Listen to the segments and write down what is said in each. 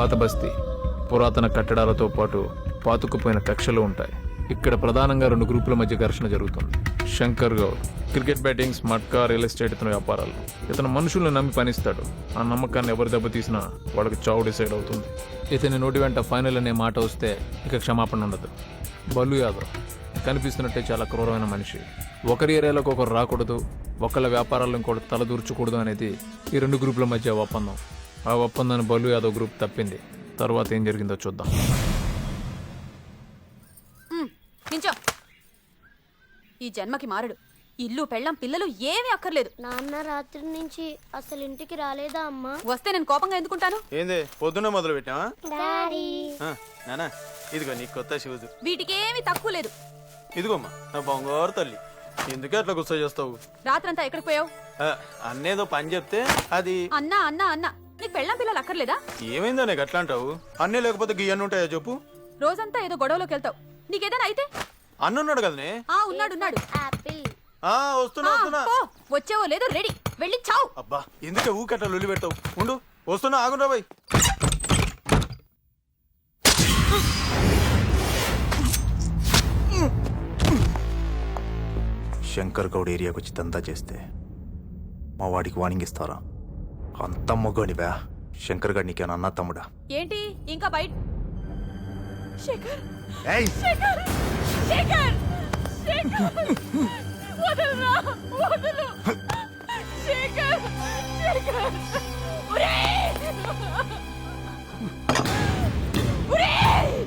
పాత బస్తీ పురాతన కట్టడాలతో పాటు పాతుకుపోయిన కక్షలు ఉంటాయి. ఇక్కడ ప్రధానంగా 2 గ్రూపుల మధ్య ఘర్షణ జరుగుతుంది. Shankar Goud cricket batting, smart car, real estate ఇతని వ్యాపారాలు. ఇతను మనుషులను నమ్మి పనిస్తాడు. ఆ నమ్మకాన్ని ఎవరు దెబ్బతీసినా వాళ్ళకి చావు డిసైడ్ అవుతుంది. ఇతని నోటి వెంట ఫైనల్ అనే మాట వస్తే ఇక క్షమాపణ ఉండదు. బల్లు యాదవ్ కనిపిస్తున్నట్టే చాలా క్రూరమైన మనిషి. ఒకరి ఏరియాలోకి ఒకరు రాకూడదు, ఒకళ్ళ వ్యాపారాలను ఇంకోటి తలదూర్చకూడదు అనేది ఈ 2 గ్రూపుల మధ్య ఒప్పందం. ఆ ఒప్పందాన్ని బల్లు యాదవ్ గ్రూప్ తప్పింది. తర్వాత ఏం జరిగిందో చూద్దాం. నించో. ఈ జన్మకి మారడు. ఇల్లు పెళ్ళం పిల్లలు ఏమీ అక్కర్లేదు. నాన్న రాత్రి నుంచి అసలు ఇంటికి రాలేదా అమ్మా? వస్తే నేను కోపంగా ఎందుకుంటాను? ఏంది పొద్దున్న మొదలు పెట్టావా? డాడీ నానా ఇదిగో నీ కొత్త షూజ్. వీటికి ఏమీ తక్కువ లేదు. ఇదిగోమ్మా నా బంగారు తల్లి. ఎందుకే అట్లా గుర్తు చేస్తావు? రాత్రంతా ఎక్కడికి పోయావు? అన్నేదో పని చెప్తే అది అన్నా అన్నా అన్నా. నీకు పెళ్ళం పిల్లలు అక్కర్లేదా? ఏమైందో నీకు అట్లా అంటావు? అన్నే లేకపోతే గియ్యన్ని ఉంటాయా చెప్పు? రోజంతా ఏదో గొడవలోకి వెళ్తావు. నీకేదైనా అయితే? అన్నున్నాడు కదనే. ఉన్నాడు. యాపిల్ వస్తున్నా. వచ్చేవో లేదో రెడీ. వెళ్ళి చావు. అబ్బా ఎందుకే ఊకట్లా లొల్లి పెడతావు? ఉండు వస్తున్నా, ఆగుండ్రా బాయ్. శంకర్ గౌడ్ ఏరియాకి వచ్చి దందా చేస్తే మా వాడికి వార్నింగ్ ఇస్తారా? అంత మొగ్గనివా? శంకర్ గడ్ నీకేనా అన్నా తమ్ముడా? ఏంటి ఇంకా బయట? శేఖర్ ఏయ్! శేఖర్ శేఖర్ శేఖర్ వదలరా, వదలు. శేఖర్ శేఖర్ ఒరేయ్ ఒరేయ్.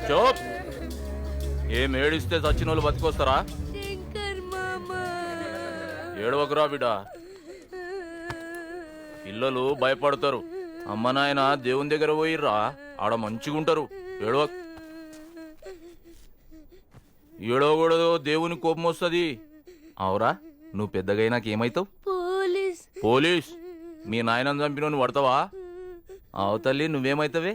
చోప్. ఏం ఏడిస్తే చచ్చిన వాళ్ళు బతికొస్తారా? ఏడవకురా బిడ్డా. పిల్లలు భయపడతారు. అమ్మ నాయన దేవుని దగ్గర పోయిర్రా, ఆడ మంచిగుంటారు. ఏడవకూడదు, దేవుని కోపం వస్తుంది. అవురా, నువ్వు పెద్దగా నాకేమైతావు? పోలీస్. మీ నాయనని చంపిన నువ్వు పడతావా? అవతల్లి నువ్వేమైతావే?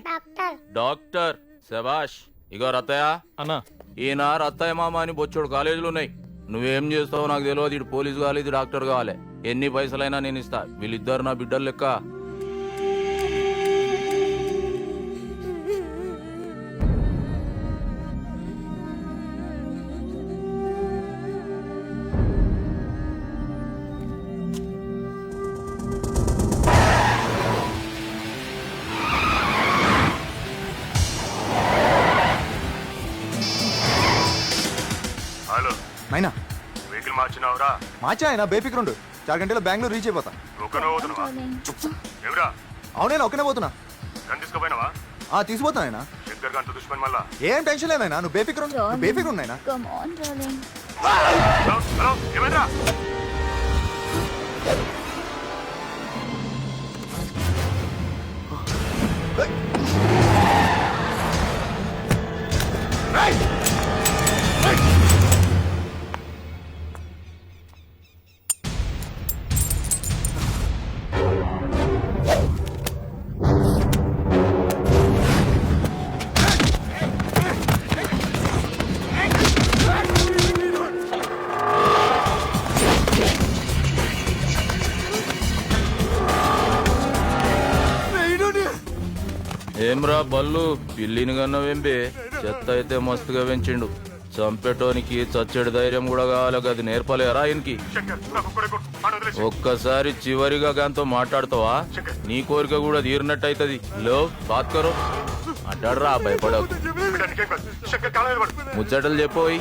డాక్టర్. శబాష్. ఇగో రత్తయ్య అన్నా, ఈయన రత్తయ్య మామ అని బొచ్చోడు కాలేజీలు ఉన్నాయి. నువ్వేం చేస్తావో నాకు తెలియదు. ఇటు పోలీసు కావాలి, ఇది డాక్టర్ కావాలి. ఎన్ని పైసలైనా నేను ఇస్తా. వీళ్ళిద్దరు నా బిడ్డలు లెక్క. హలో నైనా వెహికల్ మార్చినావురా? మార్చా ఆయన బేఫిక్రుండు. 4 గంటల్లో బెంగళూరు రీచ్ అయిపోతా. ఒక్కనే పోతున్నావా? ఎవరా? అవునైనా ఒక్కనే పోతున్నా. గన్ తీసుకుపోయినావా? తీసుకుపోతున్నా ఆయన. శంకర్ గంత దుష్మన్ మళ్ళా. ఏం టెన్షన్ లేదైనా, నువ్వు బేఫిక్రు ఉన్నాయినా. హలో ఏమైందిరా? ఏమ్రా బల్లు, పిల్లిని కన్నావేంబే? చెత్త అయితే మస్తుగా పెంచిండు. చంపేటోనికి చచ్చేడు ధైర్యం కూడా కావాలి. అది నేర్పలేరా ఆయనకి? ఒక్కసారి చివరిగా గాంతో మాట్లాడతావా? నీ కోరిక కూడా తీరినట్టయితది. లో బాత్కరో అడ్డాడరా, భయపడకు. ముచ్చటలు చెప్పోయి.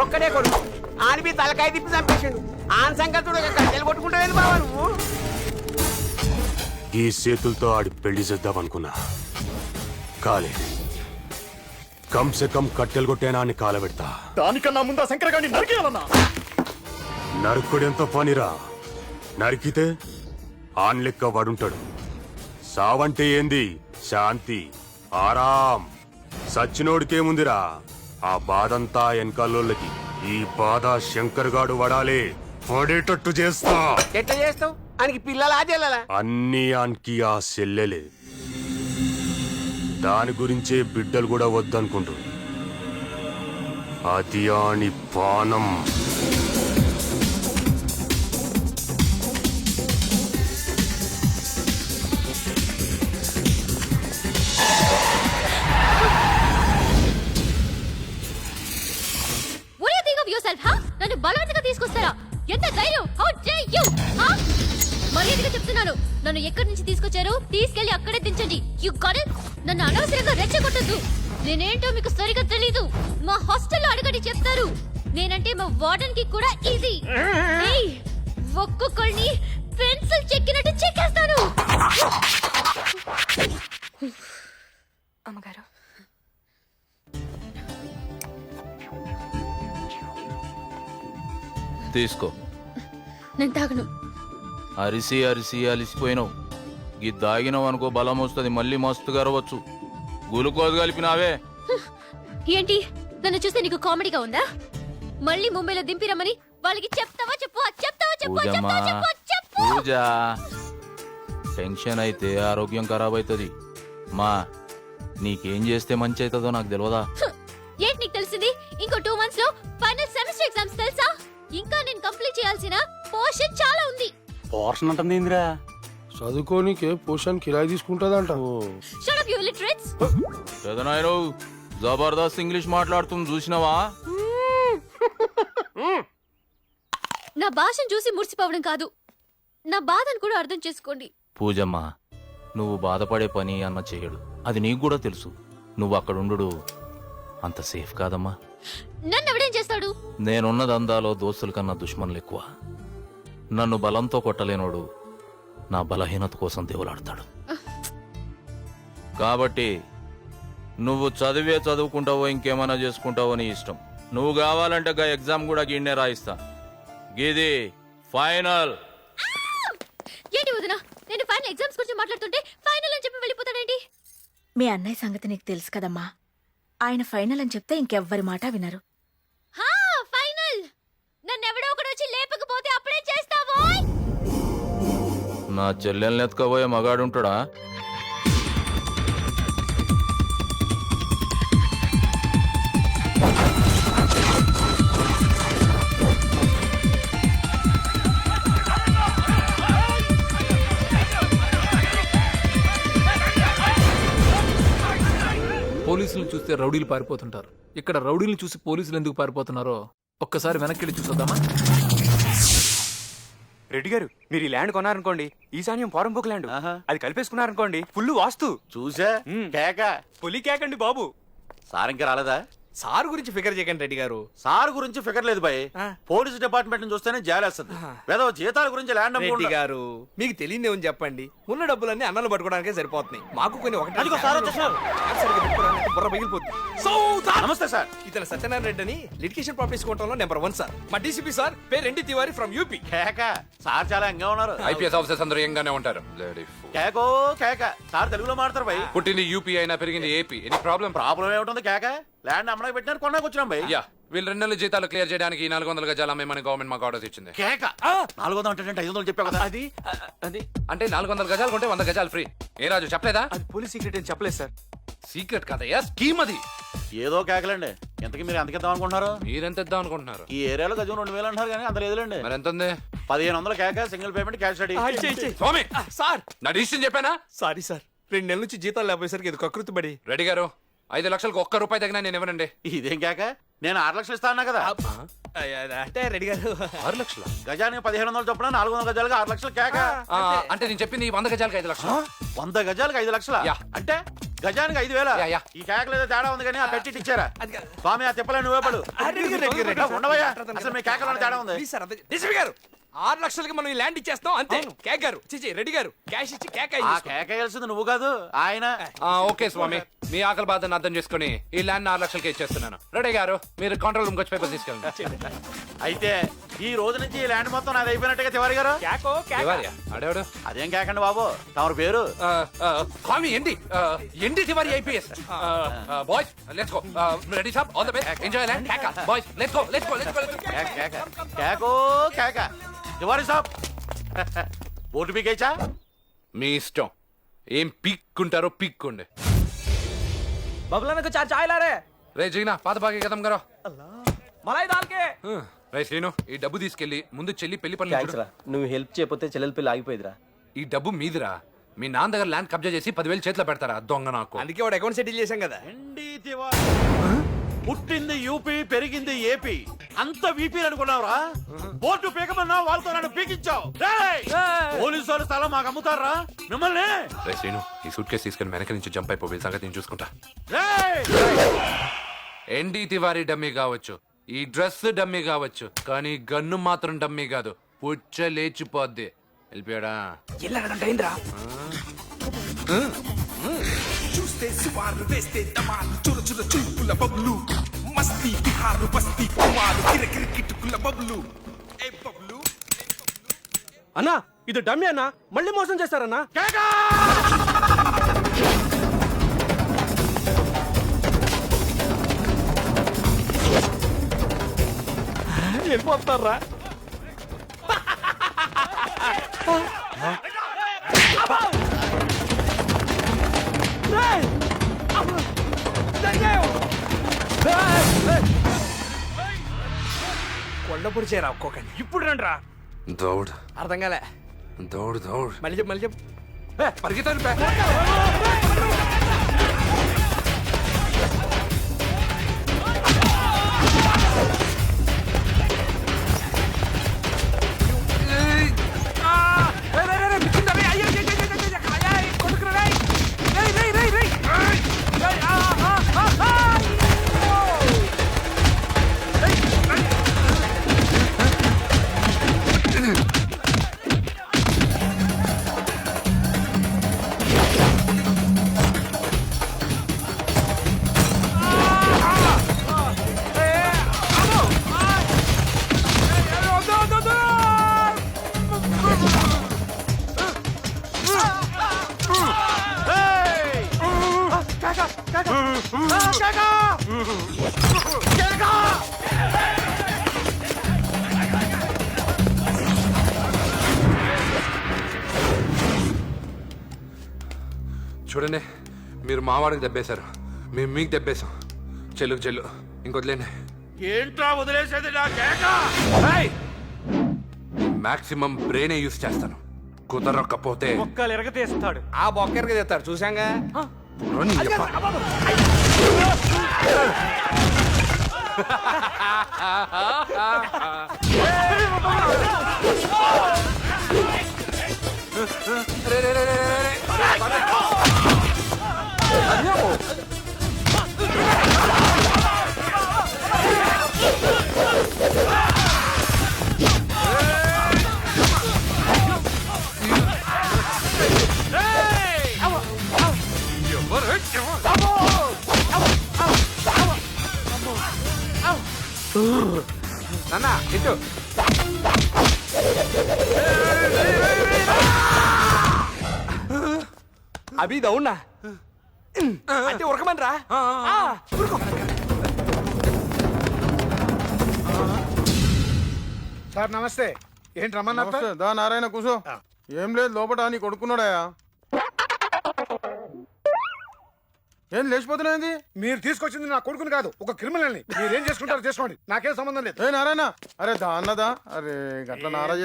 ఒక్కడే కొడుకు, ఆడిపి తలకాయ తిప్పి చంపేసిండు ఆన్ సంగతుడు కట్టెలు కొట్టుకుంటావేంది బావా నువ్వు ఈ చేతులతో ఆడి పెళ్లి చేద్దాం అనుకున్నా కాలే కమ్సే కమ్ కట్టెలు కొట్టేనా అని కాలబెడతా దానికన్నా ముందా శంకర్ గారిని నరికేయాలన్నా. నరుకుడెంత పనిరా నరికితే ఆన్ లెక్క వాడుంటాడు. సావంటే ఏంది శాంతి ఆరాం. సచ్చినోడికేముందిరా ఆ బాధంతా వెనకాలోళ్ళకి. ఈ బాధ శంకర్ గాడు వడాలే పడేటట్టు చేస్తా. ఎట్లా చేస్తావు ఆయనకి పిల్లలా చెల్లలా అన్నీ ఆన్కి ఆ సెల్లెలే. దాని గురించే బిడ్డలు కూడా వద్దనుకుంటు. అది ఆని పానం. What do you think of yourself, huh? నన్ను బలవంతంగా తీసుకొస్తారా? ఎంత ధైర్యం? How dare you? Huh? మర్యాదగా చెప్తున్నాను. నన్ను ఎక్కడి నుంచి తీసుకొచ్చారో తీసుకెళ్లి అక్కడే దించండి. You got it? నన్ను అనవసరంగా రెచ్చగొట్టొద్దు. నేనేంటో మీకు సరిగా తెలీదు. మా హాస్టల్లో అడగడి చెప్తారు. నేనంటే మా వార్డెన్ కి కూడా ఈజీ. ఏయ్, ఒక్కొక్కడిని పెన్సిల్ చెక్కినట్టు చెక్కేస్తాను. అమ్మగారు తీసుకో. నేను తాగను. అరిసి అరిసి అలిసిపోయినావు. ఈ దాగినావు అనుకో బలం వస్తుంది. మళ్ళీ మస్తుగా అరవచ్చు. గ్లూకోజ్ కలిపినావే. ఏంటి నన్ను చూస్తే నీకు కామెడీగా ఉందా? మళ్ళీ ముంబైలో దింపిరమ్మని వాళ్ళకి చెప్తావా చెప్పు చెప్తావా చెప్పు పూజమ్మా, చెప్తావా చెప్పు చెప్పు. పూజ టెన్షన్ అయితే ఆరోగ్యం ఖరాబ్ అవుతుంది. మా నీకేం చేస్తే మంచి అవుతుందో నాకు తెలియదా? ఏంటి నీకు తెలిసింది? ఇంకో 2 months లో ఫైనల్ సెమిస్టర్ ఎగ్జామ్స్ తెలుసా? ఇంకా నేను కంప్లీట్ చేయాల్సిన పోర్షన్ చాలా ఉంది. పోర్షన్ అంటుంది ఇందిరా చదువుకోనికే పోషన్ కిరాయి తీసుకుంటదంట. Shut up you literates. పెదనాయరు జబర్దస్త్ ఇంగ్లీష్ మాట్లాడుతుంది చూసినావా? నా భాషను చూసి మురిసిపోవడం కాదు, నా బాధను కూడా అర్థం చేసుకోండి. పూజమ్మ, నువ్వు బాధపడే పని అన్న చేయడు. అది నీకు కూడా తెలుసు. నువ్వు అక్కడుండు అంత సేఫ్ కాదమ్మా. నన్ను ఎవడేం చేస్తాడు? నేనున్న దందాలో దోస్తుల కన్నా దుష్మన్లు ఎక్కువ. నన్ను బలంతో కొట్టలేనోడు నా బలహీనత కోసం దేవులాడతాడు. కాబట్టి నువ్వు చదివే చదువుకుంటావో ఇంకేమైనా చేసుకుంటావో నీ ఇష్టం. నువ్వు కావాలంటే గా ఎగ్జామ్ కూడా గిన్నే రాయిస్తా. గిది ఫైనల్. ఏంటి వదిన, నేను ఫైనల్ ఎగ్జామ్స్ గురించి మాట్లాడుతుంటే ఫైనల్ అని చెప్పి వెళ్ళిపోతాడేంటి? మీ అన్నయ్య సంగతి నీకు తెలుసు కదమ్మా. ఆయన ఫైనల్ అని చెప్తే ఇంకెవ్వరి మాట వినరు. హా ఫైనల్. నన్నెవడో ఒకడు వచ్చి లేపకపోతే అప్పుడే చేస్తావో. నా చెల్లెల్ని ఎత్తుకోబోయే మగాడుంటాడా? పోలీసులు చూస్తే రౌడీలు పారిపోతుంటారు. ఇక్కడ రౌడీలు చూసి పోలీసులు ఎందుకు పారిపోతున్నారో ఒక్కసారి వెనక్కి చూసొద్దామా? రెడ్డి గారు మీరు ఈ ల్యాండ్ కొన్నారనుకోండి, ఈశాన్యం పోరంబోక్ ల్యాండ్, అది కలిపేసుకున్నారనుకోండి ఫుల్ వాస్తు. చూసా కేక పులి కేకండి బాబు. సార్ ఇంకా రాలేదా? సార్ గురించి ఫికర్ చేయకండి రెడ్డి గారు. సార్ గురించి ఫికర్ లేదు బాయ్. పోలీసు డిపార్ట్మెంట్ నుంచి చూస్తేనే జాలేస్తుంది. వేదో జీతాల గురించి ల్యాండ్ రెడ్డి గారు మీకు తెలియదే ఉంది చెప్పండి. ఉన్న డబ్బులన్నీ అన్నలు పట్టుకోవడానికే సరిపోతున్నాయి. మాకు కొన్ని అదిగో సార్ వచ్చేసారు. బుర్ర పగిలిపోతుంది. నమస్తే సార్. ఇతను సత్యనారాయణ రెడ్డి అని లిటిగేషన్ ప్రాపర్టీస్ కోవటంలో నెంబర్ 1 సార్. మా డీసీపీ సార్ పేరు ఎన్టీ తివారీ ఫ్రమ్ యూపీ. కేక సార్ చాలా ఎంగా ఉన్నారు. ఐపీఎస్ ఆఫీసర్స్ అందరూ ఎంగానే ఉంటారు. కేకో కేక సార్ తెలుగులో మాడతారు బాయ్. పుట్టింది యూపీ అయినా పెరిగింది ఏపీ. Any problem? ప్రాబ్లం ఏముంటుంది కేక? ల్యాండ్ అమ్మడానికి పెట్టినారు, కొన్నాకు వచ్చినాం బాయ్. యా, వీళ్ళు 2 నెలల జీతాలు క్లియర్ చేయడానికి 400 గజాలు అమ్మేమని గవర్నమెంట్ మాకు ఆర్డర్స్ ఇచ్చింది. కేక 400 అంటే 500 చెప్పావు కదా. అది అది అంటే 400 గజాలు కొంటే 100 గజాలు ఫ్రీ. ఏ రాజు చెప్పలేదా? అది పోలీస్ సీక్రెట్ అని చెప్పలేదు సార్. సీక్రెట్ కదయ్యా, స్కీమ్ అది. ఏదో కేకలండి. ఎంతకి మీరు ఎంత ఇద్దాం అనుకుంటున్నారు? మీరెంత ఇద్దాం అనుకుంటున్నారు? ఈ ఏరియాలో గజం 2000 అంటారు కానీ అంత లేదులేండి. మరి ఎంత ఉంది? 1500 కేక, సింగిల్ పేమెంట్, క్యాష్ రెడీ. స్వామి సార్ నా డిసిషన్ చెప్పానా? సారీ సార్, 2 నెలల నుంచి జీతాలు లేకపోయేసరికి ఇది కకృతి పడి. రెడ్డి గారు 5 లక్షలకు 1 రూపాయి తగినా నేను ఇవ్వనండి. ఇదేం కేక? నేను 6 లక్షలు ఇస్తా అన్నా కదా. అంటే రెడీ గారు 6 లక్షల గజానికి 1500 చొప్పున 400 గజాలుగా 6 లక్షలు కేక. అంటే నేను చెప్పింది 100 గజాలకి 5 లక్షలు. 100 గజాలకు 5 లక్షల యా. అంటే గజానికి 5000. యా. ఈ కేకలేదో తేడా ఉంది కానీ ఆ పెట్టి ఇచ్చారా అది కాదు. స్వామి? ఆ తిప్పలే నువ్వే పడు. ఉండవయ్యా, అసలు మీ కేకలో తేడా ఉంది. ప్లీజ్ సార్ డిసిపి గారు 6 లక్షలకి మనం ఈ ల్యాండ్ ఇచ్చేస్తాం అంతే. కేక్ గారు చిచి రెడ్డి గారు క్యాష్ ఇచ్చి కేక్ ఆ కేక వేయాల్సింది నువ్వు కాదు, ఆయన. ఓకే స్వామి, మీ ఆకలి బాధను అర్థం చేసుకుని ఈ ల్యాండ్ 6 లక్షలకి ఇచ్చేస్తున్నాను. రెడ్డి గారు మీరు కంట్రోల్ రూమ్కి వచ్చి పేపర్ తీసుకెళ్ళండి. అయితే ఈ రోజు నుంచి ఈ ల్యాండ్ మొత్తం నాది అయిపోయినట్టుగా తివారి గారు. కేకో తివారియా? అడేవాడు అదేం కేకండి బాబు, తమరు పేరు? Swami MD Tiwari IPS. Boys let's go. Ready సాబ్, all the best, enjoy land. Boys let's go let's go let's go. కేక కేక కేకో కేక. తివారి సాబ్ ఓటు పీకేచా? మీ ఇష్టం, ఏం పీక్కుంటారో పీక్కుండే. బబులాన को 4 चाय ला रे రే జీనా పాత బాగా కదం గారో. मलाई डाल के రే శ్రీను, ఈ డబ్బు తీసుకెళ్లి ముందు చెల్లి పెళ్లి పనులు చూడు. నువ్వు హెల్ప్ చేయకపోతే చెల్లెల పిల్ల ఆగిపోయిదిరా. ఈ డబ్బు మీదిరా. మీ నాన్న దగ్గర ల్యాండ్ కబ్జా చేసి 10,000 చేతిలో పెడతారా దొంగ నాకు. అందుకే వాడు అకౌంట్ సెటిల్ చేశాం కదా. ఎండి తివారి పుట్టింది యూపీ, పెరిగింది ఏపీ, అంత వీపీ అనుకున్నావురా? బోర్డు పీకమన్నా వాళ్ళతో నన్ను పీకించావు. పోలీసు వాళ్ళు స్థలం మాకు అమ్ముతారా మిమ్మల్ని? రే శ్రీను, ఈ సూట్ కేసు తీసుకుని వెనక నుంచి జంప్ అయిపోయి సంగతి నేను చూసుకుంటా. ఎన్డీ తివారీ డమ్మీ కావచ్చు, ఈ డ్రెస్ డమ్మీ కావచ్చు, కానీ గన్ను మాత్రం డమ్మీ కాదు, పుచ్చ లేచిపోద్ది. వెళ్ళిపోయాడా? చూస్తే సువారు వేస్తే దమాలు చుర చుర చూపుల బబ్లు మస్తీ బిహారు బస్తీ కుమారు కిరకిరి కిటుకుల బబ్లు. ఏ బబ్లు అన్నా, ఇది డమ్మి అన్నా, మళ్ళీ మోసం చేస్తారన్నా. వెళ్ళిపోతారా? కొల్లపొడి చేయరా ఒక్కొక్కని. ఇప్పుడు రండి రా. దౌడ్ అర్థం కాలే. దౌడ్ దౌడ్. మళ్ళీ చెప్పు మళ్ళీ చెప్పు. పరిగెత్తాను. చూడండి, మీరు మావాడికి దెబ్బేశారు, మేము మీకు దెబ్బేశాం. చెల్లుకు చెల్లు, ఇంకొదిలేండి. ఏంట్రా వదిలేసేది నా కేక? మాక్సిమం బ్రెయినే యూస్ చేస్తాను. కుదరకపోతే బొక్కలు ఎరగతీస్తాడు. ఆ బొక్క ఎరగతీస్తాడు చూసాంగా. నాన్న ఇటు. అభి దౌన్నా అంటే ఉరకమని రా. సార్ నమస్తే. ఏంటి రమ్మన్నా? దా నారాయణ కూసో. ఏం లేదు, లోపల నీ కొడుకున్నాడా? ఏం లేచిపోతున్నాయింది? మీరు తీసుకొచ్చింది నా కొడుకుని కాదు, ఒక క్రిమినల్ని. మీరేం చేసుకుంటారో చేసుకోండి, నాకేం సంబంధం లేదు. ఏ నారాయణ, అరే దా అన్నదా. అరే గట్ల నారాజీ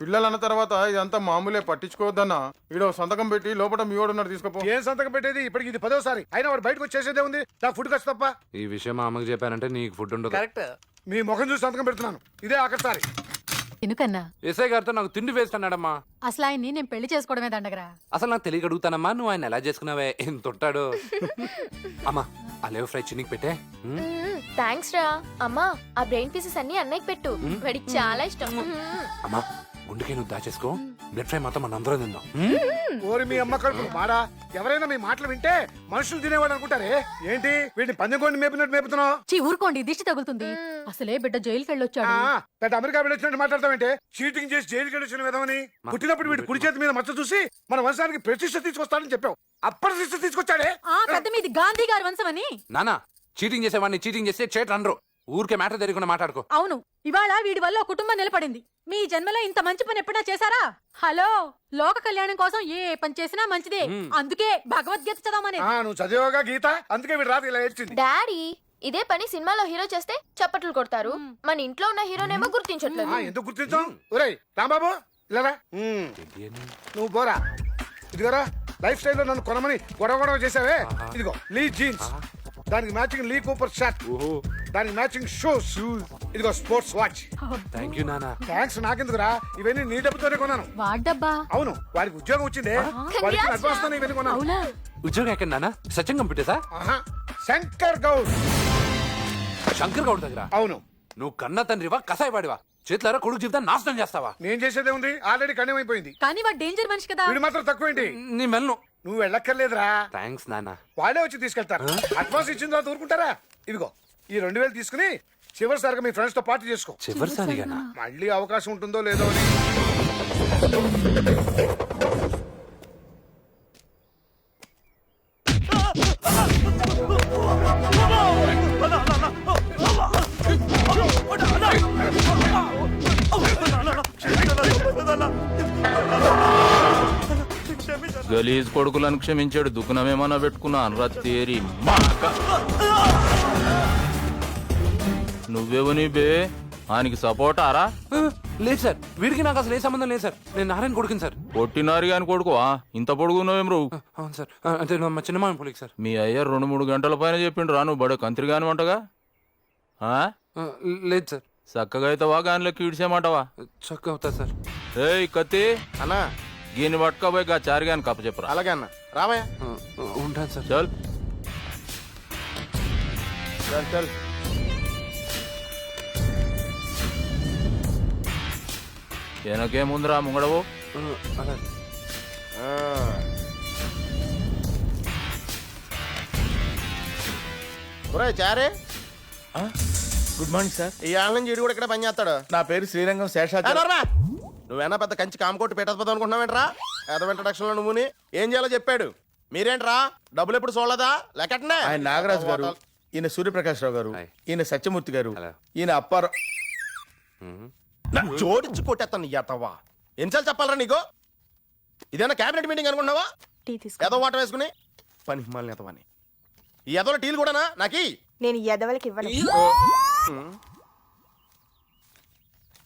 పిల్లలు అన్న తర్వాత ఇదంతా మామూలే, పట్టించుకోవద్దన్నా. ఈడో సంతకం పెట్టి లోపల మీ వాడు ఉన్నాడు, తీసుకోపో. ఏం సంతకం పెట్టేది? ఇప్పటికి ఇది 10వ సారి. అయినా వాడు బయటకు వచ్చేసేదే ఉంది, నాకు ఫుడ్ ఖర్చు తప్ప. ఈ విషయం మా అమ్మకి చెప్పానంటే నీకు ఫుడ్ ఉండదు. కరెక్ట్. మీ ముఖం చూసి సంతకం పెడుతున్నాను. ఇదే ఆఖరిసారి. ఎందుకన్నా ఎస్ఐ గారితో నాకు తిండి వేస్ట్ అన్నాడమ్మా. అసలు ఆయన్ని నేను పెళ్లి చేసుకోవడమే దండగరా. అసలు నాకు తెలియక అడుగుతానమ్మా, నువ్వు ఆయన ఎలా చేసుకున్నావే, ఎంత ఉంటాడు. అమ్మా ఆ లేవ్ ఫ్రై చిన్నికి పెట్టే. థ్యాంక్స్ రా. అమ్మా ఆ బ్రెయిన్ పీసెస్ అన్ని అన్నయ్యకి పెట్టు, వాడికి చాలా ఇష్టం. అమ్మా గుండెకే నువ్వు దాచేసుకో, బ్లడ్ ఫ్రై మాత్రం మన అందరం తిందాం. ఓరి మీ అమ్మ కడుపు మారా, ఎవరైనా మీ మాటలు వింటే మనుషులు తినేవాడు అనుకుంటారే. ఏంటి వీడిని పందెంకోండి మేపినట్టు మేపుతున్నావు? చీ ఊరుకోండి, దిష్టి తగులుతుంది. అసలే బిడ్డ జైలుకి వెళ్ళొచ్చాడు. పెద్ద అమెరికా వెళ్ళొచ్చినట్టు మాట్లాడతావంటే? చీటింగ్ చేసి జైలుకి వెళ్ళొచ్చిన విధమని పుట్టినప్పుడు వీడి కుడి చేతి మీద మచ్చ చూసి మన వంశానికి ప్రతిష్ట తీసుకొస్తాడని చెప్పావు. అప్రతిష్ట తీసుకొచ్చాడే. పెద్ద మీది గాంధీ గారి వంశమని. నానా చీటింగ్ చేసేవాడిని చీటింగ్ చేస్తే చేట అనరు. ఊరికే మ్యాటర్ తెలియకుండా మాట్లాడుకో. అవును, ఇవాళ వీడి వల్ల ఒక కుటుంబం నిలబడింది. మీ జన్మలో ఇంత మంచి పని ఎప్పుడైనా చేశారా? హలో, లోక కళ్యాణం కోసం ఏ పని చేసినా మంచిదే. అందుకే భగవద్గీత చదవమని. నువ్వు చదివగా గీత, అందుకే వీడు రాత్రి ఇలా ఏడ్చింది. డాడీ ఇదే పని సినిమాలో హీరో చేస్తే చప్పట్లు కొడతారు, మన ఇంట్లో ఉన్న హీరోనేమో గుర్తించట్లేదు. ఎందుకు గుర్తించాం? ఒరేయ్ రాంబాబు ఇలా నువ్వు పోరా. ఇదిగోరా, లైఫ్ స్టైల్ లో నన్ను కొనమని గొడవ చేసావే. ఇదిగో లీ జీన్స్, దానికి మ్యాచింగ్ లీ కూపర్ షర్ట్, దానికి మ్యాచింగ్ షూస్, ఇదిగో స్పోర్ట్స్ వాచ్. థ్యాంక్ యూ నానా. థ్యాంక్స్ నాకెందుకురా, ఇవన్నీ నీ డబ్బుతోనే కొన్నాను. వాడబ్బా. అవును, వాడికి ఉద్యోగం వచ్చిందే, వాడికి అడ్వాన్స్ తోనే ఇవన్నీ కొన్నాను. ఉద్యోగం ఎక్కడ నానా? సత్యం కంప్యూటర్సా? శంకర్ గౌడ్. శంకర్ గౌడ్ దగ్గర? అవును. నువ్వు కన్న తండ్రివా కసాయవాడివా? చేతులారా కొడుకు జీవితాన్ని నాశనం చేస్తావా? నేను చేసేదే ఉంది, ఆల్రెడీ కన్యమైపోయింది. కానీ వాడు డేంజర్ మనిషి కదా. వీడు మాత్రం తక్కువేంటి? నీ మెల్ను. నువ్వు వెళ్ళక్కర్లేదురా. థ్యాంక్స్ నానా. వాళ్ళే వచ్చి తీసుకెళ్తారు. అడ్వాన్స్ ఇచ్చిన తర్వాత ఊరుకుంటారా? ఇదిగో ఈ 2000 తీసుకుని చివరిసారిగా మీ ఫ్రెండ్స్ తో పార్టీ చేసుకో. చివరిసారిగా? మళ్ళీ అవకాశం ఉంటుందో లేదో అని. గలీజ్ కొడుకులను క్షమించాడు, దుఃఖనమేమన్నా పెట్టుకున్నా అనరా తేరి. నువ్వెవని బే, ఆయనకి సపోర్ట్ ఆరా? లేదు సార్, వీడికి నాకు అసలు ఏ సంబంధం లేదు సార్. నేను నారాయణ కొడుకుని సార్. పొట్టినారు గాని కొడుకువా? ఇంత పొడుగున్నావేం రూ? అవును సార్, అంటే మా చిన్నమామ పోలికి సార్. మీ అయ్య 2-3 గంటల పైన చెప్పిండు రా, నువ్వు బడే కంత్రి కాని వంటగా. లేదు సార్. చక్కగా అవుతావా గానిలోకి ఇడిసేమంటావా? చక్కగా అవుతా సార్. ఏయ్ కత్తి అన్నా, గీని పట్టుకోబోయి గా చారిగాని కప్ప చెప్పరా. అలాగే అన్న, రావయ్య. ఉంటాను సార్. చల్ చల్ చల్. వెనకేముందిరా ముంగడవు. ఒరే చారే, గుడ్ మార్నింగ్ సార్. ఈ ఆళ్ళ నుంచి ఇడు కూడా ఇక్కడ పని చేస్తాడు. నా పేరు శ్రీరంగం శేషాద్రి. నువ్వేనా పెద్ద కంచి కామకోటి పెట్టకపోతావు అనుకుంటున్నావేంట్రా? ఏదో ఇంట్రడక్షన్ లో నువ్వుని ఏం చేయాలో చెప్పాడు. మీరేంట్రా డబ్బులు ఎప్పుడు చూడలేదా? లెక్కటనే. ఆయన నాగరాజు గారు, ఈయన సూర్యప్రకాష్ రావు గారు, ఈయన సత్యమూర్తి గారు, ఈయన అప్పారావు. జోడించి కొట్టేస్తాను ఎత్తవా. ఎన్నిసార్లు చెప్పాలరా నీకు? ఇదేనా క్యాబినెట్ మీటింగ్ అనుకున్నావా? ఏదో వాట వేసుకుని పని హిమాలని ఎతవని. ఈ ఎదవల టీలు కూడానా నాకి? నేను ఎదవలకి ఇవ్వను.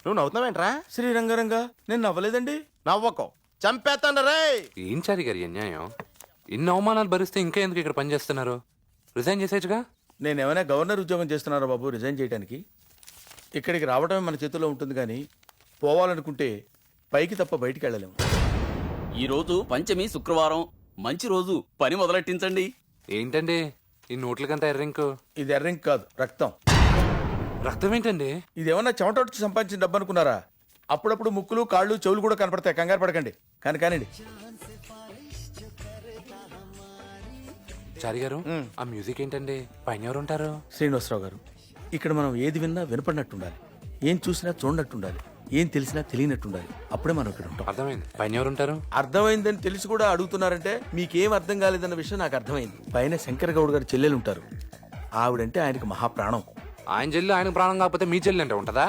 నువ్వు నవ్వుతున్నావేంట్రా? శ్రీరంగరంగా నేను నవ్వలేదండి. నవ్వకో, చంపేస్తాను రే. ఏం చారి గారి అన్యాయం? ఇన్ని అవమానాలు భరిస్తే ఇంకా ఎందుకు ఇక్కడ పని చేస్తున్నారు? రిజైన్ చేసేచ్చుగా. నేను ఏమైనా గవర్నర్ ఉద్యోగం చేస్తున్నారా బాబు రిజైన్ చేయడానికి? ఇక్కడికి రావడమే మన చేతుల్లో ఉంటుంది, కానీ పోవాలనుకుంటే పైకి తప్ప బయటికి వెళ్ళలేము. ఈ రోజు పంచమి శుక్రవారం, మంచి రోజు, పని మొదలెట్టించండి. ఏంటండి ఈ నోట్లకంతా ఎర్రింకు? ఇది ఎర్రింక్ కాదు, రక్తం. రక్తం ఏంటండి? ఇది ఏమన్నా చెమట వచ్చి సంపాదించిన డబ్బు అనుకున్నారా? అప్పుడప్పుడు ముక్కులు కాళ్ళు చెవులు కూడా కనపడతాయి, కంగారు పడకండి. కానివ్వండి. చారి గారు, ఆ మ్యూజిక్ ఏంటండి? పైన ఎవరు ఉంటారు? శ్రీనివాసరావు గారు, ఇక్కడ మనం ఏది విన్నా వినపడినట్టుండాలి, ఏం చూసినా చూడనట్టుండాలి, ఏం తెలిసినా తెలియనట్టుండాలి. అప్పుడే మనం ఇక్కడ ఉంటాం. అర్థమైంది. పైన ఎవరు ఉంటారు? అర్థమైందని తెలిసి కూడా అడుగుతున్నారంటే మీకేం అర్థం కాలేదన్న విషయం నాకు అర్థమైంది. పైన శంకర్ గౌడ్ గారు చెల్లెలు ఉంటారు, ఆవిడంటే ఆయనకు మహాప్రాణం. ఆయన చెల్లి ఆయనకు ప్రాణం కాకపోతే మీ చెల్లి అంటే ఉంటదా?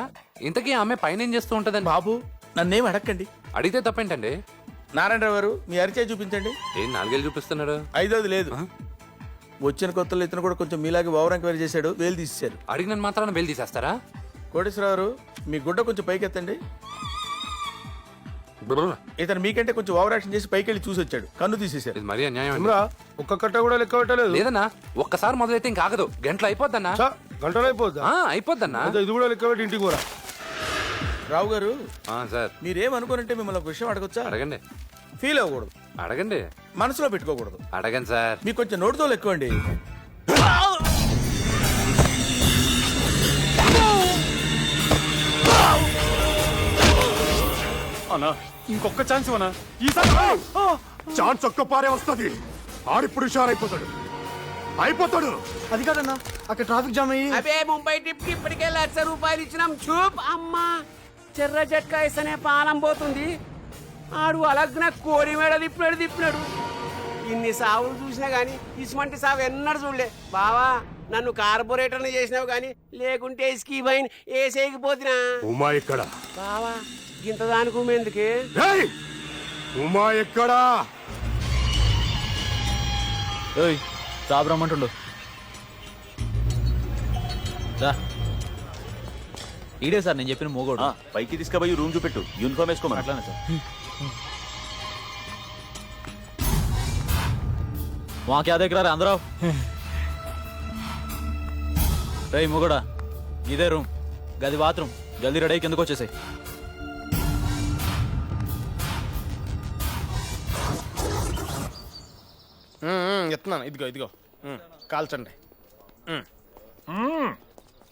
ఇంతకీ ఆమె పైన ఏం చేస్తూ ఉంటదండి? బాబు నన్నేం అడగండి. అడిగితే తప్పేంటండి? నారాయణరావు గారు మీ అరిచే చూపించండి. ఏం 4 ఏళ్ళు చూపిస్తున్నాడు? 5ది లేదు. వచ్చిన కొత్తలో ఇతను కూడా కొంచెం మీలాగే ఓవర్ ఎంక్వైరీ చేశాడు, వేలు తీసేశారు. అడిగిన మాత్రాన వేలు తీసేస్తారా? కోటేశ్వరరావు గారు మీ గుడ్డ కొంచెం పైకెత్తండి. ఇతను మీకంటే కొంచెం ఓవర్ యాక్షన్ చేసి పైకి వెళ్ళి చూసి వచ్చాడు, కన్ను తీసేశారు. ఇది మరీ అన్యాయం. ఒక్క కట్ట కూడా లెక్క పెట్టలేదు. లేదన్నా, ఒక్కసారి మొదలైతే ఇంకా ఆగదు, గంటలు అయిపోద్దన్నా. గంటలు అయిపోద్దా? అయిపోద్దన్నా. అదే, ఇది కూడా లెక్క పెట్టి ఇంటికి పోరా. రావు గారు సార్ మీరేమనుకోనంటే మిమ్మల్ని ఒక విషయం అడగొచ్చా? అడగండి. ఫీల్ అవ్వకూడదు, అడగండి. మనసులో పెట్టుకోకూడదు. అడగండి సార్. మీకు కొంచెం నోటితో ఎక్కువండి. అన్నా ఇంకొక ఛాన్స్ అన్నా, ఈసారి ఛాన్స్ ఒక్క పారే వస్తుంది. ఆడిప్పుడు హుషారైపోతాడు, అయిపోతాడు. అది కాదన్నా, అక్కడ ట్రాఫిక్ జామ్ అయ్యి. అబే ముంబై ట్రిప్ కి ఇప్పటికే ₹1,00,000 ఇచ్చినాం. చూప్ అమ్మా, చెర్ర జట్కా ఇస్తేనే పానం పోతుంది. ఆడు అలగ్న కోరి మేడ తిప్పినాడు. ఇన్ని సావులు చూసినా గానీ ఇసుమంటి సాగు ఎన్నడూ చూడలే. బావా, నన్ను కార్పొరేటర్ని చేసినావు గానీ లేకుంటే స్కీ బైన్ ఏసేయకపోతున్నా. ఉమా ఎక్కడ? బావా, ఇంత దానికి ఎందుకే? ఉమా ఎక్కడా? సాబ్ రమ్మంటుండు. ఈడే సార్ నేను చెప్పిన మోగోడు. పైకి తీసుకుపోయి రూమ్ చూపెట్టు, యూనిఫామ్ వేసుకోమని. అట్లానే సార్. वहाँ क्या देख रहा है अंदर आओ. రే మొగోడా, ఇదే రూమ్, గది బాత్రూమ్. జల్దీ రెడీ అయ్యి కిందకు వచ్చేసాయి. ఎత్తున్నాను. ఇదిగో కాల్చండి.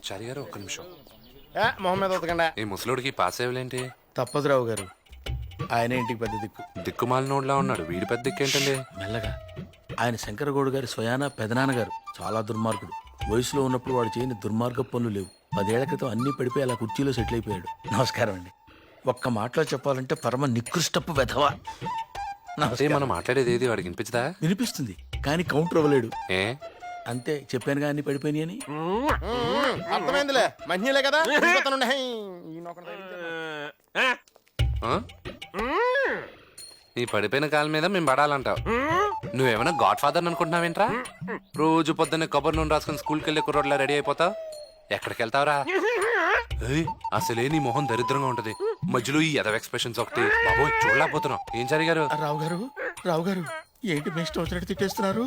చారి గారు ఒక్క నిమిషం. మొహమ్మద్ ఉతకండా. ఈ ముసలోడికి పాస్ అయ్యలేంటి? తప్పదు రావు గారు, ఆయన ఇంటికి పెద్ద దిక్కు. దిక్కుమాలినోడ్లా ఉన్నాడు. వీడి పెద్ద దిక్కు ఏంటండి? మెల్లగా. ఆయన శంకరగౌడ్ గారి స్వయాన పెదనాన్నగారు చాలా దుర్మార్గుడు. వయసులో ఉన్నప్పుడు వాడు చేయని దుర్మార్గ పనులు లేవు. 10 ఏళ్ల క్రితం అన్ని పడిపోయి అలా కుర్చీలో సెటిల్ అయిపోయాడు. నమస్కారం అండి. ఒక్క మాటలో చెప్పాలంటే పరమ నికృష్టపు వెధవ. అదే మనం మాట్లాడేది ఏది వాడికి వినిపించదా? వినిపిస్తుంది కానీ కౌంటర్ అవ్వలేడు. ఏ అంతే, చెప్పాను కానీ పడిపోయినాయి అని. అర్థమైందిలే, మంచిలే కదా. నీ పడిపోయిన కాళ్ళ మీద మేము పడాలంటావు. నువ్వేమైనా గాడ్ ఫాదర్ అనుకుంటున్నావేంట్రా? రోజు పొద్దున్నే కొబ్బరి నూనె రాసుకుని స్కూల్కి వెళ్ళే కుర్రోడ్లా రెడీ అయిపోతావు. ఎక్కడికి వెళ్తావురా? అసలే నీ మొహం దరిద్రంగా ఉంటది. మధ్యలో ఈ ఎదవ ఎక్స్ప్రెషన్స్ ఒకటి. బాబోయ్, చూడలేకపోతున్నావు. ఏం జరిగారు? రావు గారు ఏంటి మీ ఇష్టం వచ్చినట్టు తిట్టేస్తున్నారు?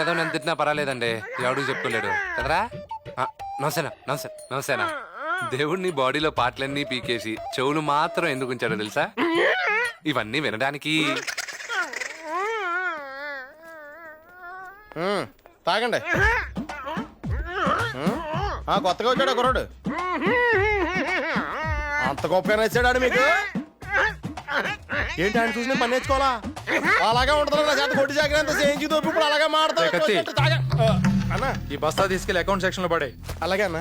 ఏదో నన్ను తిట్టినా పర్వాలేదండి, ఎవడికి చెప్పుకోలేడు కదరా. నమసేనా. దేవుడు నీ బాడీలో పాటలన్నీ పీకేసి చెవులు మాత్రం ఎందుకు ఉంచాడో తెలుసా? ఇవన్నీ వినడానికి. తాగండి. కొత్తగా వచ్చాడు కుర్రాడు. అంత గొప్పగా నచ్చాడు మీకు. ఏంటి ఆయన చూసి పని నేర్చుకోవాలా? అలాగే ఉంటుంది నా చేత కొట్టి జాగ్రత్త చేయించి దొరికి ఇప్పుడు అలాగే మాడతా. అన్నా, ఈ బస్తా తీసుకెళ్లి అకౌంట్ సెక్షన్ లో పడే. అలాగే అన్న,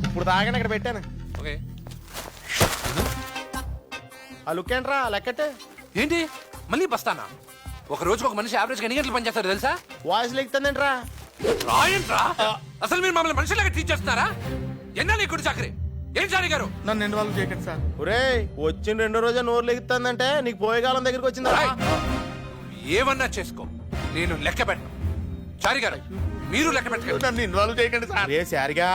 ఇప్పుడు తాగండి, ఇక్కడ పెట్టాను. ఓకే. ఆ లుక్ ఏంట్రా లెక్కట్టే? ఏంటి మళ్ళీ బస్తానా? ఒక రోజుకి ఒక మనిషి యావరేజ్ ఎన్ని గంటలు పనిచేస్తారు తెలుసా? వాయిస్ లెక్కుతుందేంట్రా? రాయంట్రా, అసలు మీరు మమ్మల్ని మనుషులాగా ట్రీట్ చేస్తున్నారా? ఎన్నా నీ కుడి చాకరీ? ఏం చారి గారు? నన్ను ఇన్వాల్వ్ చేయకండి సార్. ఒరే, వచ్చిన 2 రోజే నోరు లెగుతుందంటే నీకు పోయేకాలం దగ్గరికి వచ్చిందా? ఏమన్నా చేసుకో, నేను లెక్క పెట్టను. చారి గారు, మీరు లెక్క పెట్టకండి. నన్ను ఇన్వాల్వ్ చేయకండి సార్. రే సారిగా,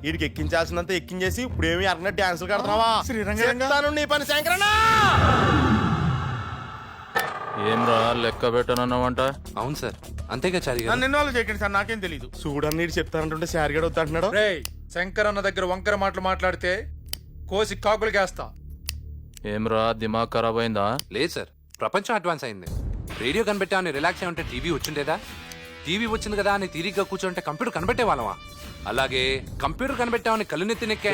వీడికి ఎక్కించాల్సినంత ఎక్కించేసి ఇప్పుడు ఏమి అన్న డాన్సులు కడుతున్నావా? శ్రీరంగ నీ పని శంకరనా. ఏం రా లెక్క పెట్టనన్నావంట? అవును సార్, అంతేగా చారి గారు. నన్ను ఇన్వాల్వ్ చేయకండి సార్, నాకేం తెలీదు. చూడని నీడు చెప్తానంటుంటే సారిగాడు వద్దంటున్నాడు. శంకర్ అన్న దగ్గర వంకర మాటలు మాట్లాడితే కోసి కాకులు కేస్తా. ఏం రా దిమాగ్ ఖరాబ్ అయిందా? లేదు సార్, ప్రపంచం అడ్వాన్స్ అయింది. రేడియో కనిపెట్టామని రిలాక్స్ అయ్యి ఉంటే టీవీ వచ్చిండేదా? టీవీ వచ్చింది కదా అని తీరిగ్గా కూర్చుంటే కంప్యూటర్ కనిపెట్టే వాళ్ళమా? అలాగే కంప్యూటర్ కనిపెట్టామని కళ్ళు నెత్తి నెక్కే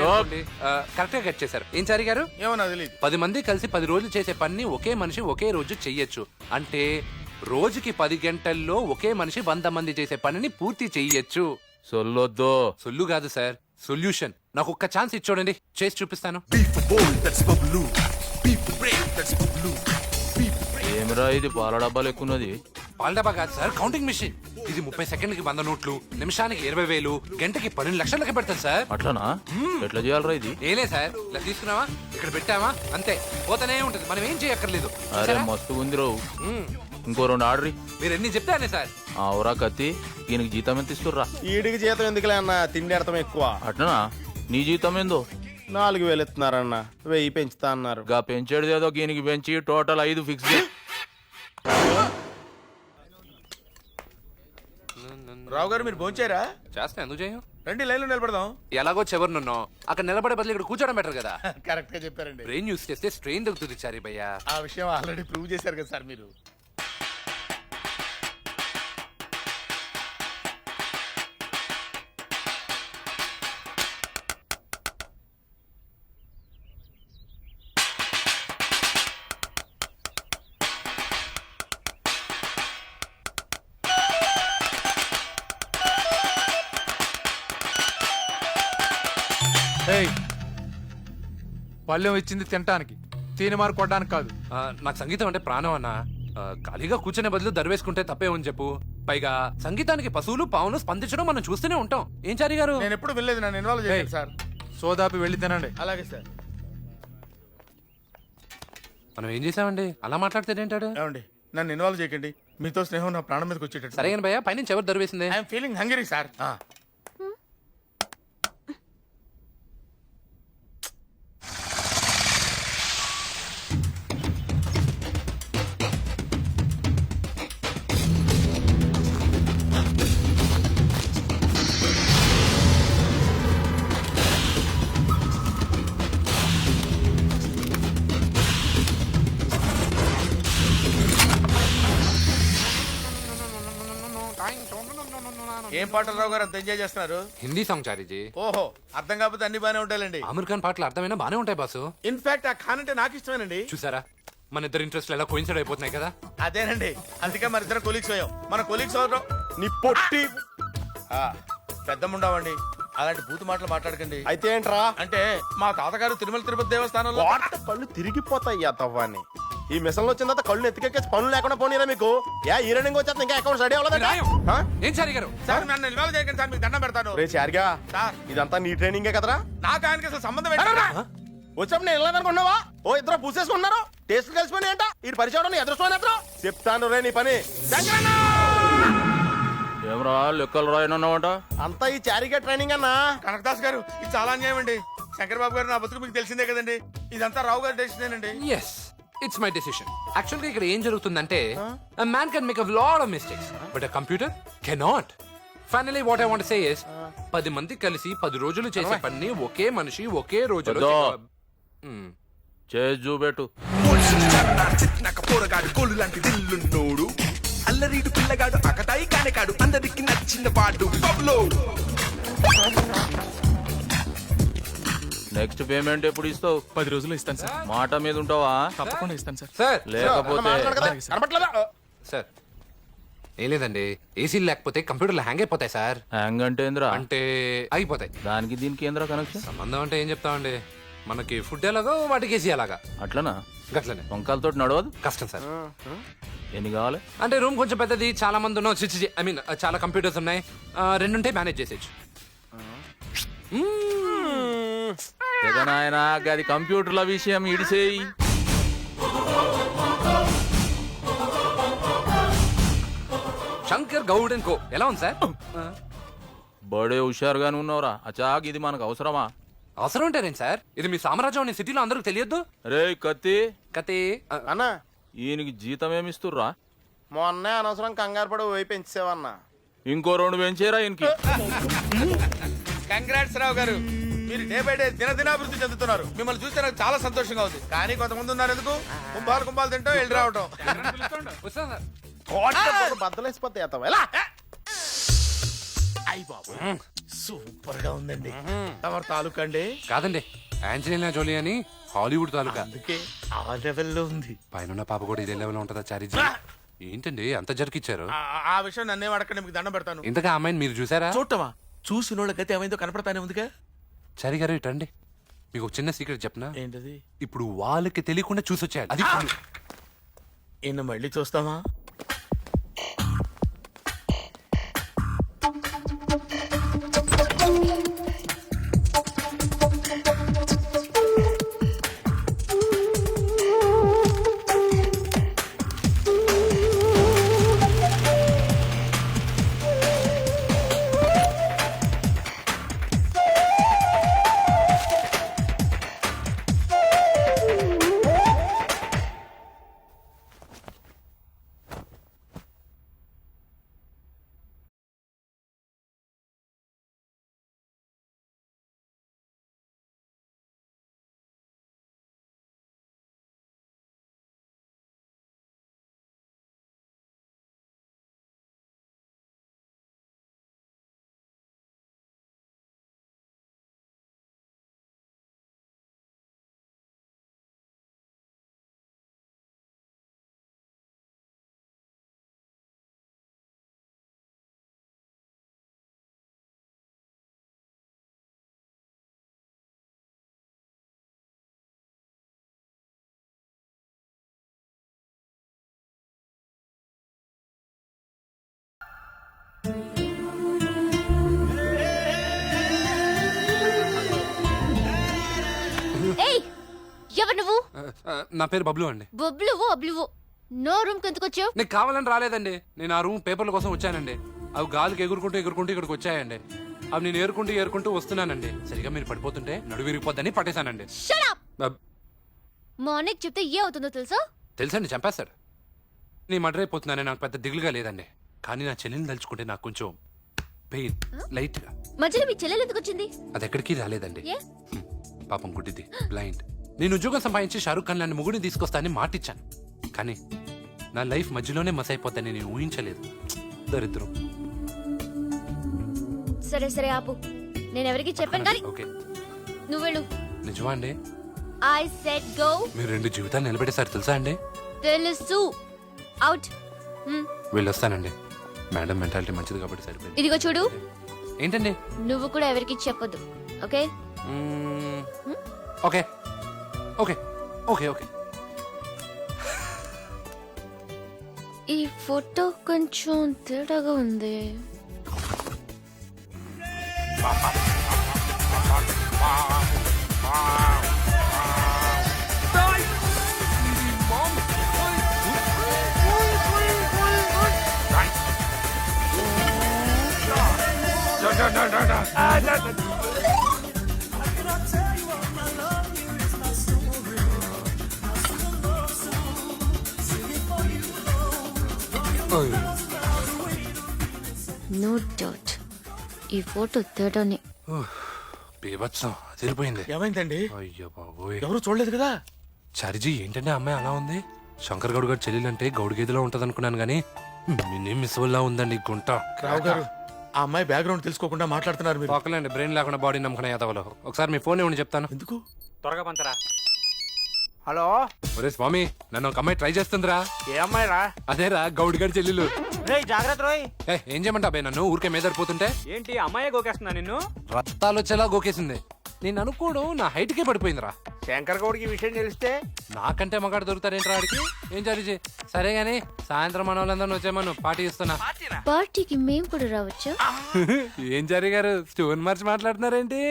కరెక్ట్ గా కట్ చేశారు. ఏం చారి గారు? ఏమన్నా తెలియదు. 10 మంది కలిసి 10 రోజులు చేసే పని ఒకే మనిషి ఒకే రోజు చెయ్యొచ్చు. అంటే రోజుకి 10 గంటల్లో ఒకే మనిషి 100 మంది చేసే పనిని పూర్తి చెయ్యొచ్చు. సొల్లొద్దు. సొల్లు కాదు సార్, సొల్యూషన్. నాకు ఒక్క ఛాన్స్ ఇచ్చి చూడండి, చేసి చూపిస్తాను. ఏమిరా ఇది పాల డబ్బాలు ఎక్కున్నది? పాల డబ్బా కాదు సార్, కౌంటింగ్ మిషన్. ఇది 30 సెకండ్లకి 100 నోట్లు, నిమిషానికి 20,000, గంటకి 12 లక్షలు లెక్క పెడతారు సార్. అట్లనా? ఎట్లా చేయాలరా ఇది? ఏలే సార్, ఇలా తీసుకున్నావా, ఇక్కడ పెట్టావా, అంతే పోతానే ఉంటుంది. మనం ఏం చేయక్కర్లేదు. అరే మస్తు ఉంది రావు. ఇంకో 2 ఆర్డర్. మీరు ఎన్ని చెప్తానే సార్. ఆవురా కత్తి, ఈయనకి జీతం ఎంత ఇస్తుర్రా? ఈడికి జీతం ఎందుకులే అన్న, తిండి అర్థం ఎక్కువ. అట్లనా? నీ జీతం ఏందో? 4,000 ఇస్తున్నారన్న, 1000 పెంచుతా అన్నారు. గా పెంచేది ఏదో ఈయనకి పెంచి టోటల్ 5 ఫిక్స్. రావు గారు మీరు భోంచారా? చేస్తా, ఎందుకు చేయం? రండి లైన్లో నిలబడదాం. ఎలాగో చివరినున్నో అక్కడ నిలబడే బదులు ఇక్కడ కూర్చోవడం బెటర్ కదా. కరెక్ట్ గా చెప్పారండి. బ్రెయిన్ యూస్ చేస్తే స్ట్రెయిన్ దొరుకుతుంది చారి భయ్యా. ఆ విషయం ఆల్రెడీ ప్రూవ్ చేశారు కదా సార్ మీరు. పళ్ళెం ఇచ్చింది తినటానికి, తీనిమారు కొట్టడానికి కాదు. నాకు సంగీతం అంటే ప్రాణం అన్న. ఖాళీగా కూర్చునే బదులు దర్వేసుకుంటే తప్పేమని చెప్పు. పైగా సంగీతానికి పశువులు పావులు స్పందించడం మనం చూస్తూనే ఉంటాం. ఏం చారి గారు? నేను ఎప్పుడు వెళ్ళలేదు, నన్ను ఇన్వాల్వ్ చేయండి సార్. సోదాపి వెళ్ళి తినండి. అలాగే సార్. మనం ఏం చేసామండి? అలా మాట్లాడితే ఏంటాడు? ఏమండి నన్ను ఇన్వాల్వ్ చేయకండి. మీతో స్నేహం నా ప్రాణం మీదకి వచ్చేటట్టు. సరే కానీ భయ్యా, పైనుంచి ఎవరు దర్వేసింది? I'm feeling hungry sir. ఏం పాటలు రావు గారు అంత ఎంజాయ్ చేస్తున్నారు? హిందీ సాంగ్ చారీజీ. ఓహో, అర్థం కాకపోతే అన్ని బానే ఉంటాయండి. అమీర్ ఖాన్ పాటలు అర్థమైనా బానే ఉంటాయి బాసు. ఇన్ఫాక్ట్ ఆ ఖాన్ అంటే నాకు ఇష్టమేనండి. చూసారా మన ఇద్దరు ఇంట్రెస్ట్ ఎలా కోయిన్సైడ్ అయిపోతున్నాయి కదా. అదేనండి, అందుకే మన ఇద్దరు కొలీగ్స్ అయ్యాం. మన కొలీగ్స్ ఎవరు? నీ పొట్టి పెద్దముండవండి. అలాంటి బూతు మాటలు మాట్లాడకండి. అయితే ఏంట్రా? అంటే మా తాతగారు తిరుమల తిరుపతి దేవస్థానంలో కళ్ళు తిరిగిపోతాయి తవ్వాన్ని. ఈ మిషన్ వచ్చిన తర్వాత కళ్ళు ఎత్తికెక్కేసి పనులు లేకుండా పోనీరా మీకు. ఏ రన్నింగ్ వచ్చేది ఇంకా అకౌంట్స్ రెడీ అవ్వలేదా? ఏం చారి గారు? సార్ నన్ను ఇన్వాల్వ్ చేయకండి సార్, మీకు దండం పెడతాను. రే చారిగా, సార్ ఇదంతా నీ ట్రైనింగే కదరా? నాకు ఆయనకి అసలు సంబంధం ఏంటన్నా? వచ్చినప్పుడు నేను వెళ్ళాలనుకున్నావా? ఓ ఇద్దరు పూసేసుకున్నారు, టేస్ట్ కలిసిపోయి ఏంట ఈ పరిచయం ఎదురుస్తాను ఎదురు చెప్తాను రే నీ పని. ఏమరా లెక్కలు రాయనన్నావంట? అంతా ఈ చారిగా ట్రైనింగ్ అన్నా. కనకదాస్ గారు ఇది చాలా అన్యాయం అండి. శంకర్ బాబు గారు నా బతుకు మీకు తెలిసిందే కదండి. ఇదంతా రావు గారి డెసిషన్ అండి. Yes, it's my decision. Actual గా ఇక్కడ ఏం జరుగుతుందంటే a man can make a lot of mistakes but a computer cannot. Finally what I want to say is 10 మంది కలిసి 10 రోజులు చేసే పని ఒకే మనిషి ఒకే రోజులో చేసి చూపెట్టు. పోరగాడు కోలు లాంటి దిల్లున్నోడు, అల్లరీడు పిల్లగాడు, అకతాయి కానకాడు, అందరికి నచ్చిన వాడు బబ్లు. నెక్స్ట్ పేమెంట్ ఎప్పుడు ఇస్తావు? 10 రోజుల్లో ఇస్తాను సార్. మాట మీద ఉంటావా? తప్పకుండా ఇస్తాను సార్. సార్ లేకపోతే సార్ ఏం లేదండి, ఏసీలు లేకపోతే కంప్యూటర్లు హ్యాంగ్ అయిపోతాయి సార్. హ్యాంగ్ అంటే ఏంద్రా? అంటే అయిపోతాయి. దానికి దీనికి ఏంద్రా కనెక్షన్? సంబంధం అంటే ఏం చెప్తామండి, మనకి ఫుడ్ ఎలాగో వాటికి ఏసీ అలాగా. అట్లనా? గట్లనే. వంకాలతో నడవదు, కష్టం సార్. ఎన్ని కావాలి? అంటే రూమ్ కొంచెం పెద్దది, చాలా మంది ఉన్నాం, ఐ మీన్ చాలా కంప్యూటర్స్ ఉన్నాయి, 2 ఉంటే మేనేజ్ చేసేయచ్చు. నాయనా గది కంప్యూటర్ల విషయం ఇడిసేయి. శంకర్ గౌడ్ అండ్ కో ఎలా ఉంది సార్? బడే హుషారుగానే ఉన్నావురా. అచాక్ ఇది మనకు అవసరమా? అవసరం ఉంటారేం సార్, ఇది మీ సామ్రాజ్యం అనే సిటీలో అందరికి తెలియద్దు. రే కత్తి కత్తి అన్నా, ఈయనకి జీతం ఏమిస్తుర్రా? మొన్నే అనవసరం కంగారు పడి పోయి పెంచేవన్నా. ఇంకో 2 పెంచేరా ఈయనకి. కంగ్రాట్స్ రావు గారు, మీరు డే బై డే దినాభివృద్ధి చెందుతున్నారు. మిమ్మల్ని చూస్తే నాకు చాలా సంతోషంగా ఉంది. కానీ కొంతమంది ఉన్నారు ఎందుకు కుంభాలు తింటాం వెళ్ళి రావటం. బద్దలేసిపోతాయి అతవ ఎలా? అయ్య బాబు సూపర్ గా ఉందండి. తమరు తాలూకా అండి? కాదండి, ఆంజలీనా జోలీ అని హాలీవుడ్ తాలూకా. అందుకే ఆ లెవెల్లో ఉంది. పైన పాప కూడా ఇదే లెవెల్ ఉంటుందా చారీజీ? ఏంటండి అంత జరికిచ్చారు? ఆ విషయం నన్నేం అడగండి, మీకు దండం పెడతాను. ఇంతగా అమ్మాయిని మీరు చూసారా? చూడటమా? చూసిన వాళ్ళ గతి ఏమైందో కనపడతానే ఉందిగా. చారీ గారు ఇటండి, మీకు ఒక చిన్న సీక్రెట్ చెప్పనా? ఏంటది? ఇప్పుడు వాళ్ళకి తెలియకుండా చూసొచ్చారు. అది ఇನ್ನು మళ్ళీ చూస్తామా? నా పేరు బబ్లు అండి. బొబ్లువో అబ్లువో నో రూమ్ ఎందుకు వచ్చావు? నీకు కావాలని రాలేదండి. నేను ఆ రూమ్ పేపర్ల కోసం వచ్చానండి. అవి గాలికి ఎగురుకుంటూ ఇక్కడికి వచ్చాయండి. అవి నేను ఏరుకుంటూ వస్తున్నానండి. సరిగా మీరు పడిపోతుంటే నడు విరిగిపోద్దని పట్టేశానండి. Shut up! మా అన్నయ్యకి చెప్తే ఏ అవుతుందో తెలుసా? తెలుసండి, చంపేస్తాడు. నీ మర్డర్ అయిపోతున్నానని నాకు పెద్ద దిగులుగా లేదండి. కానీ నా చెల్లెని తలుచుకుంటే నాకు కొంచెం పెయిన్ లైట్ గా. మధ్యలో మీ చెల్లెలు ఎందుకు వచ్చింది? అది ఎక్కడికి రాలేదండి. ఏ? పాపం గుడ్డిది, బ్లైండ్. నేను ఉద్యోగం సంపాదించి షారూక్ ఖాన్ లాంటి ముగ్గురిని తీసుకొస్తానని మాటిచ్చాను. కానీ నా లైఫ్ మధ్యలోనే మస్ అయిపోద్దని నేను ఊహించలేదు. దరిద్రం. సరే సరే ఆపు, నేను ఎవరికి చెప్పాను కానీ ఓకే, నువ్వు వెళ్ళు. నిజమా అండి? I said go. మీరు 2 జీవితాలు నిలబెట్టేసారు తెలుసా అండి? తెలుసు. అవుట్. వెళ్ళొస్తానండి. మేడం మెంటాలిటీ మంచిది కాబట్టి సరిపోయింది. ఇదిగో చూడు, ఏంటండి? నువ్వు కూడా ఎవరికి చెప్పొద్దు, okay? Okay okay okay okay. ఈ ఫోటో కొంచెం తేడాగా ఉంది. నో డౌట్ ఈ ఫోటో తేడానే. బీభత్సం తెలిపోయింది. ఏమైందండి? అయ్యో బాబోయ్, ఎవరు చూడలేదు కదా? చార్జీ ఏంటంటే అమ్మాయి అలా ఉంది? శంకర్ గౌడ్ గారు చెల్లెలంటే గౌడ్ గేదెలో ఉంటది అనుకున్నాను కానీ మిస్ వల్ల ఉందండి గుంట. రావు గారు, ఆ అమ్మాయి బ్యాక్గ్రౌండ్ తెలుసుకోకుండా మాట్లాడుతున్నారు మీరు. పక్కలండి, బ్రెయిన్ లేకుండా బాడీ నమ్ముకునే యాదవలో. ఒకసారి మీ ఫోన్ ఇవ్వండి చెప్తాను. ఎందుకు? త్వరగా పంచరా. హలో. ఒరే స్వామి, నన్ను ఒక అమ్మాయి ట్రై చేస్తుందిరా. ఏ అమ్మాయి రా? అదేరా గౌడ్ గారి చెల్లెలు. జాగ్రత్త రోయ్. ఏం చేయమంటా అబ్బాయి, నన్ను ఊరికే మీదడిపోతుంటే. ఏంటి అమ్మాయి గోకేస్తున్నా నిన్ను? రక్తాలు వచ్చేలా గోకేసింది. నేను అనుకోవడం నా హైట్ కే పడిపోయిందిరా. శంకర్ గౌడ్కి విషయం తెలిస్తే నాకంటే మగాడు దొరుకుతారేంట్రా ఆడికి? ఏం చార్జీ? సరే గాని సాయంత్రం మన వాళ్ళందరూ వచ్చేమను పార్టీ ఇస్తున్నా. పార్టీకి మేము కూడా రావచ్చా? ఏం జరిగారు? స్టోన్ మార్చి మాట్లాడుతున్నారేంటి?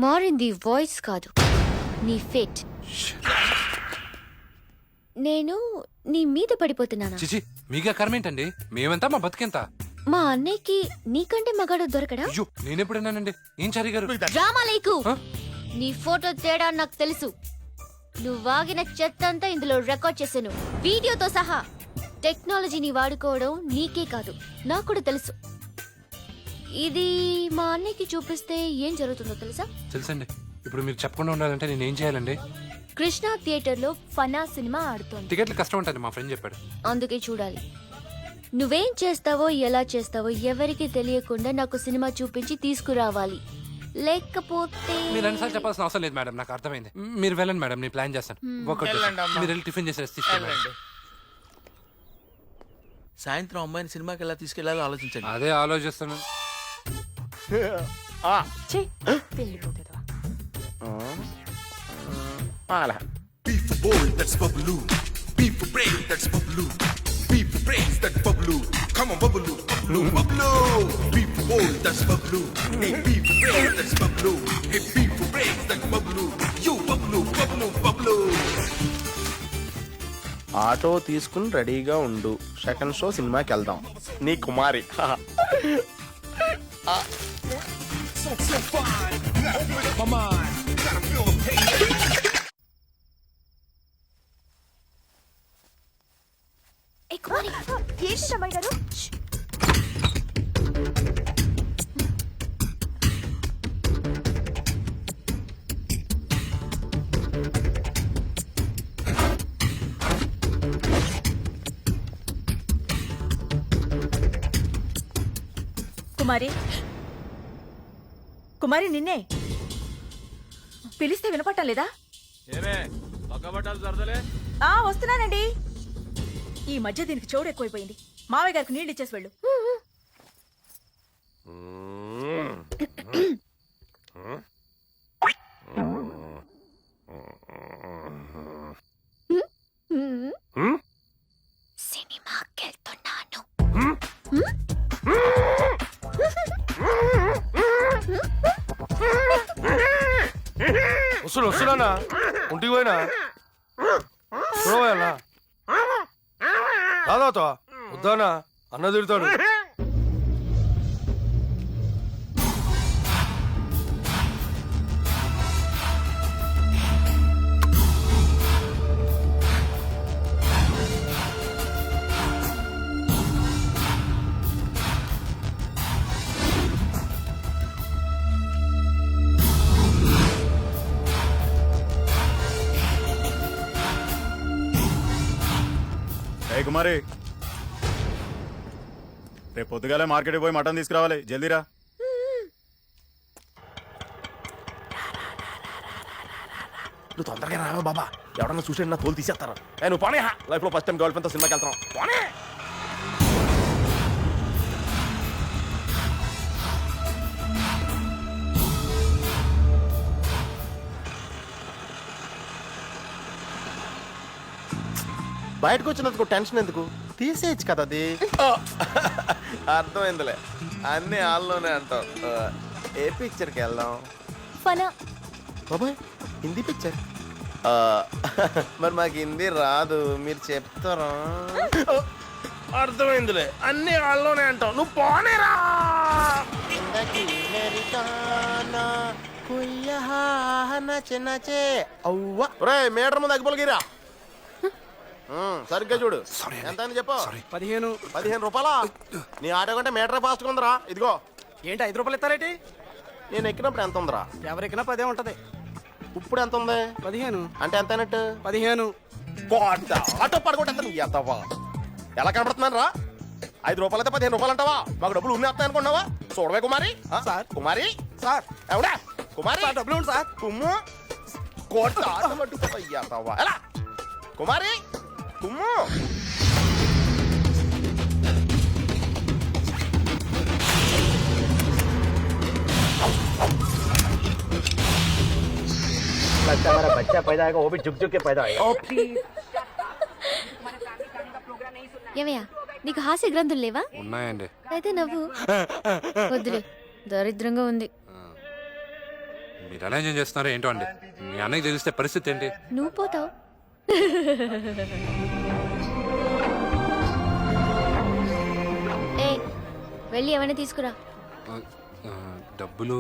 మారింది వాయిస్ కాదు, నీ ఫేట్. నేను నీ మీద పడిపోతున్నానా? చిచి, మీగా కర్మేంటండి? మేమంతా మా బతికెంత. మా అన్నయ్యకి నీకంటే మగాడు దొరకడా? అయ్యో, నేనెప్పుడన్నానండి? ఏం జరిగారు? డ్రామా లేకు. నీ ఫోటో తేడా నాకు తెలుసు. నువ్వు వాగిన చెత్త అంతా ఇందులో రికార్డ్ చేశాను, వీడియోతో సహా. టెక్నాలజీని వాడుకోవడం నీకే కాదు, నాకు కూడా తెలుసు. ఇది మా అన్నయ్యకి చూపిస్తే ఏం జరుగుతుందో తెలుసా? తెలుసండి. ఇప్పుడు మీరు చెప్పకుండా ఉండాలంటే నేను ఏం చేయాలండి? కృష్ణా థియేటర్ లో ఫనా సినిమా ఆడుతోంది. టికెట్లు కష్టం ఉంటుంది, మా ఫ్రెండ్ చెప్పాడు. అందుకే చూడాలి. నువ్వేం చేస్తావో ఎలా చేస్తావో ఎవరికి తెలియకుండా నాకు సినిమా చూపించి తీసుకురావాలి. లేకపోతే మీరు అన్నిసార్లు చెప్పాల్సిన అవసరం లేదు మేడం, నాకు అర్థమైంది. మీరు వెళ్ళండి మేడం, నేను ప్లాన్ చేస్తాను. మీరు వెళ్ళి టిఫిన్ చేసి రెస్ట్ తీసుకోండి. సాయంత్రం అమ్మాయిని సినిమాకి ఎలా తీసుకెళ్లాలో ఆలోచించండి. అదే ఆలోచిస్తున్నాను. Beef bold, that's Babalu. Beef brain, that's Babalu. Beef brains, that's Babalu. Come on, Babalu, Babalu, Babalu. Beef bold, that's Babalu. Hey, beef brains, that's Babalu. Hey, beef brains, that's Babalu. You, Babalu, Babalu, Babalu. Auto తీసుకుని రెడీగా ఉండు, second show సినిమాకి వెళ్దాం. నీ కుమారి. So fine, gotta feel it, my mind. Gotta feel the pain. కుమారి, కుమారి నిన్నే పిలిస్తే వినపట్టం లేదా? వస్తున్నానండి. ఈ మధ్య దీనికి చోడు ఎక్కువైపోయింది. మావయ్య గారికి నీళ్ళు ఇచ్చేసి వెళ్ళు. సినిమాకి వెళ్తున్నాను. వస్తున్నా ఒంటికి పోయినా చూడవా రాదా వద్దానా అన్న తిడతాడు. కుమారి రేపు పొద్దుగాలే మార్కెట్కి పోయి మటన్ తీసుకురావాలి, జల్దీరా. నువ్వు తొందరగా రావా బాబా, ఎవడన్నా చూసాడు నా తోలు తీసేస్తారా. నువ్వు పోనీ, లైఫ్ లో ఫస్ట్ టైం గర్ల్ ఫ్రెండ్తో సినిమాకి వెళ్తాను. పోనీ. బయటకు వచ్చినందుకు టెన్షన్ ఎందుకు, తీసేయచ్చు కదా అది. అర్థమైందిలే, అన్ని హాల్లోనే అంటావు. ఏ పిక్చర్కి వెళ్దాం? ఫనా బాబాయ్ హిందీ పిక్చర్. మరి మాకు హిందీ రాదు, మీరు చెప్తారా? అర్థమైందిలే, అన్ని హాల్లోనే అంటావు. నువ్వు పోనేరా. మీటర్ ముందు అగ్గిపోలగిరా. సరిగ్గా చూడు. ఎంత అని చెప్పు. 15 రూపాయలా? నీ ఆటో కంటే మీటర్ ఫాస్ట్గా ఉందిరా. ఇదిగో. ఏంటి 5 రూపాయలు ఇస్తారేటి? నేను ఎక్కినప్పుడు ఎంత ఉందిరా? ఎవరెక్కినా 10 ఉంటది. ఇప్పుడు ఎంత ఉంది? 15. అంటే ఎంత అయినట్టు? 15. ఆటో పడుకుంటా ఎలా కనబడుతున్నాను రా? 5 రూపాయలు అయితే 15 రూపాయలు అంటావా? మాకు డబ్బులు ఉన్నాయి అనుకున్నావా? చూడవే కుమారి. సార్. కుమారి సార్. ఎవడా కుమారి? డబ్బులు ఉంది సార్. కుమ్ము కొట్టావా? ఎలా కుమారి కుమ్ము. बच्चा पैदा आएगा वो भी झुक झुक के पैदा आएगा. ఏమయ్యా, నీకు హాస్య గ్రంథులు లేవా? ఉన్నాయండి. అయితే నవ్వు. వద్దులే, దరిద్రంగా ఉంది. మీరు ఎలా ఎంజాయ్ చేస్తున్నారో ఏంటో అండి. మీ అన్నయ్య తెలిస్తే పరిస్థితి ఏంటి? నువ్వు పోతావు. ఏ, వెళ్ళి ఏమైనా తీసుకురా. డబ్బులు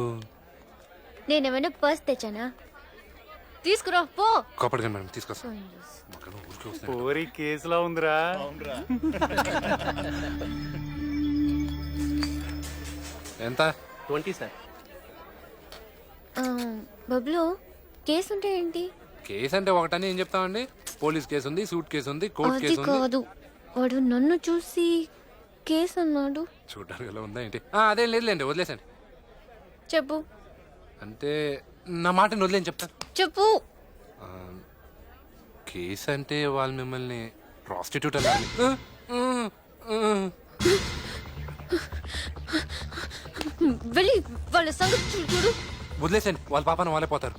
నేనేమైనా పర్స్ తెచ్చానా? తీసుకురా పో. కోపడగా మేడం తీసుకొస్తా. పోరి కేసులో ఉందిరా. ఎంత? 20 సార్. బబ్లు, కేసు ఉంటే ఏంటి? కేసు అంటే ఒకటని ఏం చెప్తామండి. పోలీస్ కేసు ఉంది, సూట్ కేసు ఉంది, కోర్టు అది కేసు ఉంది. కాదు, వాడు నన్ను చూసి కేసు అన్నాడు. చూడడానికి ఎలా ఉందా ఏంటి? అదేం లేదులేండి, వదిలేసండి. చెప్పు. అంటే నా మాటని వదిలేని చెప్తాను. చెప్పు. కేసు అంటే వాళ్ళు మిమ్మల్ని ప్రాస్టిట్యూట్ అన్నారు. వెళ్ళి వాళ్ళ సంగతి చూడు. వదిలేసండి, వాళ్ళ పాపను వాళ్ళే పోతారు.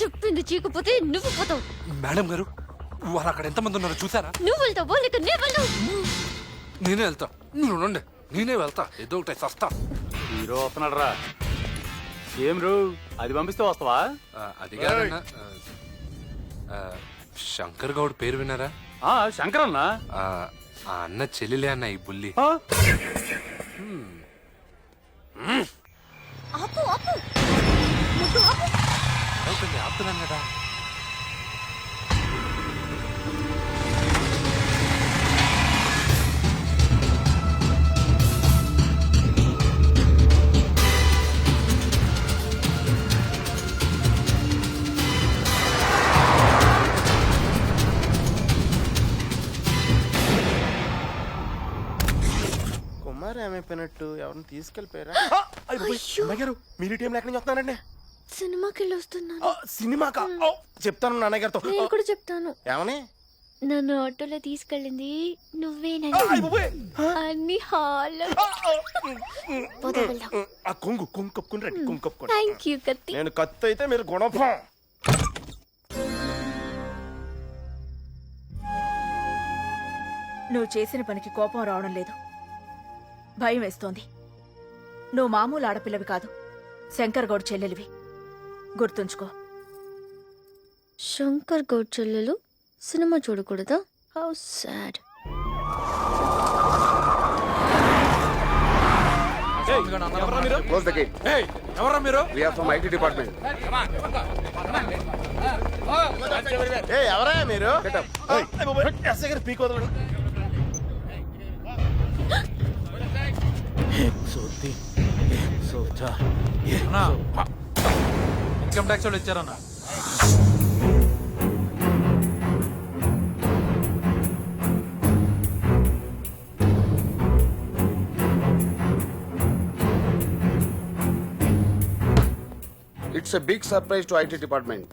చెప్పింది చీకపోతే నువ్వు పోతావు. మేడం గారు, వాళ్ళు అక్కడ ఎంతమంది ఉన్నారో చూసారా? నువ్వు వెళ్తావు, లేక నేను వెళ్తావు. నేనే వెళ్తా. మీరు ఉండండి, నేనే వెళ్తా. ఏదో ఒకటి సస్తా. హీరో వస్తున్నాడు రా. ఏం రూ, అది పంపిస్తే వస్తావా? అది కాదన్నా, శంకర్ గౌడ్ పేరు విన్నారా? శంకర్ అన్న. ఆ అన్న చెల్లెలే అన్న ఈ బుల్లి. ఆపు ఆపు. ముద్దు ఆపు. ఆపుతున్నాను కదా. కుమారి ఏమైపోయినట్టు? ఎవరిని తీసుకెళ్ళిపోయారా? గారు మీరు టైం ఎక్కడి నుంచి వస్తున్నారండి? సినిమాకి వెళ్ళి వస్తున్నాను. సినిమాకా? చెప్తాను నాన్నయ్య గారితో. నేను కూడా చెప్తాను. ఏమని? నన్ను ఆటోలో తీసుకెళ్ళింది నువ్వేనండి. అన్ని హాల్. ఆ కొంగు కప్పుకుని రండి. కొంగు కప్పుకోండి. థ్యాంక్ యూ కత్తి. నేను కత్తి అయితే మీరు గుణపం. నువ్వు చేసిన పనికి కోపం రావడం లేదు, భయం వేస్తోంది. నువ్వు మామూలు ఆడపిల్లవి కాదు, శంకర్ గౌడ్ చెల్లెలివి. గుర్తుంచుకో. శంకర్ గౌడ్ చెల్లెలు సినిమా చూడకూడదా? How sad. Close the gate. ఎవరా మీరు? We are from IT department. ఎవరా మీరు? ఇన్కమ్ ట్యాక్స్ వాళ్ళు ఇచ్చారన్నా. It's a big surprise to IT department.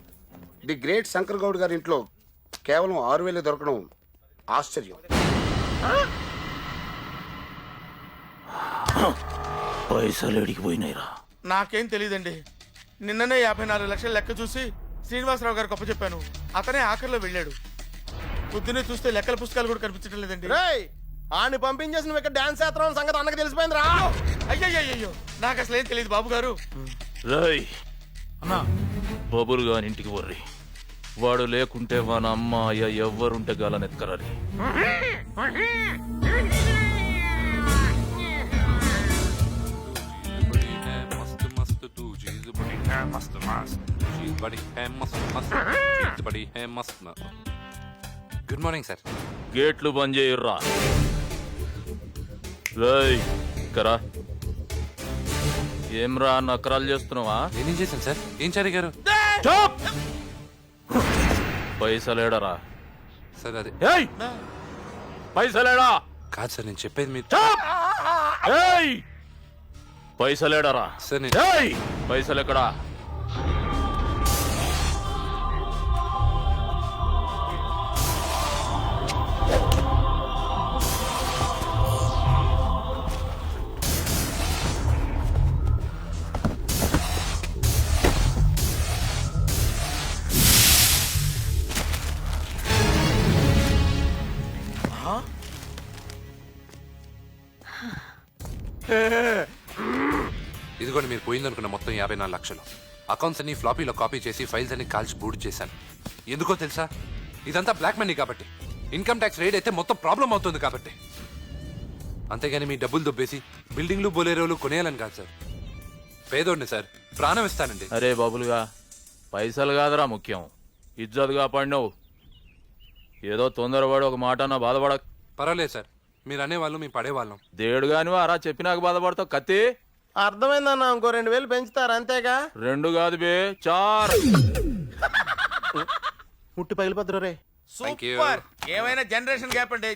The great Shankar Goud గారి ఇంట్లో కేవలం 6,000 దొరకడం ఆశ్చర్యం. పైసలు ఎడికి పోయినాయిరా? నాకేం తెలియదండి. నిన్ననే 54 లక్షల లెక్క చూసి శ్రీనివాసరావు గారికి అప్పచెప్పాను. అతనే ఆఖరిలో వెళ్ళాడు. పొద్దునే చూస్తే లెక్కల పుస్తకాలు కూడా కనిపించడం లేదండి. ఆని పంపించేసి నువ్వు ఇక్కడ డాన్స్ చేస్తున్నావు సంగతి అన్నకి తెలిసిపోయింది రా. అయ్యో నాకు అసలు ఏం తెలియదు బాబు గారు. రై అన్నా, బబుల్ గాని ఇంటికి వర్రి. వాడు లేకుంటే వాన అమ్మ అయ్య ఎవ్వరుంటే గాలనెత్కరాలి. Good morning sir. గేట్లు బంద్ చేయర్రా. రై కరా. ఏమ్రా నకరాలు చేస్తున్నావా? నేనేం చేశాను సార్? ఏం జరిగారు? పైసలేడరా? సార్ అది పైసలేడా? కాదు సార్, నేను చెప్పేది మీరు. పైసలేడరా? సార్ పైసలు ఎక్కడా? ఇదిగోండి మీరు పోయిందనుకున్న మొత్తం 54 లక్షలు. అకౌంట్స్ అన్ని ఫ్లాపీలో కాపీ చేసి ఫైల్స్ అన్ని కాల్చి బూడ్ చేశాను. ఎందుకో తెలుసా? ఇదంతా బ్లాక్ మనీ కాబట్టి. ఇన్కమ్ ట్యాక్స్ రేట్ అయితే మొత్తం ప్రాబ్లం అవుతుంది కాబట్టి. అంతేగాని మీ డబ్బులు దొబ్బేసి బిల్డింగ్లు బొలేరోలు కొనేయాలని కాదు సార్. పేదోడిని సార్, ప్రాణం ఇస్తానండి. అరే బాబులుగా, పైసలు కాదురా ముఖ్యం, ఇజ్జత్ కాపాడినావు. ఏదో తొందరపడి ఒక మాట నా బాధపడ. పర్వాలేదు సార్, మీరు అనేవాళ్ళు మేము పడేవాళ్ళం. దేడు గాని అరా చెప్పినాక బాధపడతావు. కత్తి అర్థమైందన్నా, ఇంకో 2,000 పెంచుతారు అంతేగా. 2 కాదు బే 4. ముట్టి పగిలిపోద్దురు రే. సూపర్. ఏమైనా జనరేషన్ గ్యాప్ అండి.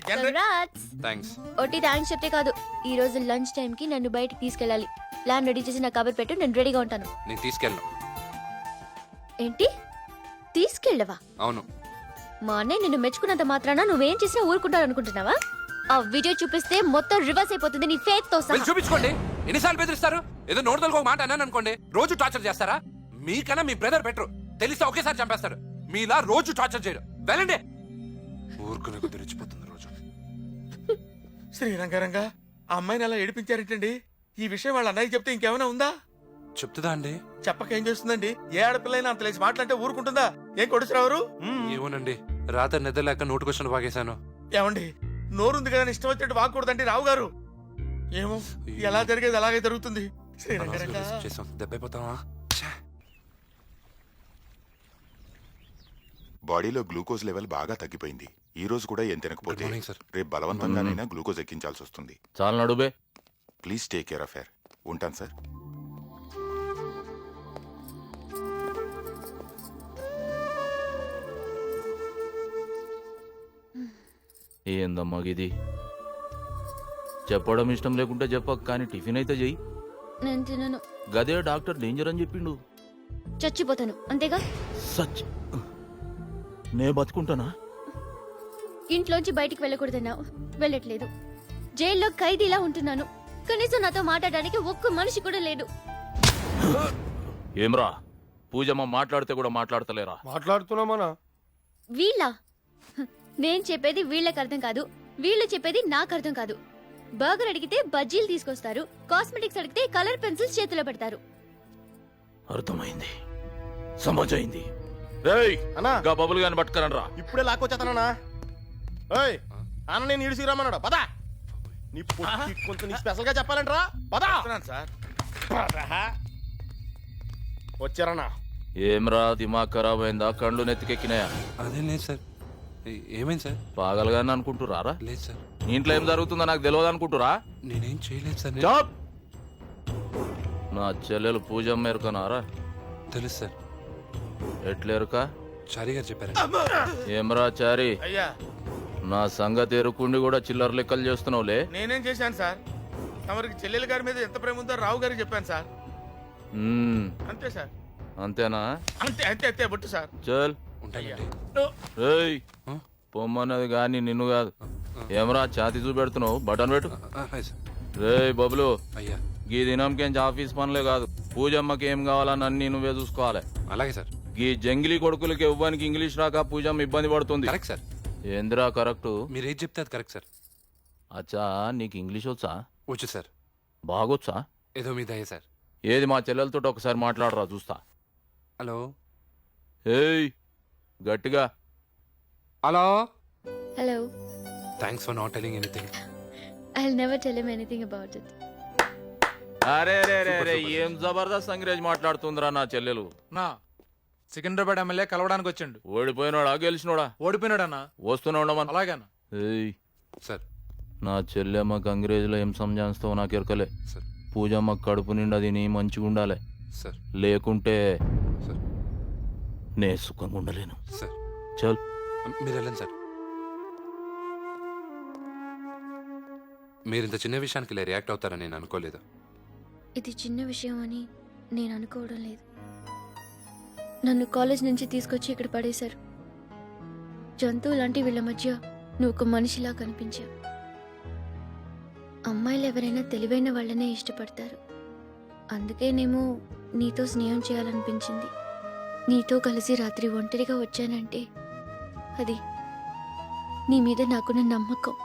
థ్యాంక్స్. ఒట్టి థ్యాంక్స్ చెప్తే కాదు, ఈ రోజు లంచ్ టైం కి నన్ను బయటికి తీసుకెళ్ళాలి. ప్లాన్ రెడీ చేసి నా కబర్ పెట్టు, నేను రెడీగా ఉంటాను. నేను తీసుకెళ్ళను. ఏంటి తీసుకెళ్ళవా? అవును. మా అన్నయ్య నిన్ను మెచ్చుకున్నంత మాత్రాన నువ్వేం చేసినా ఊరుకుంటారు అనుకుంటున్నావా? ఆ వీడియో చూపిస్తే మొత్తం రివర్స్ అయిపోతుంది నీ ఫేత్ తో సహా. చూపించుకోండి. ఎన్నిసార్లు బెదిరిస్తారు? ఏదో నోటుదలకు ఒక మాట అన్నాను అనుకోండి, రోజు టార్చర్ చేస్తారా? మీకన్నా మీ బ్రదర్ బెటర్. తెలిస్తే ఒకేసారి చంపేస్తాడు. మీలా రోజు టార్చర్ చేయడు. వెళ్ళండి. ఊరుకునే కొద్ది రెచ్చిపోతుంది రోజు. శ్రీరంగారంగా ఆ అమ్మాయిని అలా ఏడిపించారేంటండి? ఈ విషయం వాళ్ళ అన్నయ్య చెప్తే ఇంకేమైనా ఉందా? చెప్తుందా అండి? చెప్పక ఏం చేస్తుందండి? ఏ ఆడపిల్లైనా అంత లేచి మాట్లాడితే ఊరుకుంటుందా? ఏం కొడుచురావరు? ఏమోనండి, రాత్రి నిద్ర లేక నోటుకొచ్చిన వాగేశాను. ఏమండి, నోరుంది కదా ఇష్టం వచ్చినట్టు వాగకూడదండి రావు గారు. ఏమో, ఎలా జరిగేది అలాగే జరుగుతుంది. శ్రీరంగారంగా దెబ్బైపోతావా? బాడీలో గ్లూకోజ్ లెవెల్ బాగా తగ్గిపోయింది. ఈ రోజు కూడా ఏం తినకపోతే రేపు బలవంతంగానైనా గ్లూకోజ్ ఎక్కించాల్సి వస్తుంది. చాలా నడుబే. Please take care of her. ఉంటాను సార్. ఏందమ్మా ఇది? చెప్పడం ఇష్టం లేకుంటే చెప్పక, కానీ టిఫిన్ అయితే చెయ్యి. నేను తినను. గదే డాక్టర్ డేంజర్ అని చెప్పిండు. చచ్చిపోతాను అంతేగా. సచ్ నే బతుకుంటానా? ఇంట్లోంచి బయటికి వెళ్ళకూడదన్నావు, వెళ్ళట్లేదు. జైల్లో ఖైదీలా ఉంటున్నాను. కనీసం నాతో మాట్లాడడానికి ఒక్క మనిషి కూడా లేడు. ఏమ్రా పూజమ్మ మాట్లాడితే కూడా మాట్లాడతలేరా? మాట్లాడుతున్నామనా? వీళ్ళ నేను చెప్పేది వీళ్ళకి అర్థం కాదు, వీళ్ళు చెప్పేది నాకు అర్థం కాదు. బర్గర్ అడిగితే బజ్జీలు తీసుకొస్తారు, కాస్మెటిక్స్ అడిగితే కలర్ పెన్సిల్స్ చేతిలో పెడతారు. అర్థమైంది, సమజైంది. రేయ్ అన్నా గా బబుల్ గాని పట్టుకరండి రా. ఇప్పుడే లాక్కొచ్చేస్తానన్నా. ఏయ్ అన్న నేను ఈడు శ్రీరామన్నాడు పదా. నీ పొట్టి కొంచెం నీ స్పెషల్ గా చెప్పాలంటరా పదా సార్. వచ్చారన్నా. ఏమ్రా దిమాగ్ ఖరాబ్ అయిందా? కళ్ళు నెత్తికెక్కినాయా? అదేం లేదు సార్. ఏమైంది సార్? పాగలగాని అనుకుంటురారా? లేదు సార్. నీ ఇంట్లో ఏం జరుగుతుందో నాకు తెలియదు అనుకుంటురా? నేనేం చేయలేదు సార్. చాప్! నా చెల్లెలు పూజమ్మ ఎరుకనారా? తెలుసు సార్. ఎట్లేరుక? చారి గారు చెప్పారు. ఏమ్రా చారి, అయ్యా నా సంగతి ఎరుకుండి కూడా చిల్లర లెక్కలు చేస్తున్నావులే. నేనేం చేశాను సార్? తమరికి చెల్లెల గారి మీద ఎంత ప్రేమ ఉందో రావు గారికి చెప్పాను సార్. అంతే సార్. అంతేనా? అంతే అంతే అంతే బొట్టు సార్. చల్. రేయ్ పొమ్మన్నది గాని నిన్ను కాదు. ఏమరా ఛాతి చూపెడుతున్నావు? బటన్ పెట్టు. రేయ్ బబులు, అయ్యా గీ దినంకేంచి ఆఫీస్ పనులే కాదు, పూజమ్మకి ఏం కావాలని అన్ని నువ్వే చూసుకోవాలి. అలాగే సార్. గీ జంగిలీ కొడుకులకి ఇవ్వడానికి ఇంగ్లీష్ రాక పూజమ్మ ఇబ్బంది పడుతుంది. Correct sir. ఏందిరా కరెక్ట్? మీరు ఏది చెప్తే అది కరెక్ట్ సార్. అచ్చా నీకు ఇంగ్లీష్ వచ్చా? వచ్చు సార్. బాగొచ్చా? ఏదో మీద అయ్యే సార్. ఏది మా చెల్లెలతో ఒకసారి మాట్లాడరా చూస్తా. హలో. ఏయ్ గట్టిగా. Hello. Hello. Thanks for not telling anything. I'll never tell him anything about it. అరే రే రే రే ఏం జబర్దస్త్ అంగ్రేజ్ మాట్లాడుతుందిరా నా చెల్లెలు. నా సికింద్రాబాద్ ఎమ్మెల్యే కలవడానికి వచ్చిండు. ఓడిపోయినోడా గెలిచినోడా? ఓడిపోయినాడన్నా. వస్తూనే ఉండమని. అలాగేనా? ఏయ్ సార్. నా చెల్లెమ్మకి అంగ్రేజీలో ఏం సంజాయిస్తావు నాకు ఎరకలే. సార్. పూజమ్మ కడుపు నిండా తిని మంచిగా ఉండాలి. సార్. లేకుంటే సార్ నే సుఖంగా ఉండలేను. సార్. చల్ మీరు వెళ్ళండి సార్. మీరు ఇంత చిన్న విషయానికి ఇలా రియాక్ట్ అవుతారని నేను అనుకోలేదు. ఇది చిన్న విషయం అని నేను అనుకోవడం లేదు. నన్ను కాలేజ్ నుంచి తీసుకొచ్చి ఇక్కడ పడేశారు. జంతువు లాంటి వీళ్ళ మధ్య నువ్వు ఒక మనిషిలా కనిపించావు. అమ్మాయిలు ఎవరైనా తెలివైన వాళ్ళనే ఇష్టపడతారు. అందుకేనేమో నీతో స్నేహం చేయాలనిపించింది. నీతో కలిసి రాత్రి ఒంటరిగా వచ్చానంటే అది నీ మీద నాకున్న నమ్మకం.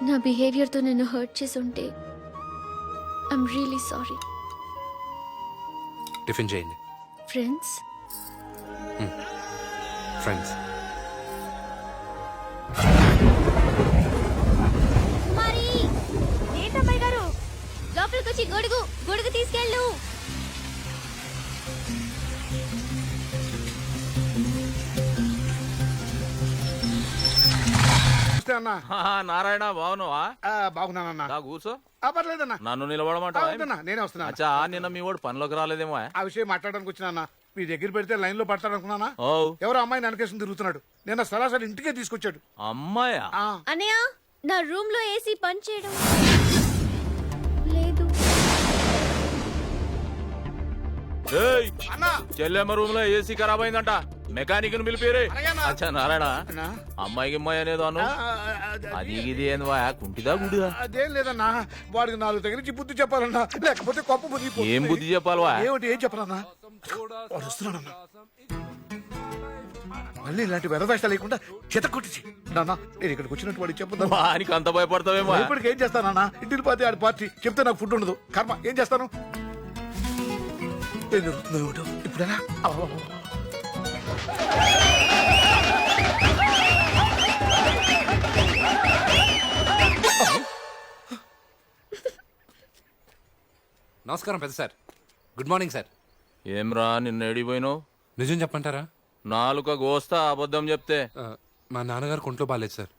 నా బిహేవియర్తో నిన్ను హర్ట్ చేసి ఉంటే ఐఎమ్ రియలీ సారీ. టిఫిన్ చేయండి. ఫ్రెండ్స్. ఫ్రెండ్స్. ఏంటమ్మాయి గారు? లోపలికి వచ్చి గొడుగు తీసుకెళ్ళు. అన్నా. నారాయణ బాగున్నావా? బాగున్నానన్నా. కూర్చో. పర్లేదన్నా. నన్ను నిలబడమంటావా? నేనే వస్తున్నా. అచ్చా నిన్న మీ వాడు పనిలోకి రాలేదేమో. ఆ విషయం మాట్లాడడానికి వచ్చినా. మీ దగ్గర పెడితే లైన్ లో పడతాడు అనుకున్నానా? ఓ ఎవరో అమ్మాయిని వెనకేసుకుని తిరుగుతున్నాడు. నేను సరాసరి ఇంటికే తీసుకొచ్చాడు. అమ్మాయా? అన్నయ్య నా రూమ్ లో ఏసీ పని చేయడం లేదు. చెల్లెమ్మ రూమ్ లో ఏసీ ఖరాబ్ అయిందంట. మెకానిక్ ను పిలిపిరే. అచ్చా నారాయణ, అమ్మాయికి అమ్మాయి అనేది అను. అది ఇది ఏంది కుంటిదా గుడిదా? అదేం లేదన్నా, వాడికి 4 తగిలించి బుద్ధి చెప్పాలన్నా, లేకపోతే కొప్ప బుద్ధి. ఏం బుద్ధి చెప్పాలవా? ఏమిటి ఏం చెప్పాలన్నా? వాడు వస్తున్నాడన్నా. మళ్ళీ ఇలాంటి వెధవేషాలు లేకుండా చేత కొట్టించి నాన్న నేను ఇక్కడికి వచ్చినట్టు వాడికి చెప్పు. వానికి అంత భయపడతావేమో. ఇప్పటికి ఏం చేస్తానన్నా? ఇంటికి పోతే ఆడి పార్టీ చెప్తే నాకు ఫుడ్ ఉండదు. కర్మ ఏం చేస్తాను? ఏం జరుగుతుందో ఏమిటో ఇప్పుడేనా? నమస్కారం పెద్ద సార్. Good morning sir. ఏమ్రా నిన్న ఎడిపోయినావు? నిజం చెప్పంటారా? నాలుక గోస్తా అబద్ధం చెప్తే. మా నాన్నగారు కొంట్లో బాగాలేదు సార్.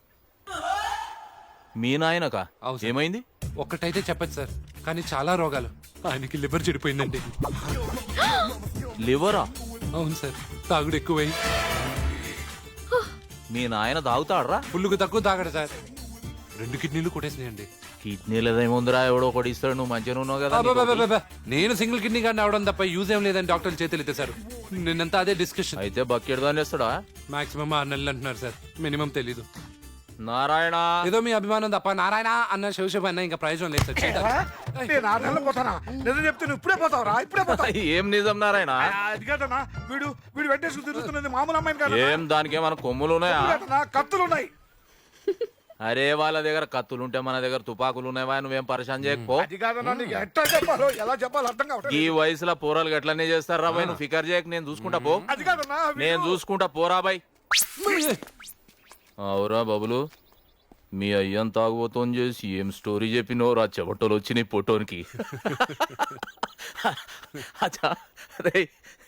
మీ నాయనకా? ఏమైంది? ఒక్కటైతే చెప్పచ్చు సార్, కానీ చాలా రోగాలు. ఆయనకి లివర్ చెడిపోయిందండి. లివరా? అవును సార్, తాగుడు ఎక్కువై. మీ నాయన తాగుతాడరా? ఫుల్లుకు తక్కువ తాగడు సార్. 2 కిడ్నీలు కొట్టేసినాయండి. కిడ్నీలు ఏముందిరా, ఎవడో ఒకటి ఇస్తాడు. నువ్వు మంచిగా ఉన్నావు కదా. నేను సింగిల్ కిడ్నీ గారిని అవడం తప్ప యూజ్ ఏం లేదని డాక్టర్లు చేతులు ఎత్తేసారు. నిన్నంతా అదే డిస్కషన్. అయితే బకెట్ దాన్ని ఇస్తాడా? మాక్సిమం 6 నెలలు అంటున్నారు సార్, మినిమం తెలీదు. నారాయణ ఏదో మీ అభిమానం తప్ప నారాయణ అన్న శివశివ అన్న ఇంకా ప్రయోజనం లేదు సార్. నేను 6 నెలలు పోతానా? నిజం చెప్తే నువ్వు ఇప్పుడే పోతావురా, ఇప్పుడే పోతావు. ఏం నిజం నారాయణ? అది కాదన్నా, వీడు వెంటేసుకు తిరుగుతున్నది మామూలు అమ్మాయిని కాదు. ఏం దానికి ఏమైనా కొమ్ములు ఉన్నాయా? కత్తులు ఉన్నాయి. అరే వాళ్ళ దగ్గర కత్తులుంటే మన దగ్గర తుపాకులు ఉన్నాయా? నువ్వేం పరిశాన్ చేయకపో. అది కాదన్నా, నీకు ఎట్లా చెప్పాలో ఎలా చెప్పాలో అర్థం కావట్లేదు. ఈ వయసులో పోరాలు ఎట్లనే చేస్తారు రా బాయ్. నువ్వు ఫికర్ చేయక, నేను చూసుకుంటా పో. అది కాదన్నా, నేను చూసుకుంటా పోరా బాయ్. అవురా బాబులు, మీ అయ్యన్ తాగుబోతోని చేసి ఏం స్టోరీ చెప్పినో రా చెవటోలు వచ్చినాయి పొట్టోనికి. అచ్చా రే,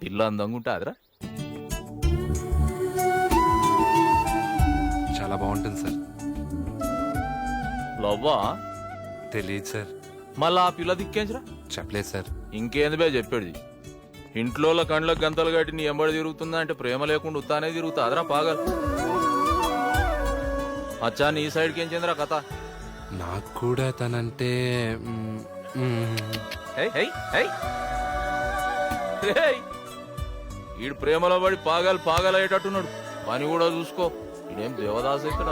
ఇల్లు అందంగా ఉంటాదిరా. చాలా బాగుంటుంది సార్. లవ్వా? తెలియదు సార్. మళ్ళా ఆ పిల్ల దిక్కేంచరా? చెప్పలేదు సార్. ఇంకేంది బే చెప్పేది? ఇంట్లో కండ్లకు గంతలు కట్టి నీ ఎంబడి తిరుగుతుందా అంటే ప్రేమ లేకుండా ఉత్తానే తిరుగుతా అదరా పాగల్. అచ్చా నీ సైడ్కి ఏం చెందిరా కథ? నాకు కూడా తనంటే ఈడు ప్రేమలో పడి పాగల్ అయ్యేటట్టున్నాడు. పని కూడా చూసుకో. ఇదేం దేవదాస్ ఇక్కడ.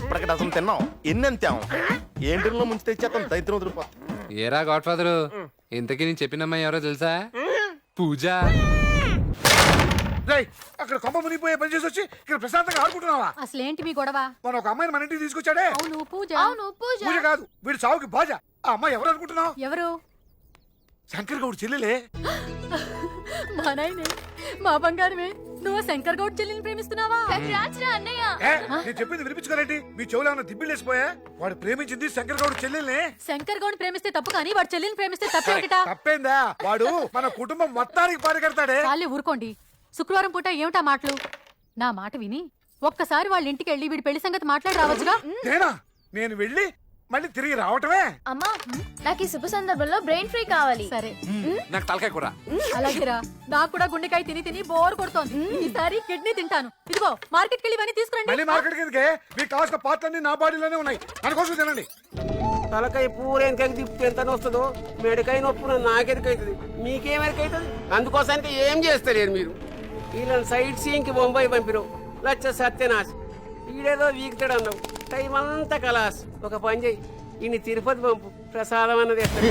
ఇప్పటికి డజన్ తిన్నాం, ఎన్ని అంతాం? ఏంటిలో ముంచి తెచ్చేస్తాం, దైత్యం వదిలిపో. ఏరా గాడ్ ఫాదరు, ఇంతకీ నేను చెప్పినమ్మా ఎవరో తెలుసా? పూజ. అక్కడ కొమ్మ మునిగిపోయే పని చేసి వచ్చి ఇక్కడ ప్రశాంతంగా ఆడుకుంటున్నావా? అసలేంటి మీ గొడవ? మన ఒక అమ్మాయిని మన ఇంటికి తీసుకొచ్చాడే. అవును పూజ. పూజ కాదు, వీడు చావుకి బాజ. ఆ అమ్మాయి ఎవరు అనుకుంటున్నావు? ఎవరు? శంకర్ గౌడ్ చెల్లెలే. మా నాయనే, మా బంగారమే. నువ్వు శంకర్ గౌడ్ చెల్లిని ప్రేమిస్తున్నావా? నేను చెప్పింది వినిపించుకోరేంటి? మీ చెవులు ఏమైనా దిబ్బిలేసిపోయా? వాడు ప్రేమించింది శంకర్ గౌడ్ చెల్లెల్ని. శంకర్ గౌడ్ ప్రేమిస్తే తప్పు, కానీ వాడు చెల్లిని ప్రేమిస్తే తప్పేమిటా? తప్పేందా? వాడు మన కుటుంబం మొత్తానికి పారికడతాడే. చాలే ఊరుకోండి. శుక్రవారం పూట ఏమిటా మాటలు? నా మాట విని ఒక్కసారి వాళ్ళ ఇంటికి వెళ్ళి వీడి పెళ్లి సంగతి మాట్లాడి రావచ్చుగా. నేనా? నేను వెళ్ళి మళ్ళీ తిరిగి రావటమే? అమ్మా, నాకు ఈ శుభ సందర్భంలో బ్రెయిన్ ఫ్రీ కావాలి. సరే, నాకు తలకాయ కూర. అలాగేరా. నాకు కూడా గుండెకాయ తిని తిని బోర్ కొడుతోంది. ఈసారి కిడ్నీ తింటాను. ఇదిగో మార్కెట్కి వెళ్ళి ఇవన్నీ తీసుకురండి. మళ్ళీ మార్కెట్ కిందకే. మీకు కావాల్సిన పార్ట్లన్నీ నా బాడీలోనే ఉన్నాయి. అందుకోసం తినండి. తలకాయ పూరేంతకి తిప్పి ఎంత వస్తుందో మెడకాయ నొప్పున నాకెరికైతుంది, మీకేమెరికైతుంది? అందుకోసానికి ఏం చేస్తలేరు మీరు. వీళ్ళని సైట్ సీయింగ్కి బొంబాయి పంపిరు. లచ్చ సత్యనాశ్ ఈడేదో వీక్తాడు అన్నావు. టైం అంతా కలాస్. ఒక పని చెయ్యి, ఈయన తిరుపతి పంపు, ప్రసాదం అన్నది ఎక్కడ.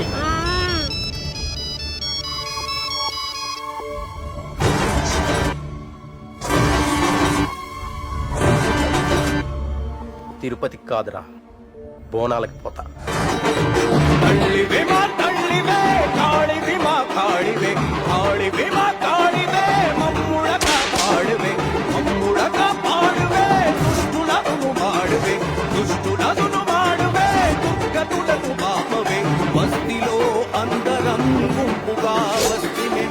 తిరుపతికి కాదురా, బోనాలకి పోతా. బస్తీలో అందరం గుంపుగా వస్తీనే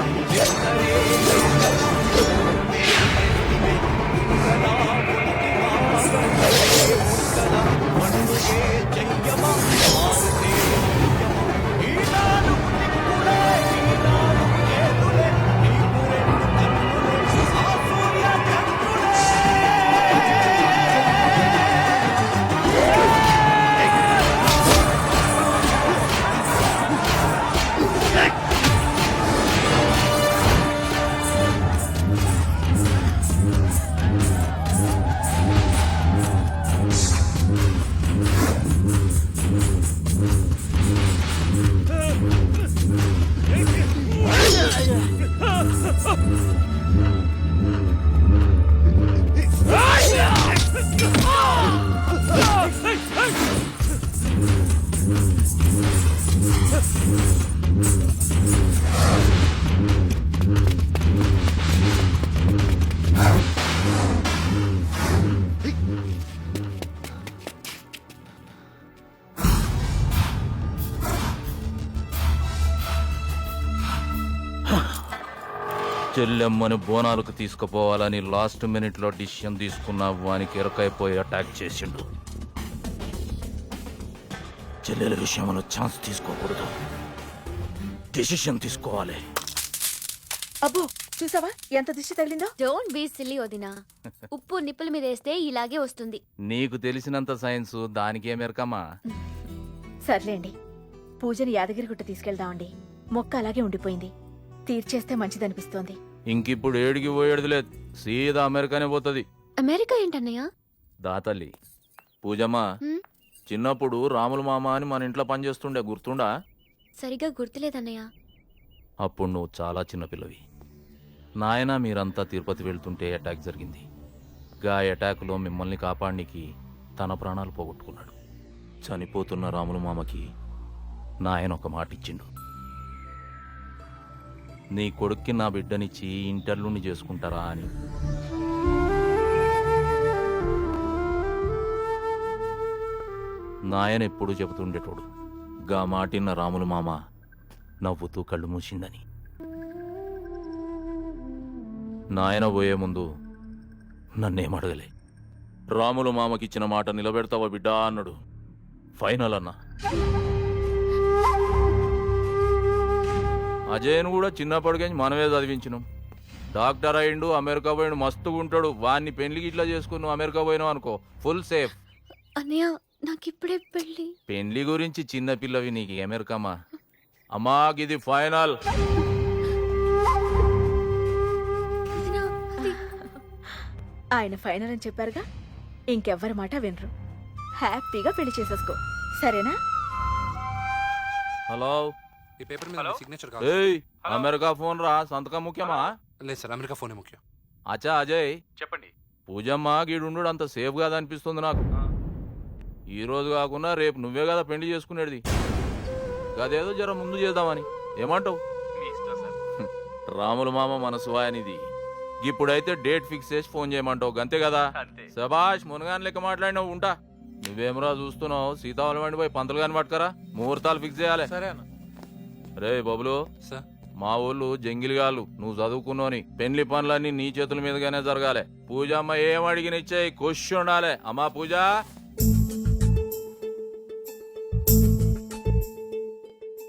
చెల్లెమ్మని బోనాలకు తీసుకుపోవాలని లాస్ట్ మినిట్ లో డిసిషన్ తీసుకున్న వానికి ఎరకైపోయి అటాక్ చేసిండు. చెల్లెల విషయంలో ఛాన్స్ తీసుకోకూడదు, డిసిషన్ తీసుకోవాలి. అబ్బో, చూసావా ఎంత దిష్టి తగిలిందో? డోంట్ బీ సిల్లీ వదినా. ఉప్పు నిప్పుల మీద వేస్తే ఇలాగే వస్తుంది. నీకు తెలిసినంత సైన్స్ దానికేమెరకమ్మా. సర్లేండి, పూజని యాదగిరిగుట్ట తీసుకెళ్దామండి. మొక్క అలాగే ఉండిపోయింది. తీర్చేస్తే మంచిదనిపిస్తోంది. ఇంకిప్పుడు ఏడికి పోయేది లేదు, సీదా అమెరికానే పోతుంది. అమెరికా ఏంటన్నయ్య? దాతల్లి పూజమ్మా, చిన్నప్పుడు రాముల మామ అని మన ఇంట్లో పనిచేస్తుండే, గుర్తుండా? సరిగా గుర్తులేదన్నయ్య. అప్పుడు నువ్వు చాలా చిన్నపిల్లవి. నాయన మీరంతా తిరుపతి వెళ్తుంటే అటాక్ జరిగింది. గా అటాక్లో మిమ్మల్ని కాపాడడానికి తన ప్రాణాలు పోగొట్టుకున్నాడు. చనిపోతున్న రాములు మామకి నాయన ఒక మాట ఇచ్చిండు. నీ కొడుక్కి నా బిడ్డనిచ్చి ఇంటర్లుని చేసుకుంటారా అని. నాయన ఎప్పుడూ చెబుతుండేటోడు, గా మాటిన్న రాములు మామ నవ్వుతూ కళ్ళు మూసిందని. నాయన పోయే ముందు నన్నేమడగలే. రాములు మామకిచ్చిన మాట నిలబెడతావా బిడ్డా అన్నాడు. ఫైనల్ అన్నా. అజయ్ను కూడా చిన్నప్పటికేంచి మనమే చదివించినాం. డాక్టర్ అయిండు, అమెరికా పోయిండు, మస్తుగా ఉంటాడు. వాడిని పెళ్లికి ఇట్లా చేసుకుని నువ్వు అమెరికా పోయినావు అనుకో, ఫుల్ సేఫ్. అన్నయ్య నాకిప్పుడే పెళ్ళి. పెళ్లి గురించి చిన్న పిల్లవి నీకు అమెరికామా? అమ్మా ఇది ఫైనల్. ఆయన ఫైనల్ అని చెప్పారుగా, ఇంకెవ్వరి మాట వినరు. హ్యాపీగా పెళ్లి చేసేసుకో, సరేనా? హలో, ఈ పేపర్ మీద సిగ్నేచర్ ఏయ్ అమెరికా ఫోన్ రా, సంతకం ముఖ్యమా? లేదు సార్, అమెరికా ఫోనే ముఖ్యం. అచ్చా అజయ్ చెప్పండి. పూజమ్మ గీడుండు అంత సేఫ్ కాదు అనిపిస్తుంది నాకు. ఈ రోజు కాకుండా రేపు నువ్వే కదా పెళ్లి చేసుకునేది. అదేదో జర ముందు చేద్దామని. ఏమంటావు? రాముల మామ మనసు ఆయనిది. ఇప్పుడైతే డేట్ ఫిక్స్ చేసి ఫోన్ చేయమంటావు, గంతే కదా? సబాష్, మునగాని లెక్క మాట్లాడినావు. ఉంటా. నువ్వేమరా చూస్తున్నావు? సీతావళి వండి పోయి పంతులు గాని పట్టుకరా, ముహూర్తాలు ఫిక్స్ చేయాలి. రే బబులు, మా ఊళ్ళు జంగిలిగాళ్ళు, నువ్వు చదువుకున్నావు. పెళ్లి పనులన్నీ నీ చేతుల మీదుగానే జరగాలి. పూజమ్మ ఏం అడిగిన ఇచ్చే ఖుషి ఉండాలి. అమ్మా పూజ.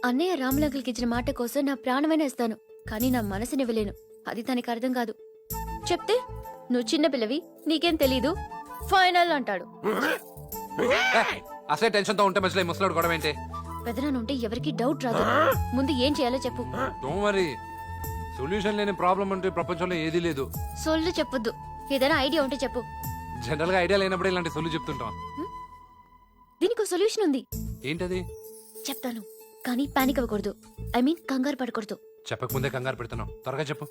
అన్నయ్య రాములకి ఇచ్చిన మాట కోసం నా ప్రాణమైనా ఇస్తాను, కానీ నా మనసుని ఇవ్వలేను. అది తనకి అర్థం కాదు. చెప్తే నువ్వు చిన్న పిల్లవి, నీకేం తెలీదు, ఫైనల్ అంటాడు. అసలే టెన్షన్ తో ఉంటే మధ్యలో ముసలాడు గొడవ ఏంటి? పెదనానుంటే ఎవరికి డౌట్ రాదు. ముందు ఏం చేయాలో చెప్పు. డోంట్ వరీ, సొల్యూషన్ లేని ప్రాబ్లం అంటే ప్రపంచంలో ఏదీ లేదు. సొల్లు చెప్పొద్దు, ఏదైనా ఐడియా ఉంటే చెప్పు. జనరల్ గా ఐడియా లేనప్పుడు ఇలాంటి సొల్లు చెప్తుంటాం. దీనికి సొల్యూషన్ ఉంది. ఏంటది? చెప్తాను, కానీ పానిక్ అవ్వకూడదు. ఐ మీన్ కంగారు పడకూడదు. చెప్పకముందే కంగారు పెడుతున్నావు, త్వరగా చెప్పు.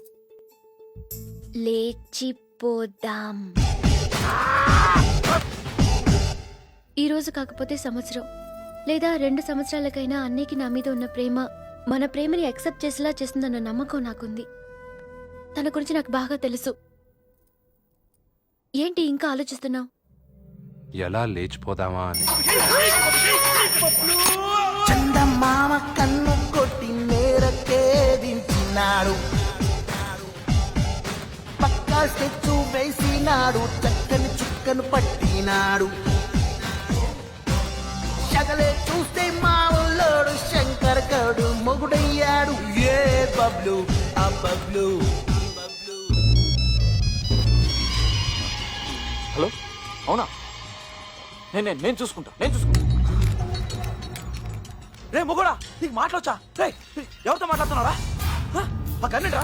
లేచిపోదాం. ఈ రోజు కాకపోతే సంవత్సరం లేదా 2 సంవత్సరాలకైనా అన్నయ్యకి నా మీద ఉన్న ప్రేమ మన ప్రేమని యాక్సెప్ట్ చేసేలా చేస్తుందన్న నమ్మకం నాకుంది. తన గురించి నాకు బాగా తెలుసు. ఏంటి ఇంకా ఆలోచిస్తున్నావు? ఎలా లేచిపోదామా అని. చందమామ కన్ను కొట్టి నేరకేదించినాడు, పక్కా స్కెచ్చు వేసినాడు, చక్కని చుక్కను పట్టినాడు. శగలే చూస్తే మా ఊళ్ళోడు శంకర్ గౌడు మొగుడయ్యాడు. ఏ బబ్లు ఆ బబ్లు. హలో, అవునా? నేను చూసుకుంటా. రే మొగుడా, నీకు మాట్లాడొచ్చా? రే ఎవరితో మాట్లాడుతున్నారా? ఆ గన్నేట్రా?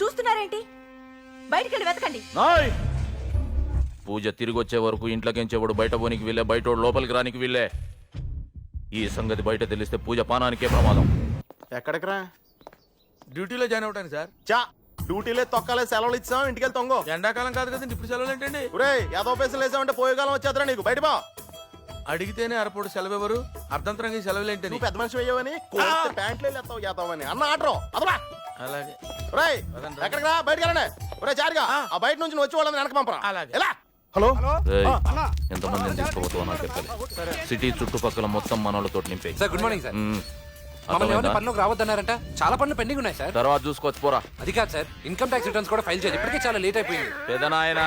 చూస్తున్నారేంటి? బయటికెళ్ళి వెతకండి. పూజ తిరిగి వచ్చే వరకు ఇంట్లోకించేవాడు బయట పోనికి వీళ్ళే, బయటోడు లోపలికి రానికి వీళ్ళే. ఈ సంగతి బయట తెలిస్తే పూజ పానానికే ప్రమాదం. ఎక్కడికి రా? డ్యూటీలో జాయిన్ అవటానికి సార్. చా, డ్యూటీలే తొక్కలే సెలవులు ఇచ్చాం, ఇంటికి వెళ్తాం. ఎండాకాలం కాదు కదండి, ఇప్పుడు సెలవులు ఏంటండి? ఒరే ఏదో పైసలు వేసామంటే పోయేకాలం వచ్చేద్దరా నీకు. బయట బా. అడిగితేనే అరపోడు సెలవు ఎవరు, అర్ధంతరంగా సెలవులు ఏంటని. నువ్వు పెద్ద మనిషి అయ్యావని ప్యాంట్లు ఎత్తావు చేస్తావని అన్న ఆటో అదరా. అలాగే. ఒరేయ్ ఎక్కడికి రా? బయటకు వెళ్ళండి. ఒరే జారిగా ఆ బయట నుంచి వచ్చి వాళ్ళని వెనక పంపరా. అలాగే. ఎలా హలో ఏయ్, ఎంతమందిని తీసుకోబోతావో నాకు చెప్పాలి. సిటీ చుట్టుపక్కల మొత్తం మనోళ్ళతో నింపే. Sir good morning sir. మమ్మల్ని ఏమైనా పనులకు రావద్దన్నారంట. చాలా పనులు పెండింగ్ ఉన్నాయి సార్. తర్వాత చూసుకోవచ్చు పోరా. అది కాదు సార్, ఇన్కమ్ ట్యాక్స్ రిటర్న్స్ కూడా ఫైల్ చేయాలి. ఇప్పటికే చాలా లేట్ అయిపోయింది. పెదనాయనా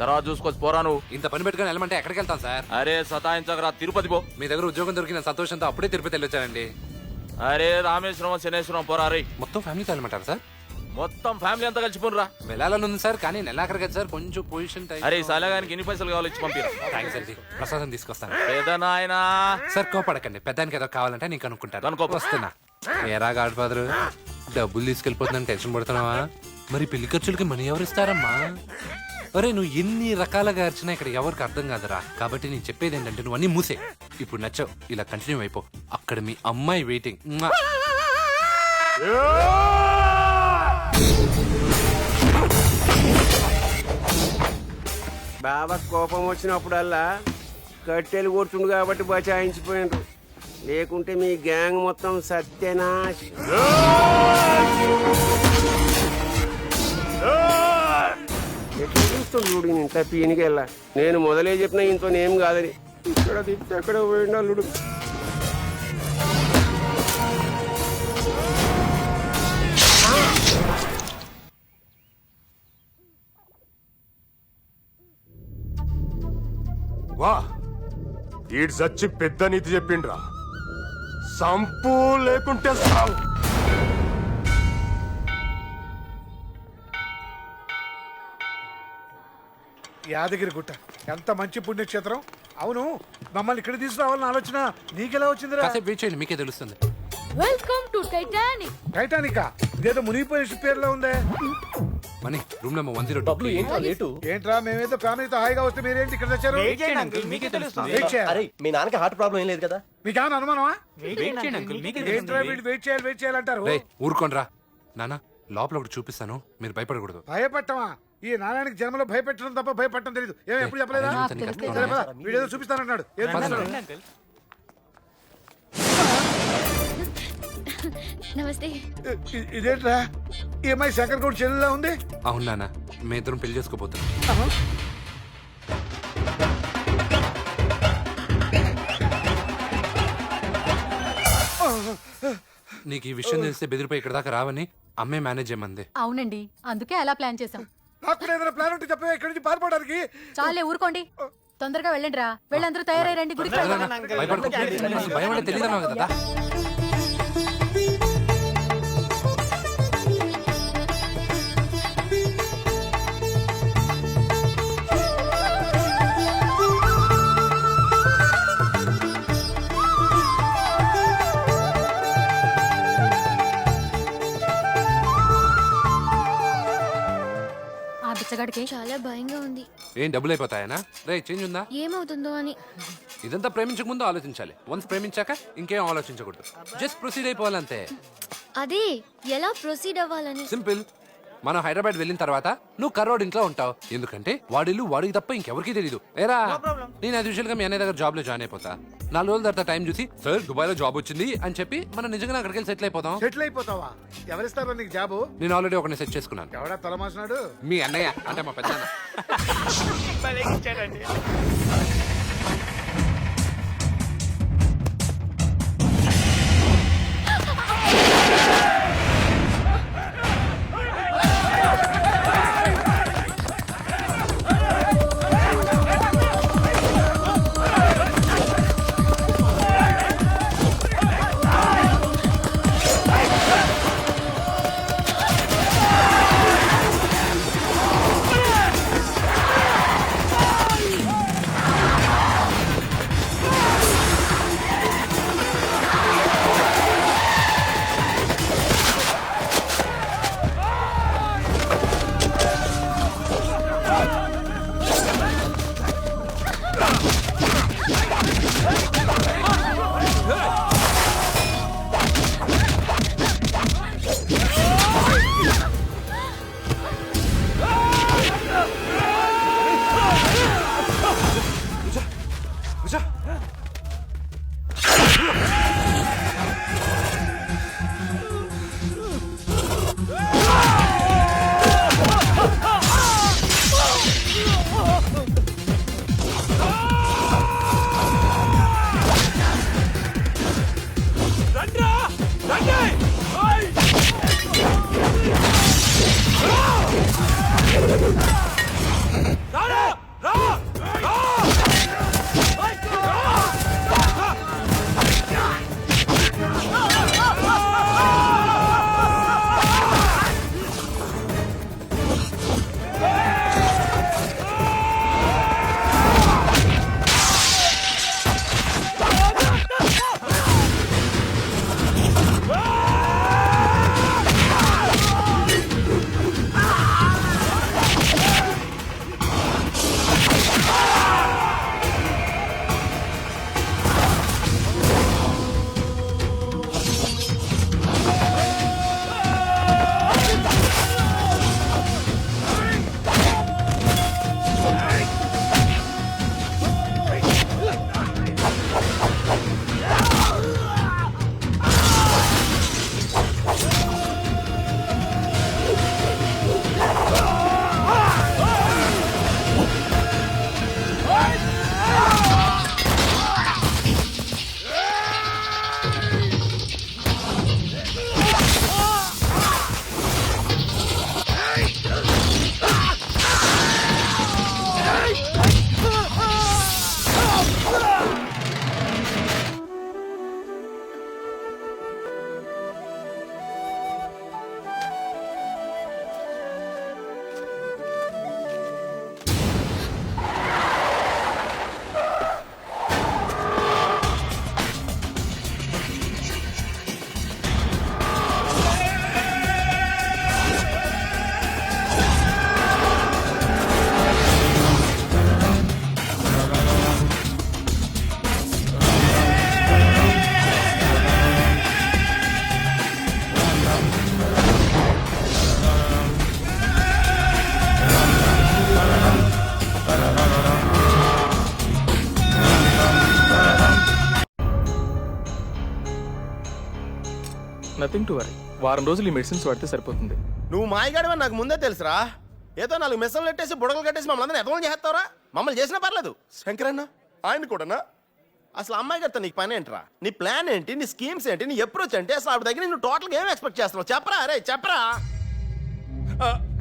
తర్వాత చూసుకోవచ్చు పోరా. నువ్వు ఇంత పని పెట్టుకుని వెళ్ళమంటే ఎక్కడికి వెళ్తాం సార్? అరే సతాయించకరా, తిరుపతి పో. మీ దగ్గర ఉద్యోగం దొరికిన సంతోషంతో అప్పుడే తిరుపతి వెళ్ళొచ్చానండి. అరే రామేశ్వరం శనేశ్వరం పోరా. రే మొత్తం ఫ్యామిలీతో వెళ్ళమంటారు సార్? మొత్తం ఫ్యామిలీ అంతా కలిసిపోనురా. వెళ్ళాలని ఉంది సార్, కానీ నెలాఖరు కదా సార్, కొంచెం పొజిషన్ టైం. అరే ఈ సాలగానికి ఎన్ని పైసలు కావాలి ఇచ్చి పంపిరా. థ్యాంక్స్ అండి, ప్రసాదం తీసుకొస్తాను. పెదనాయనా సార్ కోపడకండి, పెద్దానికి ఏదో కావాలంటే నీకు అనుకుంటాను. వస్తున్నా. ఏరా గాడ్ ఫాదర్, డబ్బులు తీసుకెళ్ళిపోతుందని టెన్షన్ పడుతున్నావా? మరి పెళ్లి ఖర్చులకి మనీ ఎవరు ఇస్తారమ్మా? అరే నువ్వు ఎన్ని రకాలుగా అర్చినా ఇక్కడ ఎవరికి అర్థం కాదురా. కాబట్టి నేను చెప్పేది ఏంటంటే నువ్వు అన్ని మూసే. ఇప్పుడు నచ్చావు, ఇలా కంటిన్యూ అయిపో. అక్కడ మీ అమ్మాయి వెయిటింగ్. బాబా కోపం వచ్చినప్పుడల్లా కట్టెలు కొడుతుండు కాబట్టి బచాయించిపోయిండ్రు. లేకుంటే మీ గ్యాంగ్ మొత్తం సత్యనాశ్. ఎట్లా చూస్తుండు చూడు ఇంత పీనికెళ్ళా. నేను మొదలే చెప్పిన ఇంత ఏం కాదని. ఇక్కడ తిప్పి ఎక్కడ పోయిండా అల్లుడు. వా ఈడు చచ్చి పెద్ద నీతి చెప్పిండ్రా. సంపు లేకుంటే సావు. యాదగిరి గుట్ట ఎంత మంచి పుణ్యక్షేత్రం. అవును, మమ్మల్ని ఇక్కడ తీసుకురావాలని ఆలోచన నీకెలా వచ్చిందిరా? కాసేపు వెయిట్ చేయండి, మీకే తెలుస్తుంది. Welcome to Titanic. టైటానికా? ఇదేదో మునిగిపోయే షిప్ పేరులో ఉందే. మనీ రూమ్ నెంబర్ 102. ఏంట్రా మేమేదో ఫ్యామిలీతో హాయిగా వస్తే మీరేంటి ఇక్కడ తెచ్చారు? వెయిట్ చేయాలి. మీ నాన్నకి హార్ట్ ప్రాబ్లం ఏం లేదు కదా? మీకేమైనా అనుమానమా? ఏంట్రా వీళ్ళు వెయిట్ చేయాలంటారు? ఊరుకోండ్రా నాన్న, లోపల ఒకటి చూపిస్తాను, మీరు భయపడకూడదు. భయపడటమా? ఈ నారాయణకి జన్మలో భయపెట్టడం తప్ప భయపడటం తెలియదు. ఏమో ఎప్పుడు చెప్పలేదా? సరే పద, వీడేదో చూపిస్తానన్నాడు. ఏం చూపిస్తాడు? నమస్తే. ఇదేంట్రా, ఈ అమ్మాయి శంకర్ గౌడ్ చెల్లెలా ఉంది. అవును నాన్న, మీ ఇద్దరం పెళ్లి చేసుకోబోతున్నాం. నీకు ఈ విషయం తెలిస్తే బెదిరిపోయి ఇక్కడ దాకా రావని అమ్మే మేనేజ్ చేయమంది. అవునండి, అందుకే అలా ప్లాన్ చేసాం. నాకు కూడా ఏదైనా ప్లాన్ ఉంటే చెప్పే, ఇక్కడి నుంచి పారిపోవడానికి. చాలే ఊరుకోండి, తొందరగా వెళ్ళండి రా. వెళ్ళందరూ తయారై రండి గుడికి వెళ్దాం. భయపడకు, అసలు భయం అంటే తెలియదన్నావు కదా. ఆ బిచ్చగాడికి చాలా భయంగా ఉంది. ఏం డబ్బులు అయిపోతాయనా? రే చేంజ్ ఉందా? ఏమవుతుందో అని. ఇదంతా ప్రేమించక ముందు ఆలోచించాలి. వన్స్ ప్రేమించాక ఇంకేం ఆలోచించకూడదు. జస్ట్ ప్రొసీడ్ అయిపోవాలంతే. అదే ఎలా ప్రొసీడ్ అవ్వాలని. సింపుల్. మనం హైదరాబాద్ వెళ్ళిన తర్వాత నువ్వు కర్రోడ్ ఇంట్లో ఉంటావు. ఎందుకంటే వాడిల్లు వాడికి తప్ప ఇంకెవరికి తెలీదు. ఏరా నేను యాజ్ యూజువల్ గా మీ అన్నయ్య దగ్గర జాబ్ లో జాయిన్ అయిపోతా. 4 రోజుల తర్వాత టైం చూసి సార్ దుబాయ్ లో జాబ్ వచ్చింది అని చెప్పి మనం నిజంగా అక్కడికి వెళ్ళి సెటిల్ అయిపోతాం. సెటిల్ అయిపోతావా? ఎవరిస్తారో నీకు జాబు? నేను ఆల్రెడీ ఒకరిని సెట్ చేసుకున్నాను. ఎవడా తలమాసినాడు? మీ అన్నయ్య అంటే మా పెద్ద. Nothing to worry. వారం రోజులు ఈ మెడిసిన్స్ వాడితే సరిపోతుంది. నువ్వు మాయగాడివని నాకు ముందే తెలుసురా. ఏదో 4 మెస్సలు కట్టేసి బుడగలు కట్టేసి మమ్మల్ని ఎదవలు చేస్తావురా. మమ్మల్ని చేసినా పర్లేదు. శంకరన్న ఆయన కూడానా? అసలు అమ్మాయి గారితో నీకు పని ఏంట్రా? నీ ప్లాన్ ఏంటి? నీ స్కీమ్స్ ఏంటి? నీ అప్రోచ్ ఏంటి? అసలు ఆవిడ దగ్గర నువ్వు టోటల్గా ఏం ఎక్స్పెక్ట్ చేస్తున్నావు? చెప్పరా అరే చెప్పరా.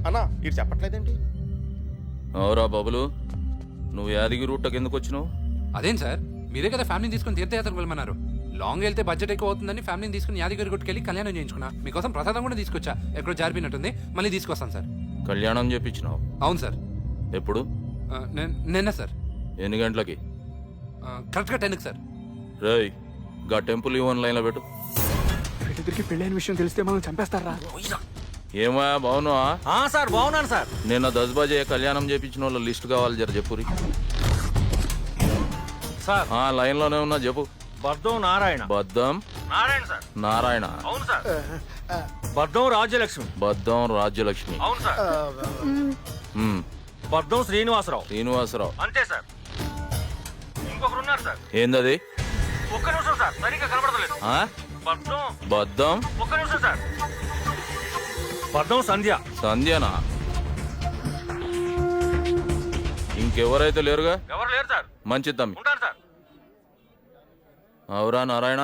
అన్నా ఇది చెప్పట్లేదేంటి? అవురా బాబులు, నువ్వు యాదగిరి రూట్ ఎందుకు వచ్చినావు? అదేం సార్, మీరే కదా ఫ్యామిలీని తీసుకుని తీర్థయాత్రకు వెళ్ళమన్నారు. లాంగ్ వెళ్తే బడ్జెట్ ఎక్కువ అవుతుందని ఫ్యామిలీని తీసుకుని యాదగిరి గుట్టుకెళ్ళి కళ్యాణం చేయించుకున్నా. మీకోసం ప్రసాదం కూడా తీసుకొచ్చా. ఎక్కడో జారిపోయినట్టుంది, మళ్ళీ తీసుకొస్తాను సార్. కళ్యాణం చేపించినావు? అవును సార్. ఎప్పుడు? నిన్న సార్. ఎన్ని గంటలకి? కరెక్ట్గా 10కి సార్. రేయ్, గా టెంపుల్ ఇవన్ లైన్లో పెట్టు. వీళ్ళిద్దరికి పెళ్ళైన విషయం తెలిస్తే మనం చంపేస్తారా? ఏమా బాగున్నావా? సార్ బాగున్నాను సార్. నిన్న 10 బజే కళ్యాణం చేపించిన వాళ్ళ లిస్ట్ కావాలి, జర చెప్పురి. సార్ లైన్లోనే ఉన్నా, చెప్పు. బద్దం నారాయణ. బద్దం నారాయణ సార్. నారాయణ. అవును సార్. బద్దం రాజ్యలక్ష్మి. బద్దం రాజ్యలక్ష్మి. అవును సార్. మ్, బద్దం శ్రీనివాసరావు. శ్రీనివాసరావు. అంతే సార్. ఇంకొకరు ఉన్నారు సార్. ఏందది? ఒక్క నిమిషం సార్, సరిగ్గా కనబడతలేదు. బద్దం. బద్దం. ఒక్క నిమిషం సార్. బద్దం సంధ్య. సంధ్యనా? ఇంకెవరైతే లేరుగా? ఎవరు లేరు సార్. మంచి తమ్మి. ఉంటారు సార్. అవురా నారాయణ,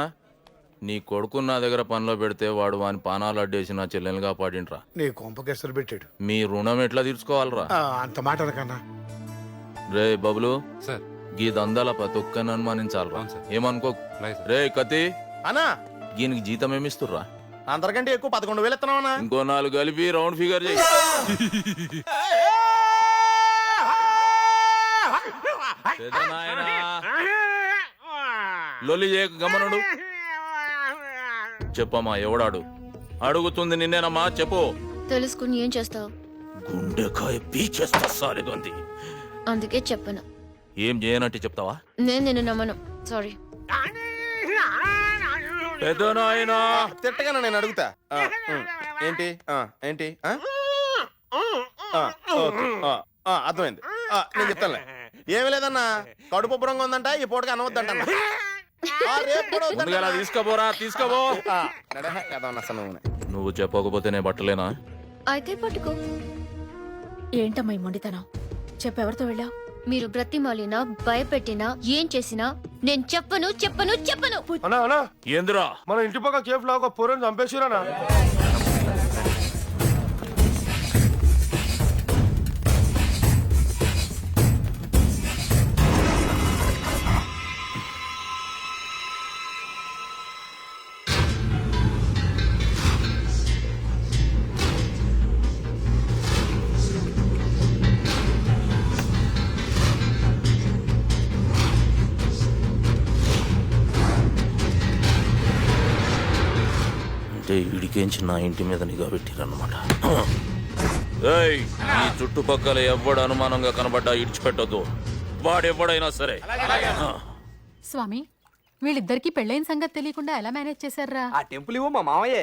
నీ కొడుకు నా దగ్గర పనిలో పెడితే వాడు వాని పానాలు అడ్డేసి నా చెల్లెలుగా పాడింట్రా. నీ కొంపకెసరు పెట్టాడు. మీ రుణం ఎట్లా తీర్చుకోవాలరా? అంత మాట అనకన్నా. రే బబులు సార్, గీ దందాల ప్రతి ఒక్కరిని అనుమానించాలరా. ఏమనుకో. రే కతి అన్నా, దీనికి జీతం ఏమిస్తుర్రా? అందరికంటే ఎక్కువ 11,000 ఇస్తున్నావన్నా. ఇంకో 4 కలిపి రౌండ్ ఫిగర్ చేయి. లొల్లి చేయక గమనుడు. చెప్పమ్మా, ఎవడాడు? అడుగుతుంది నిన్నేనమ్మా, చెప్పు. తెలుసుకుని ఏం చేస్తావు? గుండెకాయ పీచేస్తా సాలిగొంది. అందుకే చెప్పను. ఏం చేయనంటే చెప్తావా? నేను నిన్ను నమ్మను. సారీ. తిట్టగానే నేను అడుగుతా. ఏంటి ఏంటి? అర్థమైంది. నేను చెప్తానులే. ఏమి లేదన్నా, కడుపు ఉబ్బరంగా ఉందంట, ఈ పూటకి అనవద్దంట. తీసుకోబోరా, తీసుకోబో. నువ్వు చెప్పకపోతే నేను బట్టలేనా? అయితే పట్టుకో. ఏంటమ్మా ఈ మొండితనం? చెప్పెవరితో వెళ్ళావు? మీరు బ్రతిమాలినా భయపెట్టినా ఏం చేసినా నేను చెప్పను చెప్పను చెప్పను. అన్నా అన్నా, ఏంద్రా? మన ఇంటి పక్క కేఫ్ లో ఒక పూరని చంపేసిరానా? అంటే ఇడికేంచి నా ఇంటి మీద నిఘా పెట్టిరన్నమాట. ఈ చుట్టుపక్కల ఎవడు అనుమానంగా కనబడ్డా ఇడిచిపెట్టద్దు, వాడెవడైనా సరే. స్వామి, వీళ్ళిద్దరికి పెళ్ళైన సంగతి తెలియకుండా ఎలా మేనేజ్ చేశారా? ఆ టెంపుల్ ఇవ్వ మా మామయ్యే.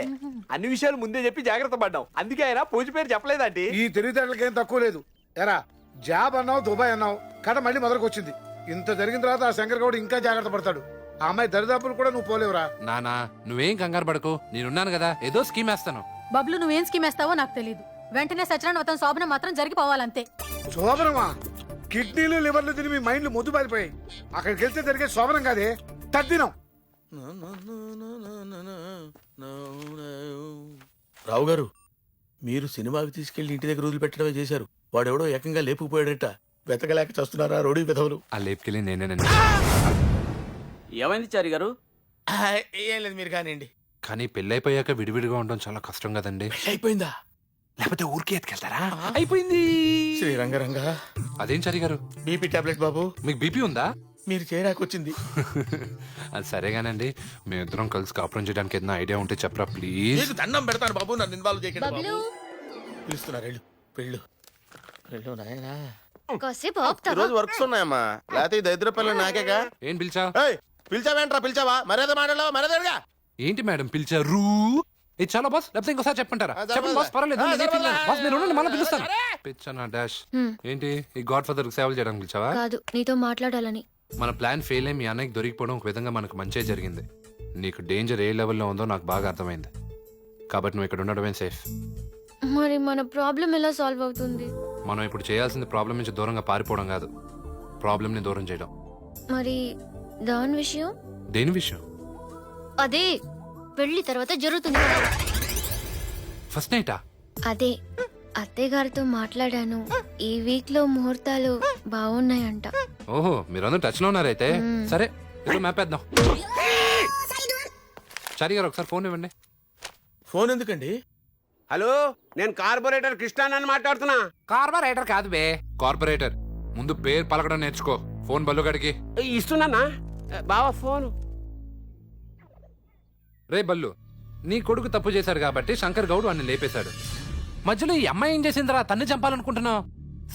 అన్ని విషయాలు ముందే చెప్పి జాగ్రత్త పడ్డాం. అందుకే ఆయన పూజ పేరు చెప్పలేదండి. ఈ తెలివితేటలకేం తక్కువ లేదు. ఎరా జాబ్ అన్నావు, దుబాయ్ అన్నావు, కథ మళ్ళీ మొదలుకు వచ్చింది. ఇంత జరిగిన తర్వాత ఆ శంకర్ గౌడ్ ఇంకా జాగ్రత్త పడతాడు. ఆ అమ్మాయి దరిదాపులు కూడా నువ్వు పోలేవురా. నానా, నువ్వేం కంగారు పడకు, నేనున్నాను కదా, ఏదో స్కీమ్ వేస్తాను. బబ్లు, నువ్వేం స్కీమ్ వేస్తావో నాకు తెలియదు. వెంటనే సత్యనారాయణ శోభనం మాత్రం జరిగిపోవాలంతే. శోభనమా? కిడ్నీలు లివర్లు తిని మీ మైండ్లు మొద్దు పారిపోయాయి. అక్కడికి వెళ్తే జరిగే శోభనం కాదే, తద్దినం. రావు గారు, మీరు సినిమాకి తీసుకెళ్లి ఇంటి దగ్గర వదిలిపెట్టడమే చేశారు. వాడెవడో ఏకంగా లేపుకుపోయాడట. వెతకలేక చస్తున్నారా రోడ్డు పెదవులు? ఆ లేపుకెళ్ళి నేనేనండి. ఏమైంది చారి గారు? ఏం లేదు, మీరు కానివ్వండి. కానీ పెళ్ళైపోయాక విడివిడిగా ఉండడం చాలా కష్టం కదండి. అయిపోయిందా? లేకపోతే ఊరికి ఎత్తుకెళ్తారా? అయిపోయింది. శ్రీరంగరంగా. అదేం చారి గారు? బీపీ టాబ్లెట్ బాబు. మీకు బీపీ ఉందా? మీరు చేరాకొచ్చింది. అది సరేగానండి, మేమిద్దరం కలిసి కాపురం చేయడానికి ఏదైనా ఐడియా ఉంటే చెప్పరా ప్లీజ్. దండం పెడతాను బాబు, నన్ను ఇన్వాల్వ్ చేయకండి బబ్లు, బాబు. పిలుస్తున్నారు, వెళ్ళు వెళ్ళు వెళ్ళు నాయనా. కాసేపు ఆపుతావా? రోజు వర్క్స్ ఉన్నాయమ్మా, లేకపోతే ఈ దరిద్ర పిల్లలు నాకేగా. ఏం పిలిచా? పిలిచావేంట్రా? పిలిచావా? మర్యాద మాట్లాడలేవా? మర్యాదగా. ఏంటి మేడం పిలిచారు? ఇది చాలా బాస్, లేకపోతే ఇంకోసారి చెప్పంటారా? చెప్పండి బాస్, పర్వాలేదు. బాస్ మీరు ఉండండి, మళ్ళీ పిలుస్తాను. పిచ్చనా డాష్. ఏంటి ఈ గాడ్ ఫాదర్ సేవలు చేయడానికి పిలిచావా? కాదు, నీతో మాట్లాడాలని. మన ప్లాన్ ఫెయిల్ అయ్యి మీ అన్నయ్యకి దొరికిపోవడం ఒక విధంగా మనకు మంచే జరిగింది. నీకు డేంజర్ ఏ లెవెల్లో ఉందో నాకు బాగా అర్థమైంది. కాబట్టి నువ్వు ఇక్కడ ఉండడమే సేఫ్. మరి మన ప్రాబ్లం ఎలా సాల్వ్ అవుతుంది? మనం ఇప్పుడు చేయాల్సింది ప్రాబ్లం నుంచి దూరంగా పారిపోవడం కాదు, ప్రాబ్లమ్ని దూరం చేయడం. మరి దాని విషయం? దేని విషయం? అదే పెళ్లి తర్వాత జరుగుతుంది కదా. ఫస్ట్ నైటా? అదే అత్తయ్య గారితో మాట్లాడాను. ఈ వీక్ లో ముహూర్తాలు బాగున్నాయంట. ఓహో, మీరందరూ టచ్ లో ఉన్నారైతే. సరే, ఇప్పుడు మ్యాప్ వేద్దాం. చారి గారు ఒకసారి ఫోన్ ఇవ్వండి. ఫోన్ ఎందుకండి? హలో, నేను కార్పొరేటర్ కృష్ణానని మాట్లాడుతున్నా. కార్పొరేటర్ కాదు బే, కార్పొరేటర్. ముందు పేరు పలకడం నేర్చుకో. ఫోన్ బల్లుగడికి ఇస్తున్నానా బావా ఫోన్. రే బల్లు, నీ కొడుకు తప్పు చేశాడు కాబట్టి శంకర్ గౌడ్ వాడిని లేపేశాడు. మధ్యలో ఈ అమ్మాయి ఏం చేసిందిరా? తన్ను చంపాలనుకుంటున్నావు.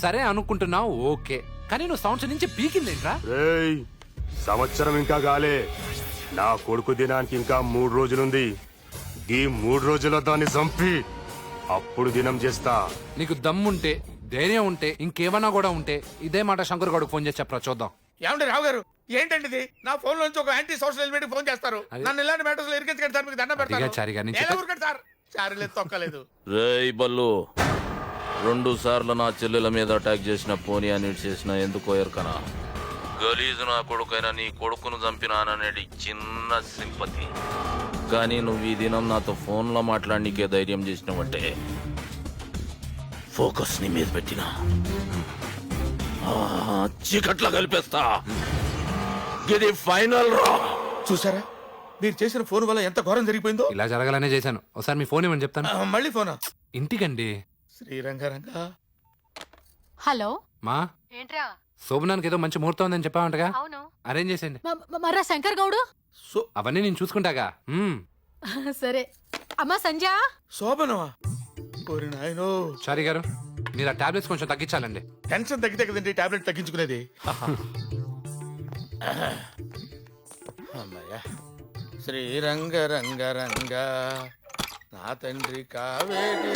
సరే అనుకుంటున్నావు, ఓకే. కానీ నువ్వు సంవత్సరం నుంచి పీకిందేంట్రా? రేయ్, సంవత్సరం ఇంకా కాలే. నా కొడుకు దినానికి ఇంకా 3 రోజులుంది. ఈ 3 రోజుల్లో దాన్ని చంపి అప్పుడు దినం చేస్తా. నీకు దమ్ముంటే, ధైర్యం ఉంటే, ఇంకేమన్నా కూడా ఉంటే ఇదే మాట శంకర్ గౌడ్కి ఫోన్ చేసి చెప్పరా చూద్దాం. ఏమండి రావు గారు, ఏంటండి ఇది? నా ఫోన్ నుంచి ఒక యాంటీ సోషల్ ఎలిమెంట్ ఫోన్ చేస్తారు. నన్ను ఇలాంటి మ్యాటర్స్ లో ఇరికించకండి సార్, మీకు దండం అదిగా చారి గారిని పెడతాను. ఊరుకండి సార్, చారీలేదు తొక్కలేదు. రేయ్ బల్లు, 2 సార్లు నా చెల్లెల మీద అటాక్ చేసిన పోనీ అని చేసిన ఎందుకో ఎరకనా? గలీజు నా కొడుకైనా నీ కొడుకును చంపినాననేది చిన్న సింపతి. కానీ నువ్వు ఈ దినం నాతో ఫోన్లో మాట్లాడనీకే ధైర్యం చేసినావంటే ఫోకస్ నీ మీద పెట్టినా చీకట్లా కలిపేస్తా. ఇది ఫైనల్ రా. చూసారా మీరు చేసిన ఫోన్ వల్ల ఎంత ఘోరం జరిగిపోయిందో? ఇలా జరగాలనే చేశాను. ఒకసారి మీ ఫోన్ ఇవ్వని చెప్తాను. మళ్ళీ ఫోనా? ఇంటికండి. శ్రీరంగరంగ. హలో మా ఏంట్రా? శోభనానికి ఏదో మంచి ముహూర్తం ఉందని చెప్పావంటగా, అవును. అరేంజ్ చేసేయండి. మర్రా శంకర్ గౌడు. అవన్నీ నేను చూసుకుంటాగా. సరే అమ్మా సంజ. శోభనమా? ఓరి నాయనో. చారి గారు, మీరు ఆ టాబ్లెట్స్ కొంచెం తగ్గించాలండి. టెన్షన్ తగ్గితే కదండి టాబ్లెట్ తగ్గించుకునేది. అమ్మయ్యా. శ్రీరంగరంగరంగ నా తండ్రి కావేటి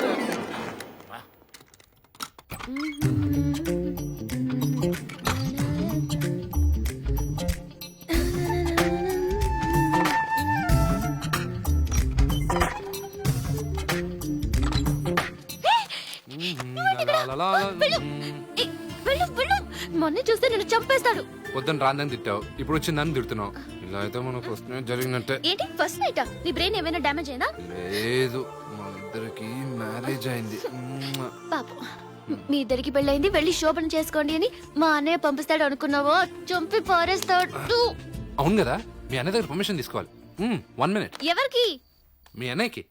మొన్న చూస్తే నన్ను చంపేస్తాడు. పొద్దున్న రాందని తిట్టావు, ఇప్పుడు వచ్చి నన్ను తిడుతున్నావు. ఇలా అయితే మనకు ఫస్ట్ నైట్ జరిగినట్టే. ఏంటి ఫస్ట్ నైటా? నీ బ్రెయిన్ ఏమైనా డ్యామేజ్ అయిందా? లేదు, మా ఇద్దరికి మ్యారేజ్ అయింది. పాపం, మీ ఇద్దరికి పెళ్ళయింది, వెళ్ళి శోభన చేసుకోండి అని మా అన్నయ్య పంపిస్తాడు అనుకున్నావో? చంపి పారేస్తాడు. అవును కదా, మీ అన్నయ్య దగ్గర పర్మిషన్ తీసుకోవాలి. 1 మినిట్. ఎవరికి? మీ అన్నయ్యకి.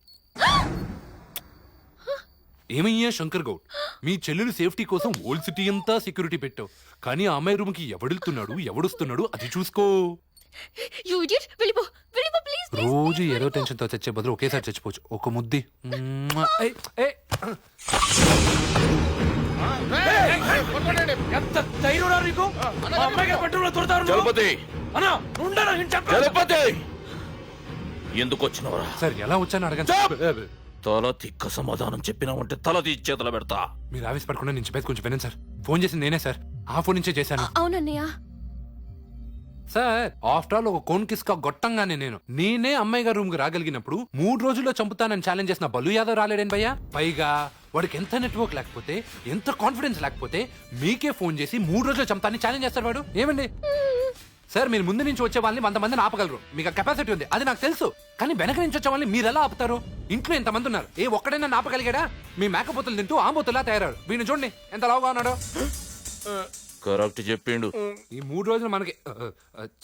ఏమయ్యా శంకర్ గౌడ్, మీ చెల్లెలు సేఫ్టీ కోసం ఓల్డ్ సిటీ అంతా సెక్యూరిటీ పెట్టావు, కానీ ఆ అమ్మాయి రూమ్ కి ఎవడెళ్తున్నాడు ఎవడొస్తున్నాడు అది చూసుకో. రోజు ఏదో టెన్షన్ తో చచ్చే బదులు ఒకేసారి చచ్చిపోవచ్చు. ఒక ముద్ది. ఎందుకు వచ్చినవరా? సార్ ఎలా వచ్చాను అడగండి. తల తిక్క సమాధానం చెప్పినావంటే తల తీసి చేతులు పెడతా. మీరు ఆవేశపడకుండా నేను చెప్పేది కొంచెం వినండి సార్. ఫోన్ చేసింది నేనే సార్, ఆ ఫోన్ నుంచే చేశాను. అవునన్నయ్య. సార్, ఆఫ్టర్ ఆల్ ఒక కోన్ కిస్కా గొట్టంగానే నేనే అమ్మాయి గారి రూమ్ కి రాగలిగినప్పుడు 3 రోజుల్లో చంపుతానని ఛాలెంజ్ చేసిన బల్లు యాదవ్ రాలేడేం భయ్యా? పైగా వాడికి ఎంత నెట్వర్క్ లేకపోతే, ఎంత కాన్ఫిడెన్స్ లేకపోతే మీకే ఫోన్ చేసి 3 రోజుల్లో చంపుతానని ఛాలెంజ్ చేస్తాడు వాడు. ఏమండి సార్, మీరు ముందు నుంచి వచ్చే వాళ్ళని 100 మందిని ఆపగలరు, మీకు కెపాసిటీ ఉంది, అది నాకు తెలుసు. కానీ వెనక నుంచి వచ్చే వాళ్ళని మీరు ఎలా ఆపుతారు? ఇంట్లో ఎంతమంది ఉన్నారు, ఏ ఒక్కడైనా ఆపగలిగాడా? మీ మేకపోతులు తింటూ ఆంబోతులా తయారాడు. వీడిని చూడండి ఎంత లావుగా ఉన్నాడు. కరెక్ట్ చెప్పిండు. ఈ 3 రోజులు మనకి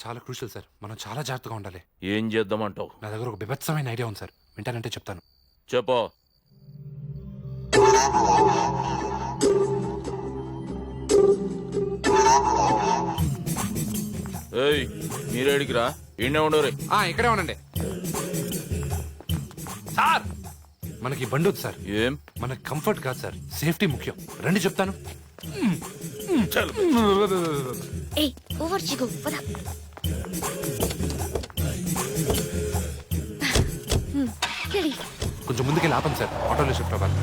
చాలా క్రూషియల్ సార్, మనం చాలా జాగ్రత్తగా ఉండాలి. ఏం చేద్దామంటావు? నా దగ్గర ఒక బిభత్సమైన ఐడియా ఉంది సార్, వింటానంటే చెప్తాను. చెప్పో. ఏయ్, మీరేడికిరా? ఈయనే ఉండరు. ఇక్కడే ఉండండి సార్. మనకి బండి వద్దు సార్. ఏం? మనకి కంఫర్ట్ కాదు సార్, సేఫ్టీ ముఖ్యం. రండి చెప్తాను. కొంచెం ముందుకెళ్ళి ఆపండి సార్, ఆటోలో షిఫ్ట్ అవ్వాలి.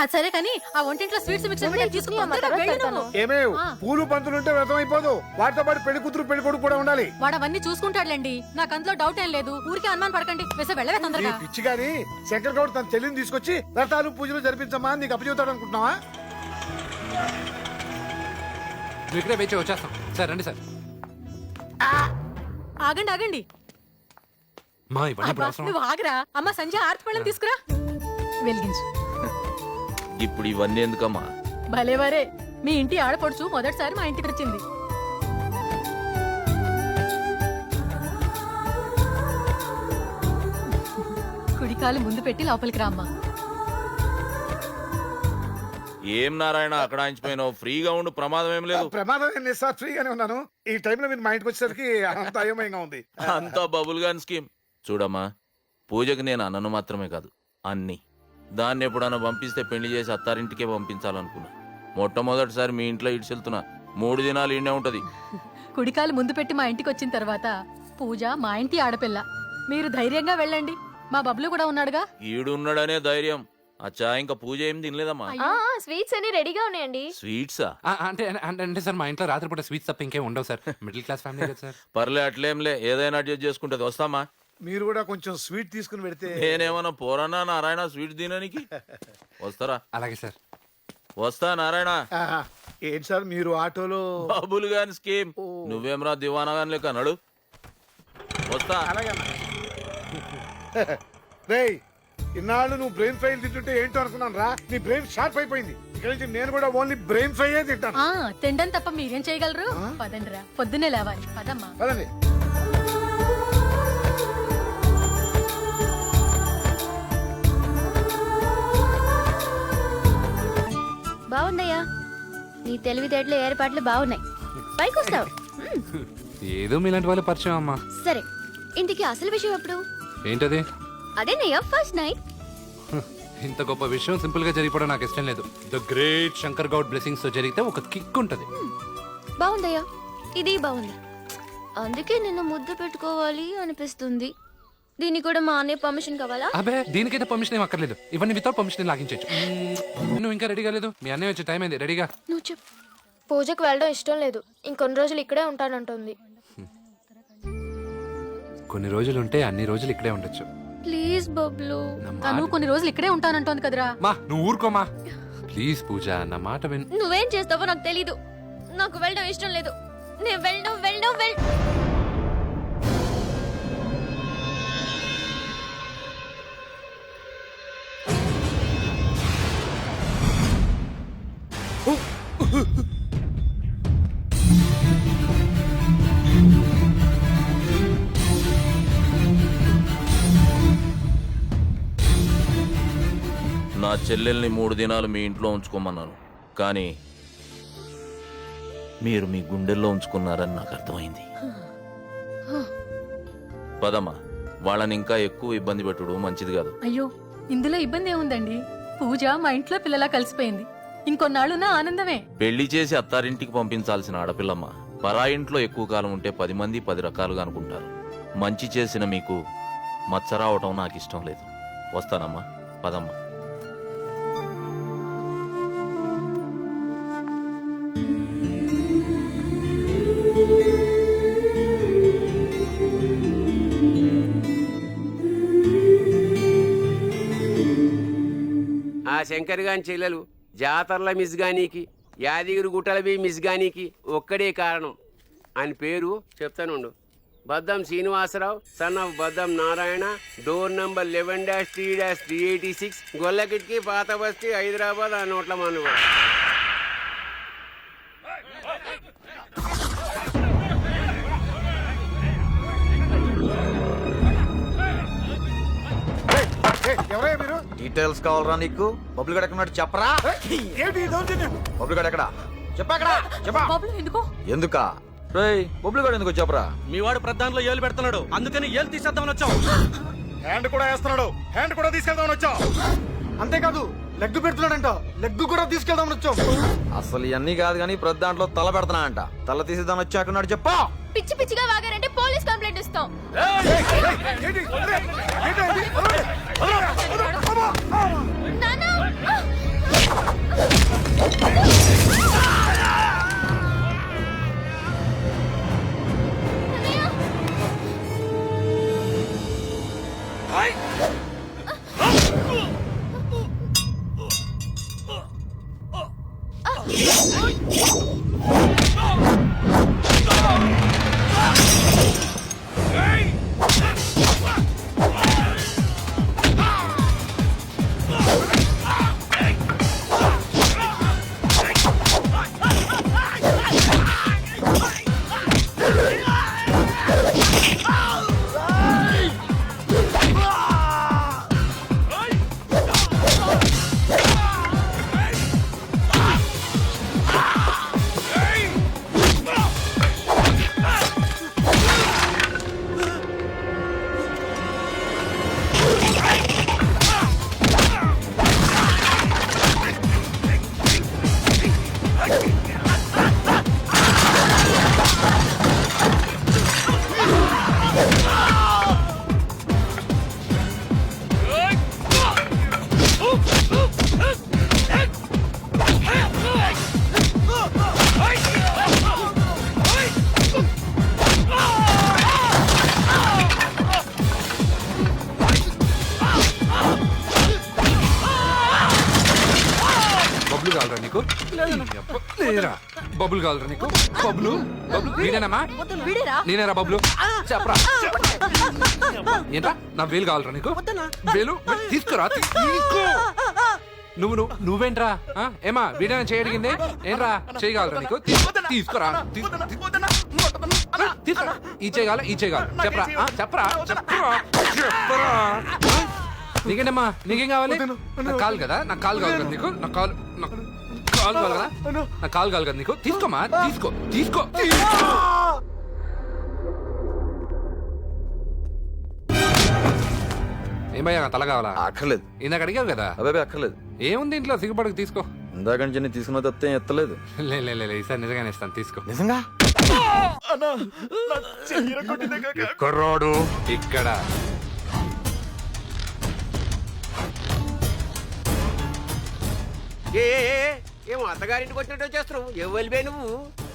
అది సరే కానీ ఆ వంటింట్లో స్వీట్స్ మిక్స్ తీసుకుని ఏమే పూలు పంతులు ఉంటే వ్రతం అయిపోదు, వాటితో పాటు పెళ్లి కూతురు పెళ్లి కొడుకు కూడా ఉండాలి. వాడు అవన్నీ చూసుకుంటాడులేండి, నాకు అందులో డౌట్ ఏం లేదు. ఊరికే అనుమానం పడకండి, వేసే వెళ్ళవే నీ తొందరగా. పిచ్చి గాని శంకర్ గౌడ్ తన చెల్లిని తీసుకొచ్చి వ్రతాలు పూజలు జరిపించమ్మా అని నీకు అప్పచెబుతాడు అనుకుంటున్నావా? నువ్వు ఇక్కడే వేచి వచ్చేస్తాం సార్. రండి సార్. ఆగండి ఆగండి, మా ఇవన్నీ ఇప్పుడు అబ్బా, అవసరం. నువ్వు ఆగరా. అమ్మ సంజయ్ ఆర్తి పళ్ళని తీసుకురా, వెలిగించు. ఇప్పుడు ఇవన్నీ ఎందుకమ్మా? భలేవరే, మీ ఇంటి ఆడపడుచు మొదటిసారి మా ఇంటికి వచ్చింది. కుడికాలు ముందు పెట్టి లోపలికి రామ్మా. ఏం నారాయణ అక్కడ ఆయించిపోయినావు? ఫ్రీగా ఉండు, ప్రమాదం ఏం లేదు. ప్రమాదం ఏం లేదు సార్, ఫ్రీగానే ఉన్నాను. ఈ టైంలో మీరు మా ఇంటికి వచ్చేసరికి అంత అయోమయంగా ఉంది. అంతా బబుల్ గాన్ స్కీమ్. చూడమ్మా, పూజకి నేను అన్నను మాత్రమే కాదు, అన్ని. దాన్ని ఎప్పుడన్నా పంపిస్తే పెళ్లి చేసి అత్తారింటికే పంపించాలనుకున్నా. మొట్టమొదటిసారి మీ ఇంట్లో ఇడిచెళ్తున్నా. 3 దినాలు ఈయనే ఉంటది. కుడికాలు ముందు పెట్టి మా ఇంటికి వచ్చిన తర్వాత పూజ మా ఇంటి ఆడపిల్ల. మీరు ధైర్యంగా వెళ్ళండి, మా బబ్లు కూడా ఉన్నాడుగా. ఈడున్నాడనే ధైర్యం. అచ్చా, ఇంకా పూజ ఏం తినలేదమ్మా? స్వీట్స్ అన్ని రెడీగా ఉన్నాయండి. స్వీట్సా? అంటే అంటే సార్ మా ఇంట్లో రాత్రిపూట స్వీట్స్ తప్ప ఇంకేం ఉండవు సార్. మిడిల్ క్లాస్ ఫ్యామిలీ కదా సార్. పర్లే, అట్లేంలే, ఏదైనా అడ్జస్ట్ చేసుకుంటది. వస్తామా? మీరు కూడా కొంచెం స్వీట్ తీసుకుని పెడితే. నేనేమన్నా పోరానా నారాయణ స్వీట్ తినడానికి? వస్తారా? అలాగే సార్. వస్తా నారాయణ. ఏంటి సార్ మీరు ఆటోలో? బాబులు గాని స్కీమ్. నువ్వేమరా దివానా గాని లెక్క నడు. వస్తా. రేయ్, ఇన్నాళ్ళు నువ్వు బ్రెయిన్ ఫ్రై తింటుంటే ఏంటో అనుకున్నాను రా. నీ బ్రెయిన్ షార్ప్ అయిపోయింది. ఇక్కడ నుంచి నేను కూడా ఓన్లీ బ్రెయిన్ ఫ్రై తింటాను. తిండం తప్ప మీరేం చేయగలరు? పదండి రా, పొద్దున్నే లేవాలి. పదమ్మా. పదండి. బాగుందయ్యా, నీ తెలివితేటలు ఏర్పాట్లు బాగున్నాయి. పైకి వస్తావు. ఏదో మీలాంటి వాళ్ళు పరిచయం అమ్మా. సరే, ఇంటికి అసలు విషయం ఎప్పుడు? ఏంటది? అదేనయ్యా ఫస్ట్ నైట్. ఇంత గొప్ప విషయం సింపుల్ గా జరిగిపోవడం నాకు ఇష్టం లేదు. The great Shankar Goud blessings తో జరిగితే ఒక కిక్ ఉంటది. బాగుందయ్యా, ఇది బాగుంది. అందుకే నిన్ను ముద్దు పెట్టుకోవాలి అనిపిస్తుంది. దీనికి కూడా మా అన్నయ్య పర్మిషన్ కావాలా? అబే, దీనికైతే పర్మిషన్ ఏం అక్కర్లేదు. ఇవన్నీ వితౌట్ పర్మిషన్ లాగించచ్చు. నువ్వు ఇంకా రెడీగా లేదు? మీ అన్నయ్య వచ్చే టైం అయింది. రెడీగా? నువ్వు చెప్పు. పూజకు వెళ్ళడం ఇష్టం లేదు, ఇంకొన్ని రోజులు ఇక్కడే ఉంటానంటుంది. కొన్ని రోజులు ఉంటే అన్ని రోజులు ఇక్కడే ఉండొచ్చు. ప్లీజ్ బబ్లు. తను కొన్ని రోజులు ఇక్కడే ఉంటానంటోంది కదరా. మా నువ్వు ఊరుకోమా ప్లీజ్. పూజ, నా మాట విన్. నువ్వేం చేస్తావో నాకు తెలీదు. నాకు వెళ్ళడం ఇష్టం లేదు. నేను వెళ్ళడం. నా చెల్లెల్ని 3 దినాలు మీ ఇంట్లో ఉంచుకోమన్నాను, కానీ మీరు మీ గుండెల్లో ఉంచుకున్నారని నాకు అర్థమైంది. పదమ్మా, వాళ్ళని ఇంకా ఎక్కువ ఇబ్బంది పెట్టుడు మంచిది కాదు. అయ్యో, ఇందులో ఇబ్బంది ఏముందండి? పూజ మా ఇంట్లో పిల్లలా కలిసిపోయింది. ఇంకొన్నాళ్ళు నా ఆనందమే. పెళ్లి చేసి అత్తారింటికి పంపించాల్సిన ఆడపిల్లమ్మ పరా ఇంట్లో ఎక్కువ కాలం ఉంటే 10 మంది 10 రకాలుగా అనుకుంటారు. మంచి చేసిన మీకు మచ్చ రావటం నాకు ఇష్టం లేదు. వస్తానమ్మా, పదమ్మా. ఆ శంకర్ గాని చెల్లెలు జాతరల మిస్ గానీకి, యాదగిరి గుట్టలవి మిస్ గానీకి ఒక్కడే కారణం. ఆయన పేరు చెప్తానుండు. Baddam Srinivasarao, son of Baddam Narayana, door number 11-3-386, Gollakhidki, పాత బస్తీ, హైదరాబాద్. ఆ నోట్ల మనుగోడు. ఎవరయ్యా మీరు? డీటెయిల్స్ కావాలరా నీకు? బబ్బులు గడ ఎక్కడ చెప్పరా? ఏంటి బబ్బులు గడ ఎక్కడ చెప్పా? చెప్పా ఎందుకు? ఎందుకా? రేయ్, బబ్బులు గడ ఎందుకు చెప్పరా? మీ వాడు ప్రధానంలో ఏలు పెడుతున్నాడు, అందుకని ఏలు తీసేద్దామని వచ్చాం. హ్యాండ్ కూడా వేస్తున్నాడు, హ్యాండ్ కూడా తీసుకెళ్దామని వచ్చాం. అంతేకాదు లెగ్ పెడుతున్నాడంట, లెగ్ కూడా తీసుకెళ్దామని వచ్చాం. అసలు ఇవన్నీ కాదు కానీ ప్రతి దాంట్లో తల పెడతానా అంట. తల తీసేద్దామని వచ్చాకున్నాడు. చెప్పా. పిచ్చి పిచ్చిగా వాగారంటే పోలీస్ కంప్లైంట్ ఇస్తాం. నాన్న బబ్బులు కావాలరా నీకు లేరా బబ్బులు కావాలరా నీకు బబ్బులు బబ్బులు నేనేనమ్మా నేనేరా బబ్బులు చెప్పరా ఏంట్రా నా వేలు కావాలరా నీకు వేలు తీసుకురా తీసుకో నువ్వేంట్రా ఏమా వీడైనా చేయడిగింది ఏంట్రా చేయగలరా నీకు తీసుకురా తీసుకురా ఈ చేయగల ఈ చేయగల చెప్పరా చెప్పరా చెప్పరా చెప్పరా నీకేంటమ్మా నీకేం కావాలి నాకు కాలు కదా నాకు కాలు కావాలి కదా నీకు నాకు కాలు కావాలి కదా నాకు కాలు కావాలి కదా నీకు తీసుకోమా తీసుకో తీసుకో ఏమయ్యా తల కావాలా అక్కర్లేదు. ఇందాక అడిగావు కదా అబ్బాయి అక్కర్లేదు. ఏముంది ఇంట్లో సిగ్గుపడకు తీసుకో ఇందాక నుంచి నేను తీసుకున్న తత్తే ఎత్తలేదు. లే ఈసారి నిజంగానే ఇస్తాను తీసుకో నిజంగా ఎక్కడ్రాడు? ఇక్కడ ఏమో అత్తగారింటికి వచ్చినట్టు చేస్తున్నావు ఎవరివే నువ్వు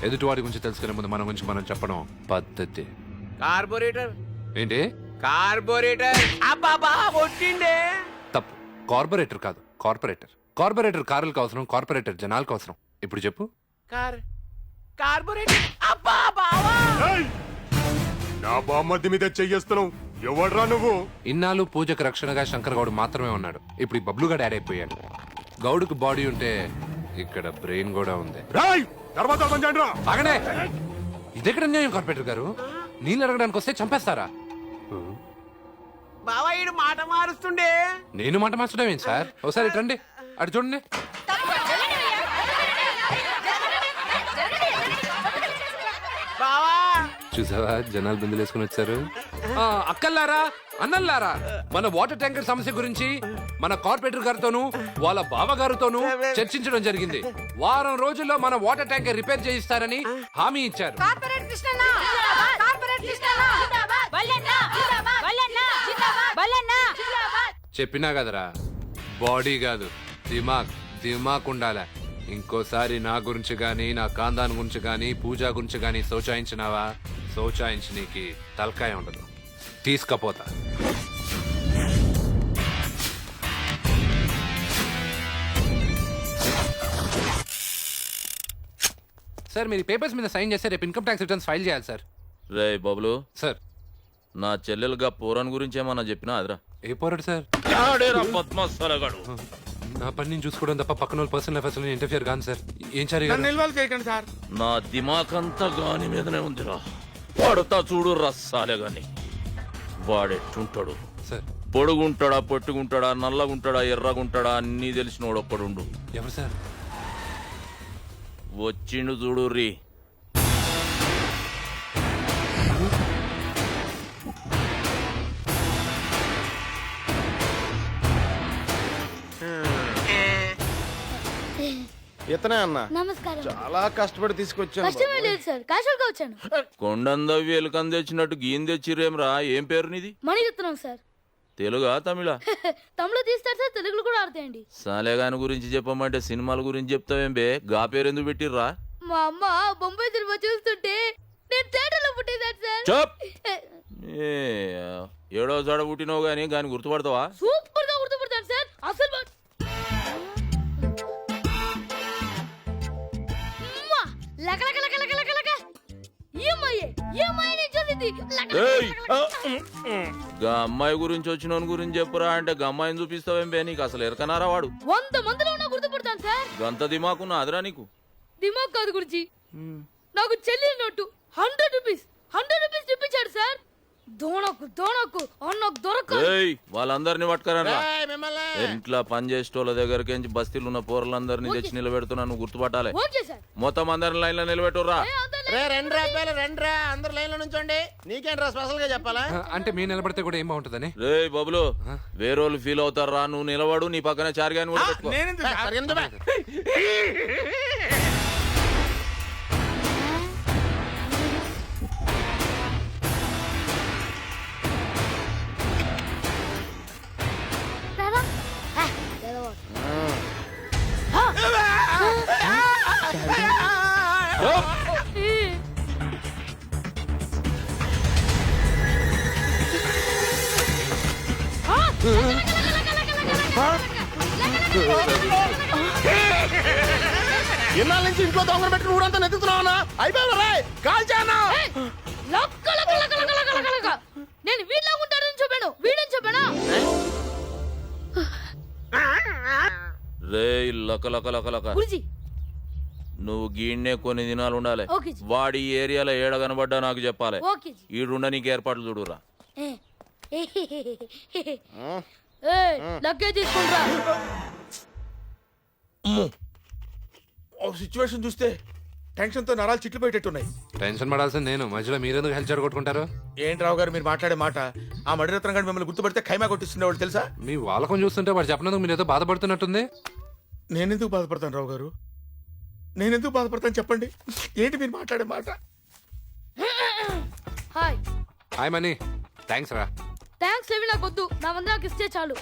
ఎదుటివాడి గురించి తెలుసుకునే ముందు మన గురించి మనం చెప్పడం పద్ధతి. కార్పొరేటర్ ఏంటి కార్పొరేటర్ అబ్బాబా కొట్టిండే తప్పు. కార్పొరేటర్ కాదు కార్పొరేటర్. కార్పొరేటర్ కారులకు అవసరం, కార్పొరేటర్ జనాలకు అవసరం. ఇప్పుడు చెప్పు. కార్పొరేటర్ అబ్బా బావా నా బామ్మద్ది మీద చెయ్యేస్తున్నావు. ఎవడ్రా నువ్వు? ఇన్నాళ్ళు పూజకు రక్షణగా శంకర్ గౌడ్ మాత్రమే ఉన్నాడు. ఇప్పుడు ఈ బబ్లు గడ యాడ్ అయిపోయాడు. గౌడుకు బాడీ ఉంటే ఇక్కడ బ్రెయిన్ కూడా ఉంది. ఆగనే ఇదెక్కడ న్యాయం కార్పొరేటర్ గారు? నీళ్ళు అడగడానికి వస్తే చంపేస్తారా? బావా ఈడు మాట మారుస్తుండే. నేను మాట మార్చడం ఏంటి సార్? ఒకసారి ఇటు రండి, అటు చూడండి. బావా చూసావా జనాలు బిందులు వేసుకుని వచ్చారు. అక్కల్లారా అన్నల్లారా, మన వాటర్ ట్యాంకర్ సమస్య గురించి మన కార్పొరేటర్ గారితోనూ వాళ్ళ బావగారితోనూ చర్చించడం జరిగింది. వారం రోజుల్లో మన వాటర్ ట్యాంకర్ రిపేర్ చేయిస్తారని హామీ ఇచ్చారు. చెప్పినా కదరా, బాడీ కాదు దిమాగ్ ఉండాల. ఇంకోసారి నా గురించి గాని, నా కాందాన్ గురించి గాని, పూజ గురించి గాని సోచాయించినావా, సోచాయించి నీకి తలకాయ ఉండదు. తీసుకపోతా. సార్ మీరు పేపర్స్ మీద సైన్ చేస్తే రేపు ఇన్కమ్ ట్యాక్స్ రిటర్న్స్ ఫైల్ చేయాలి సార్. రే బాబులు సార్, నా చెల్లెలుగా పోరాన్ గురించి ఏమన్నా చెప్పినా అదిరా. ఏ పోరాడు సార్? నా పని నేను చూసుకోవడం తప్ప పక్కన వాళ్ళ పర్సనల్ అఫైర్స్ లో ఇంటర్ఫియర్ కాను సార్. ఏం సార్ చేయకండి సార్. నా దిమాకంతా గాని మీదనే ఉందిరా. పడతా చూడు రస్సాలే గాని. వాడెట్టుంటాడు సార్? పొడుగుంటాడా, పొట్టుగుంటాడా, నల్లగుంటాడా, ఎర్రగుంటాడా అన్నీ తెలిసినోడు ఒక్కడుండు. ఎవరు సార్? వచ్చిండు చూడు రీ. ఇతనే అన్న నమస్కారం. చాలా కష్టపడి తీసుకొచ్చాను. కష్టమే లేదు సార్, క్యాషువల్ గా వచ్చాను. కొండందవి ఎలుకని తెచ్చినట్టు గీన్ తెచ్చిరేమ్రా. ఏం పేరు నీది? మణిరత్నం సార్. తెలుగా తమిళ తమలో తీస్తారు సార్, తెలుగులో కూడా ఆడతాయండి. సాలేగాని గురించి చెప్పమంటే సినిమాల గురించి చెప్తావేం బే? గా పేరు ఎందుకు పెట్టిర్రా? మా అమ్మ బొంబాయి సినిమా చూస్తుంటే నేను థియేటర్లో పుట్టేదాన్ని సార్. చెప్ ఏ ఏడో చాడ పుట్టినావు గానీ గాని గుర్తుపడతావా? సూపర్ గా గుర్తుపడతాను సార్. అసలు లక లక లక లక లక లక ఏమయ్యే నేను చూసింది ఏయ్! గా అమ్మాయి గురించి వచ్చినోని గురించి చెప్పురా అంటే గా అమ్మాయిని చూపిస్తావేం బే? నీకు అసలు ఎరకనారా వాడు? 100 మందిలో ఉన్నా గుర్తుపడతాను సార్. గంత దిమాకున్నా అదిరా నీకు? దిమాగ్ కాదు గురించి, నాకు చెల్లి నోటు 100 రూపీస్ చూపించాడు సార్. దోణకు అన్నకు దొరకదు. ఏయ్ వాళ్ళందరినీ పట్టుకరా. ఇంట్లో పని చేసేటోళ్ళ దగ్గరికి బస్తీలు ఉన్న పోరలందరినీ తెచ్చి నిలబెడుతున్నా, నువ్వు గుర్తుపట్టాలి. Okay sir. మొత్తం అందరిని లైన్ లో నిలబెట్టుర్రా. రండి అబ్బాయిలు రండి, అందరు లైన్ లో నుంచోండి. నీకేంట్రా స్పెషల్ గా చెప్పాలా? అంటే మీరు నిలబడితే కూడా ఏం బాగుంటుందని. రే బబులు, వేరోళ్ళు ఫీల్ అవుతారా? నువ్వు నిలబడు, నీ పక్కన చారిగాని కూడా పెట్టుకో. ఇన్నాళ్ళ నుంచి ఇంట్లో దొంగలు పెట్టి ఊరంతా నెత్తుతున్నావునా? అయిపోయావరా? కాల్చానా? నేను వీళ్ళ ఉంటాడని చెప్పాను, వీడని చెప్పానా? రే లక లక లక లక, గురుజీ నువ్వు గీడ్నే కొన్ని దినాలు ఉండాలి. ఓకే జీ. వాడి ఈ ఏరియాలో ఏడ కనబడ్డా నాకు చెప్పాలి. Okay G. ఈడుండ నీకు ఏర్పాట్లు చూడురా. లగ్గే తీసుకుంటా. సిచ్యువేషన్ చూస్తే టెన్షన్ తో నరాలు చిట్లు పెట్టేట్టున్నాయి. టెన్షన్ పడాల్సింది నేను, మధ్యలో మీరెందుకు హెల్ప్ చెడగొట్టుకుంటారు? ఏంటి రావు గారు మీరు మాట్లాడే మాట? ఆ మడిరత్నం గారు మిమ్మల్ని గుర్తుపడితే ఖైమా కొట్టిస్తుండేవాడు తెలుసా? మీ వాళ్ళకం చూస్తుంటే వాడు చెప్పినందుకు మీరు ఏదో బాధపడుతున్నట్టుంది. నేనెందుకు బాధపడతాను రావు గారు? నేనెందుకు బాధపడతాను చెప్పండి? ఏంటి మీరు మాట్లాడే మాట? హాయ్ హాయ్ మనీ, థ్యాంక్స్ రా. థ్యాంక్స్ ఏవి నాకు వద్దు, నా వంద నాకు ఇస్తే చాలు.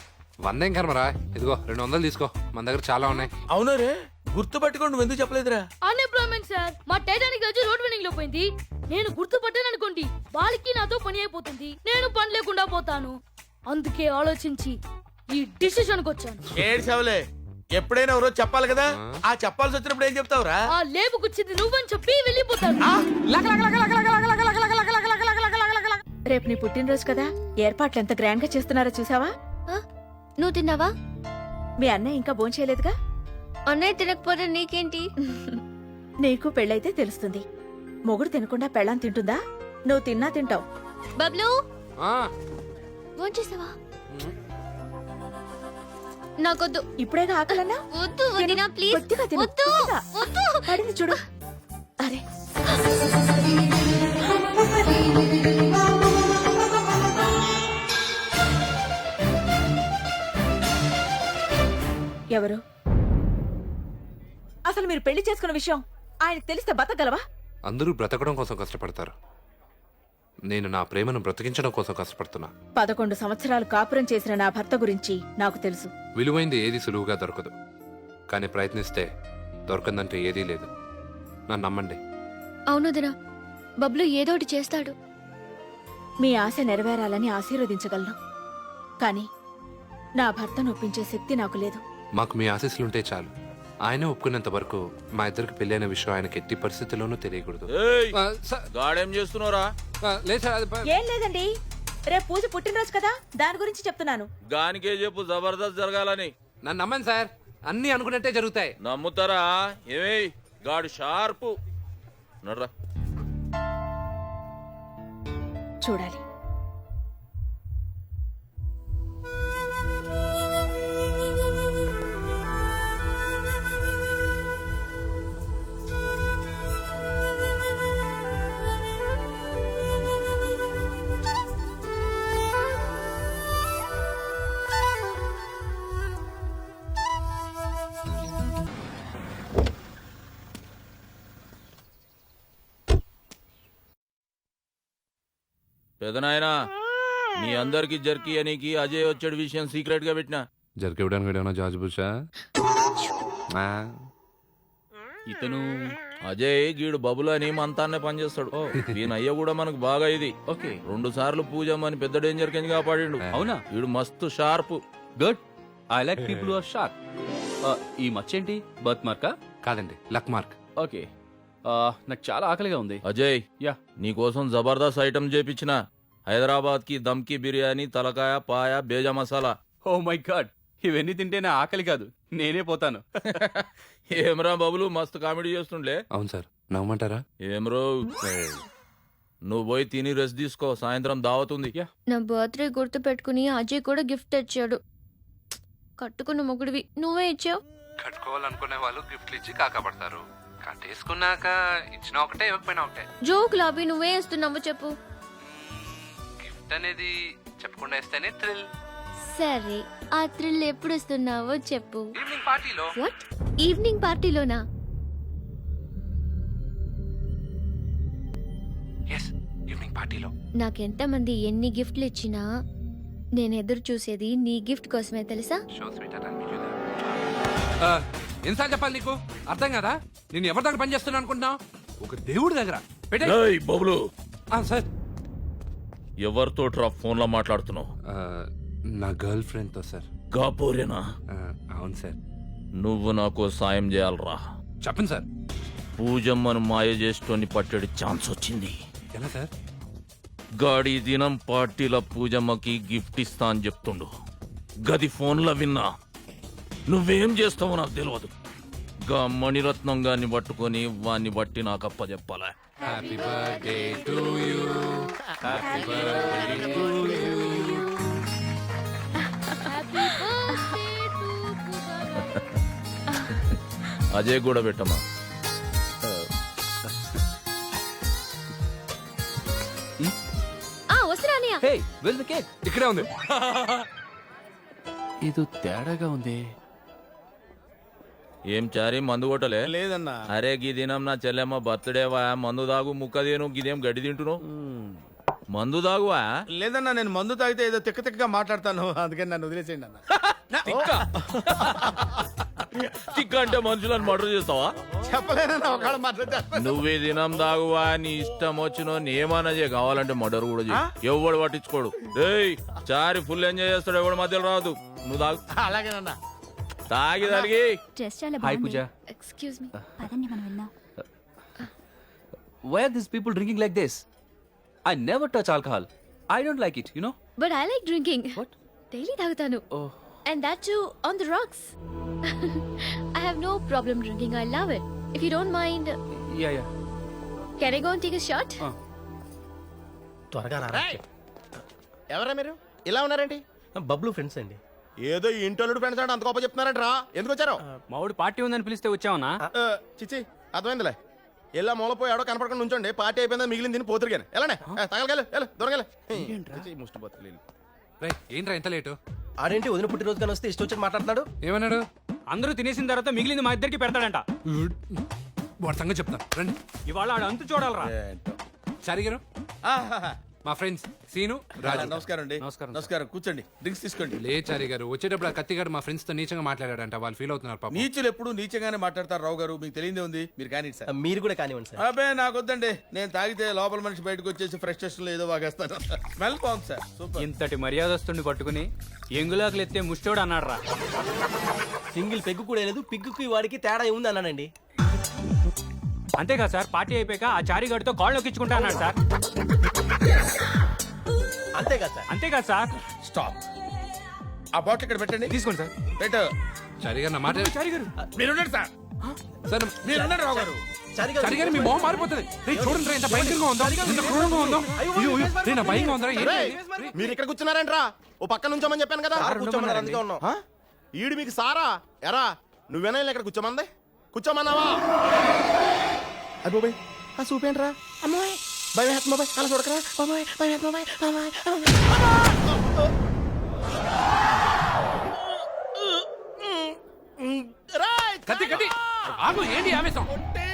100 ఏం కర్మరా, ఇదిగో 200 తీసుకో, మన దగ్గర చాలా ఉన్నాయి. అవునా రే, గుర్తుపట్టుకోండి, నువ్వు ఎందుకు చెప్పలేదురా? అన్ఎంప్లాయ్మెంట్ సార్, మా టైటానిక్ వచ్చి రోడ్ వినింగ్ లో పోయింది. నేను గుర్తుపట్టాను అనుకోండి, వాళ్ళకి నాతో పని అయిపోతుంది, నేను పని లేకుండా పోతాను. అందుకే ఆలోచించి ఈ డిసిషన్ కి వచ్చాను. ఏడ్చావులే, ఎప్పుడైనా ఎవరో చెప్పాలి కదా, ఆ చెప్పాల్సి వచ్చినప్పుడు ఏం చెప్తావురా? ఆ లేబుకొచ్చింది నువ్వని చెప్పి వెళ్ళిపోతాను. రేపు నీ పుట్టినరోజు కదా, ఏర్పాట్లు ఎంత గ్రాండ్ గా చేస్తున్నారో చూసావా? నువ్వు తిన్నావా? మీ అన్నయ్య ఇంకా భోంచేయలేదుగా? అన్నయ్య తినకపోతే నీకేంటి? నీకు పెళ్ళైతే తెలుస్తుంది. మొగుడు తినకుండా పెళ్ళాం తింటుందా? నువ్వు తిన్నా తింటావు. బబ్లు భోంచేసావా? నాకొద్దు. ఇప్పుడేగా ఆకలన్నా? వద్దు వదినా ప్లీజ్. కొద్దిగా తిను. వద్దు వద్దు. పడింది చూడు. అరే ఎవరు? అసలు మీరు పెళ్లి చేసుకున్న విషయం ఆయనకు తెలిస్తే బతకగలవా? అందరూ బ్రతకడం కోసం కష్టపడతారు, నేను నా ప్రేమను బ్రతికించడం కోసం కష్టపడుతున్నా. 11 సంవత్సరాలు కాపురం చేసిన నా భర్త గురించి నాకు తెలుసు. విలువైంది ఏది సులువుగా దొరకదు, కానీ ప్రయత్నిస్తే దొరకందంటే ఏదీ లేదు. నన్ను నమ్మండి. అవును దినా, బబ్లు ఏదోటి చేస్తాడు. మీ ఆశ నెరవేరాలని ఆశీర్వదించగలను, కానీ నా భర్తను ఒప్పించే శక్తి నాకు లేదు. మాకు మీ ఆశీస్సులుంటే చాలు. ఆయన ఒప్పుకునేంత వరకు మా ఇద్దరికి పెళ్లి అయిన విషయం ఆయనకి ఎట్టి పరిస్థితుల్లోనూ తెలియకూడదు. గాడేం చేస్తున్నారా? ఏం లేదండి, రేపు పూజ పుట్టినరోజు కదా, దాని గురించి చెప్తున్నాను. గానికే చెప్పు జబర్దస్త్ జరగాలని. నన్ను నమ్మండి సార్, అన్ని అనుకున్నట్టే జరుగుతాయి. నమ్ముతారా? ఏమే గాడు షార్పు నడ్రా. చూడాలి. పెదనాయనా మీ అందరికి జర్కీ అనికి అజయ్ వచ్చాడు విషయం సీక్రెట్ గా పెట్టినా. జరికివ్వడానికి ఏమైనా జార్జ్ బుషా? ఇతను అజయ్ గీడు బబుల్ అని మంతాన్నే పనిచేస్తాడు. ఈయన అయ్య కూడా మనకు బాగా ఇది. ఓకే 2 సార్లు పూజమ్మని పెద్ద డేంజర్ కింద కాపాడిండు. అవునా? వీడు మస్తు sharp. Good. I like people who are sharp. ఈ మచ్చేంటి? బర్త్ మార్కా? కాదండి, లక్ మార్క్. ఓకే. నాకు చాలా ఆకలిగా ఉంది. అజయ్ యా. నీకోసం జబర్దస్త్ ఐటమ్ చేపించిన. హైదరాబాద్ కి దమ్కి బిర్యానీ, తలకాయ, పాయ, బేజా మసాలా. ఓ మై గాడ్, ఇవన్నీ తింటే నా ఆకలి కాదు, నేనే పోతాను. ఏమ్రా బబులు మస్తు కామెడీ చేస్తుండే. అవును సార్, నవ్వమంటారా? ఏమ్రో నువ్వు పోయి తిని రెస్ట్ తీసుకో, సాయంత్రం దావతుంది. నా బర్త్డే గుర్తు పెట్టుకుని అజయ్ కూడా గిఫ్ట్ తెచ్చాడు. కట్టుకున్న మొగుడివి నువ్వే ఇచ్చావు. కట్టుకోవాలనుకునే వాళ్ళు గిఫ్ట్లు ఇచ్చి కాకపడతారు. కట్టేసుకున్నాక ఇచ్చిన ఒకటే, ఇవ్వకపోయినా ఒకటే. జోక్ లాబీ నువ్వే ఇస్తున్నావు చెప్పు. గిఫ్ట్ అనేది చెప్పకుండా ఇస్తేనే థ్రిల్. సరే, ఆ థ్రిల్ ఎప్పుడు ఇస్తున్నావో చెప్పు. ఈవినింగ్ పార్టీలో. వాట్? ఈవినింగ్ పార్టీలోనా? ఎస్, ఈవినింగ్ పార్టీలో. నాకెంతమంది ఎన్ని గిఫ్ట్లు ఇచ్చినా నేను ఎదురు చూసేది నీ గిఫ్ట్ కోసమే తెలుసా? షో స్వీట్ ఎన్నిసార్లు చెప్పాలి నీకు? అర్థం కదా? నేను ఎవరి దగ్గర పని చేస్తున్నా అనుకుంటున్నావు? ఒక దేవుడి దగ్గర ఏయ్ బబులు, సార్. ఎవరితో ఫోన్ లో మాట్లాడుతున్నావు? నా గర్ల్ ఫ్రెండ్ తో సార్. గాపోరేనా? అవును సార్. నువ్వు నాకు సాయం చేయాలరా. చెప్పండి సార్. పూజమ్మను మాయ చేస్తోని పట్టేడు ఛాన్స్ వచ్చింది. ఎలా సార్? గాడి దినం పార్టీల పూజమ్మకి గిఫ్ట్ ఇస్తా అని చెప్తుండు. గది ఫోన్లో విన్నా. నువ్వేం చేస్తావో నాకు తెలియదు. గా మణిరత్నం గారిని పట్టుకొని వాన్ని బట్టి నాకు అప్ప చెప్పాలా. Happy birthday to you. Happy birthday to you. Ajay కూడా పెట్టమ్మా. వస్తున్నా అన్నయ్య. హే, where's the cake? ఇక్కడే ఉంది. ఇది తేడాగా ఉంది. ఏం చారి మందు కొట్టలే? లేదన్నా. అరే గీ దినం నా చెల్లెమ్మ బర్త్డేవా, మందు దాగు ముక్కదేను. గిదేం గడ్డి తింటున్నావు? మందు దాగువా? లేదన్నా, నేను మందు తాగితే ఏదో తిక్క తిక్కగా మాట్లాడతాను, అందుకని నన్ను వదిలేసేయండి అన్న. తిక్క అంటే మనుషులను మర్డర్ చేస్తావా? చెప్పలేదన్నా, ఒకవేళ మాట్లాడతాను. నువ్వు ఈ దినం దాగువా, నీ ఇష్టం వచ్చినో ఏమన్నా చేయ, కావాలంటే మర్డర్ కూడా చేయి. ఎవడు పట్టించుకోడు. రేయ్ చారి ఫుల్ ఎంజాయ్ చేస్తాడు, ఎవడు మధ్యలో రాదు. నువ్వు తాగు. అలాగేనన్నా. తాగి తలిగి. Hi Pooja. Excuse me. Why are these people drinking like this? I never touch alcohol. I don't like it, you know? But I like drinking. What? Daily తాగుతాను. Oh. And that too on the rocks. I have no problem drinking. I love it. If you don't mind, Yeah, yeah. can I go and take a shot? త్వరగా రా. ఎవరా మీరు ఇలా ఉన్నారేంటి? Bablu friends అండి. ఏదో ఈ ఇంటోళ్ళుడు friends అంటే అంత గొప్ప చెప్తున్నారంట. ఎందుకు వచ్చారు? మావుడు పార్టీ ఉందని పిలిస్తే వచ్చావునా? చిచ్చి, అర్థమైందిలే. ఎలా మూలపోయి ఎవడో కనపడకుండా ఉంచండి. పార్టీ అయిపోయిందా మిగిలింది తిని పోతురుగానే. ఎలానే తగలగలు దొరగలే. ముష్టి బతుకులేను. ఏంట్రా ఎంత లేటు? ఆడేంటి వదిన పుట్టినరోజు కానీ వస్తే ఇష్టం వచ్చి మాట్లాడుతున్నాడు. ఏమన్నాడు? అందరూ తినేసిన తర్వాత మిగిలింది మా ఇద్దరికి పెడతాడంట. వాడి సంగతి చెప్తాను రండి. ఇవాళ ఆడు అంతు చూడాలరా. చారి గారు, మా ఫ్రెండ్స్ సీను, రాజు. నమస్కారం అండి. నమస్కారం. కూర్చోండి, డ్రింక్స్ తీసుకోండి. లే చారి గారు, వచ్చేటప్పుడు ఆ కత్తిగాడు మా ఫ్రెండ్స్ తో నీచంగా మాట్లాడాడంట. వాళ్ళు ఫీల్ అవుతున్నారు పాపం. నీచులు ఎప్పుడు నీచంగానే మాట్లాడతారు రావు గారు, మీకు తెలియదే ఉంది. మీరు కానీ సార్. మీరు కూడా కానివ్వండి సార్. అబ్బే నాకు వద్దండి. నేను తాగితే లోపల మనిషి బయటకు వచ్చేసి ఫ్రస్ట్రేషన్ లో ఏదో వాగేస్తాను. స్మెల్ బాగుంది సార్. సూపర్. ఇంతటి మర్యాదస్తుని పట్టుకుని ఎంగులాకులు ఎత్తే ముష్టోడు అన్నాడు రా. సింగిల్ పెగ్గు కూడా లేదు, పిగ్గుకి వాడికి తేడా ఉంది అన్నానండి. అంతేగా సార్, పార్టీ అయిపోయాక ఆ చారిగాడితో కాళ్ళు నొక్కించుకుంటా అన్నాడు సార్. అంతేగా సార్. స్టాప్. ఆ బాటిల్ ఇక్కడ పెట్టండి. తీసుకోండి సార్. పెట్టు. చారి గారు నా మాట. చారి గారు మీరున్నారు సార్. సార్ మీరున్నారు రావు గారు. చారి గారు మీ మొహం మారిపోతుంది. చూడండి రా, ఎంత భయంకరంగా ఉందో, ఎంత క్రూరంగా ఉందో. నా భయంగా ఉందా? మీరు ఇక్కడ కూర్చున్నారంట్రా. ఓ పక్క నుంచోమని చెప్పాను కదా. అందుకే ఉన్నాం. ఈడు మీకు సారా ఎరా? నువ్వేనా ఇక్కడ కూర్చోమంది? కూర్చోమన్నావా? అబ్బోయ్, ఆ చూపేంట్రా. అమ్మాయి భయం వేస్తుంది బాబాయ్, అలా చూడకరా బాబాయ్, భయం వేస్తుంది బాబాయ్. కత్తి కత్తి ఆగు, ఏంటి ఆవేశం?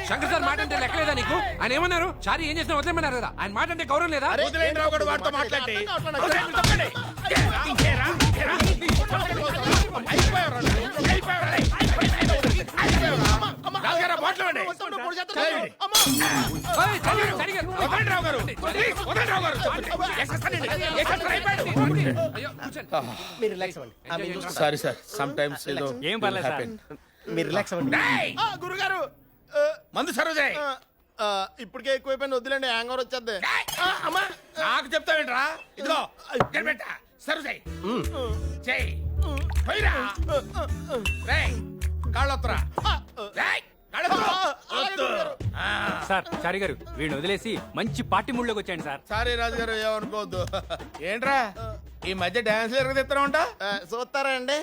శంకర్ సార్ మాట అంటే లెక్కలేదా నీకు? ఆయన ఏమన్నారు? చారి ఏం చేసినా వదిలేమన్నారు కదా, ఆయన మాట అంటే గౌరవం లేదా? వదిలేండి రావు గారు వాడితో మాట్లాడి మీరు రిలాక్స్ అవ్వండి. సారీ సార్ సమ్ టైమ్స్ ఏదో ఏం పర్లేదు సార్. మీరు రిలాక్స్ అవ్వండి. గురుగారు మందు సర్వ్ చేయి. ఇప్పటికే ఎక్కువైపోయింది, వద్దులేండి, హ్యాంగ్ ఓవర్ వచ్చేద్ది. నాకు చెప్తావేంట్రా? ఇదిగో సర్వ్ చేయి. చేయి పోయిరా. రేయ్ కాళ్ళొత్తరా. రేయ్ సార్ చారి గారు వీడిని వదిలేసి మంచి పార్టీ మూడ్ లోకి వచ్చాయండి సార్. సారీ రాజు గారు, ఏమనుకోవద్దు. ఏంట్రా ఈ మధ్య డాన్స్ ఎరగదిస్తా ఉంటా? చూస్తారా అండి?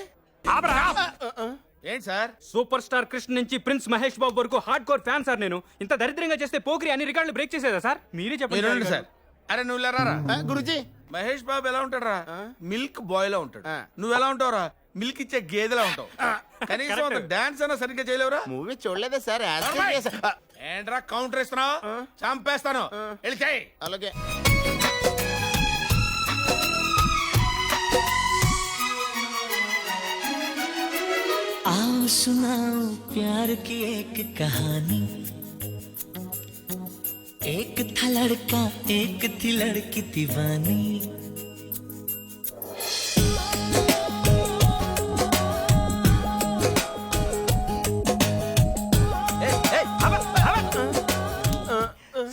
ఏంటి సార్? సూపర్ స్టార్ కృష్ణ నుంచి ప్రిన్స్ మహేష్ బాబు వరకు హార్డ్ కోర్ ఫ్యాన్ సార్ నేను. ఇంత దరిద్రంగా చేస్తే పోకిరి అన్ని రికార్డులు బ్రేక్ చేసేదా సార్? మీరే చెప్పండి సార్. అరే నువ్వు లేరా గురుజీ. మహేష్ బాబు ఎలా ఉంటాడురా? మిల్క్ బాయ్ లో ఉంటాడు. నువ్వు ఎలా ఉంటావురా? మిల్క్ ఇచ్చే గేదెలా ఉంటావు. కనీసం డాన్స్ అన్నా సరిగ్గా చేయలేవురా? మూవీ చూడలేదా సార్? ఏంట్రా కౌంటర్ ఇస్తున్నావు? చంపేస్తాను. వెళ్ళి చేయి. అలాగే. आओ सुनाओ प्यार की एक कहानी. एक था लड़का एक थी लड़की दीवानी.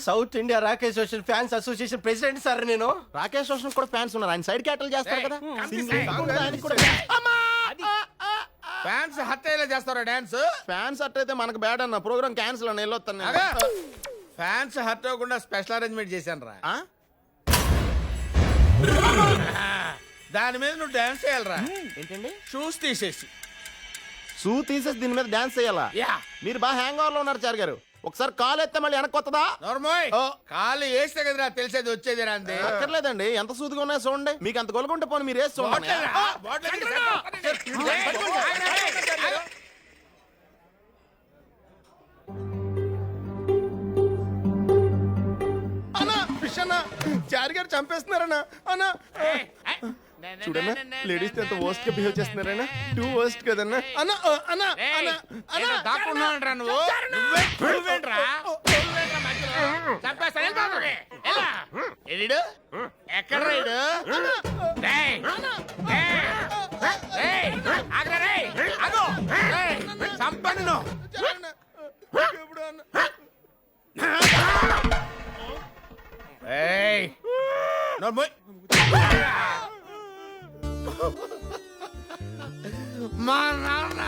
South India Rakesh Roshan fans association president sir నేను. రాకేష్ రోషన్ కూడా ఫ్యాన్స్ ఉన్నారు, ఆయన సైడ్ క్యాటల్ చేస్తారు కదా. ఫ్యాన్స్ హత్యలా చేస్తారా డాన్స్? ఫ్యాన్స్ అట్ అయితే మనకు బ్యాడ్ అన్న, ప్రోగ్రామ్ క్యాన్సిల్ అని వెళ్ళొస్తాను. ఫ్యాన్స్ హర్ట్ అవ్వకుండా స్పెషల్ అరేంజ్మెంట్ చేశాను రా. దాని మీద నువ్వు డాన్స్ చేయాలరా. ఏంటండి? షూస్ తీసేసి. షూ తీసేసి దీని మీద డాన్స్ చేయాలా? మీరు బాగా హ్యాంగ్ ఓవర్ లో ఉన్నారు చార్ గారు. ఒకసారి కాలు ఎత్తే మళ్ళీ వెనక్కి వస్తుందా? నోర్మోయ్, కాలు వేస్తే కదరా తెలిసేది వచ్చేది రా. అంతే. అక్కర్లేదండి, ఎంత సూదిగా ఉన్నాయో చూడండి. మీకు అంత గొలుగుంటే పోనీ మీరు వేసి చూడండి. అన్నా ఫిష్ అన్నా, చారి గారు చంపేస్తున్నారన్నా. అన్నా చూడన్నా, లేడీస్ ఎంత వర్స్ట్ గా బిహేవ్ చేస్తున్నారన్నా. టూ వర్స్ట్ కదన్నా. అన్నా అన్నా అన్నా అన్నా దాక్కున్నావురా నువ్వు. నువ్వేంట్రా ఎక్కడ రైడు? చంపను. మా నాన్న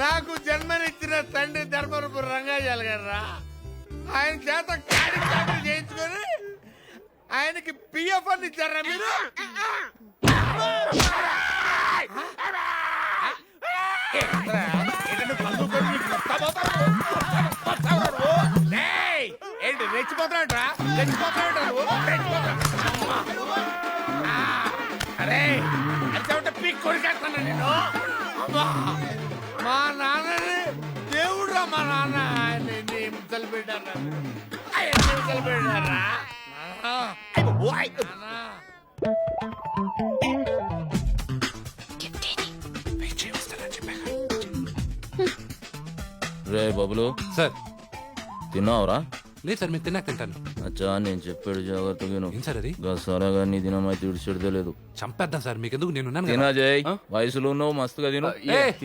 నాకు జన్మనిచ్చిన తండ్రి ధర్మరూపు రంగాజాల గారు ఆయన చేత కార్యక్రమం చేయించుకొని ఆయనకి పిఎఫ్ అని ఇచ్చారా మీరు? ఏంటి రెచ్చిపోతున్నాడ్రా? అరే అంటే పీక్ కొరికేస్తాను నేను. మా నాన్నని దేవుడురా మా నాన్న. ఆయన ముసలి పెట్టారా? ముసలి పెట్టారా? రే బబులు సార్. తిన్నావురా? లేదు సార్, మీరు తిన్నాక తింటాను. అచ్చా నేను చెప్పాడు జాగ్రత్తగా ఏం సార్ అది? సరగా నీ దినం అయితే ఇడిచెడితే లేదు. చంపేద్దాం సార్, మీకెందుకు, నేను తినా జై. వయసులో ఉన్నావు, మస్తుగా తిను.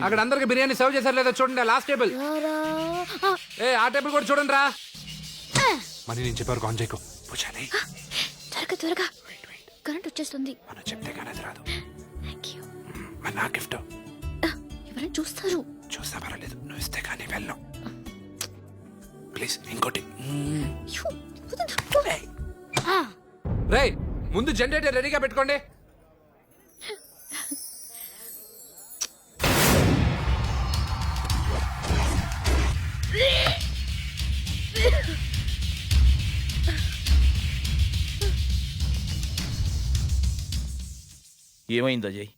అక్కడ అందరికి బిర్యానీ సర్వ్ చేశారు లేదా చూడండి. Last table. ఆ టేబుల్ కూడా చూడండి రా. మరి నేను చెప్పారు ఆన్ చేయకు. త్వరగా త్వరగా, కరెంట్ వచ్చేస్తుంది. మనం చెప్తే కానీ అది రాదు. మరి నా గిఫ్ట్ ఎవరైనా చూస్తారు. చూస్తా పర్వాలేదు, నువ్వు ఇస్తే కానీ వెళ్ళను. ప్లీజ్ ఇంకోటి. రే ముందు జనరేటర్ రెడీగా పెట్టుకోండి. ఏమైంది అజయ్?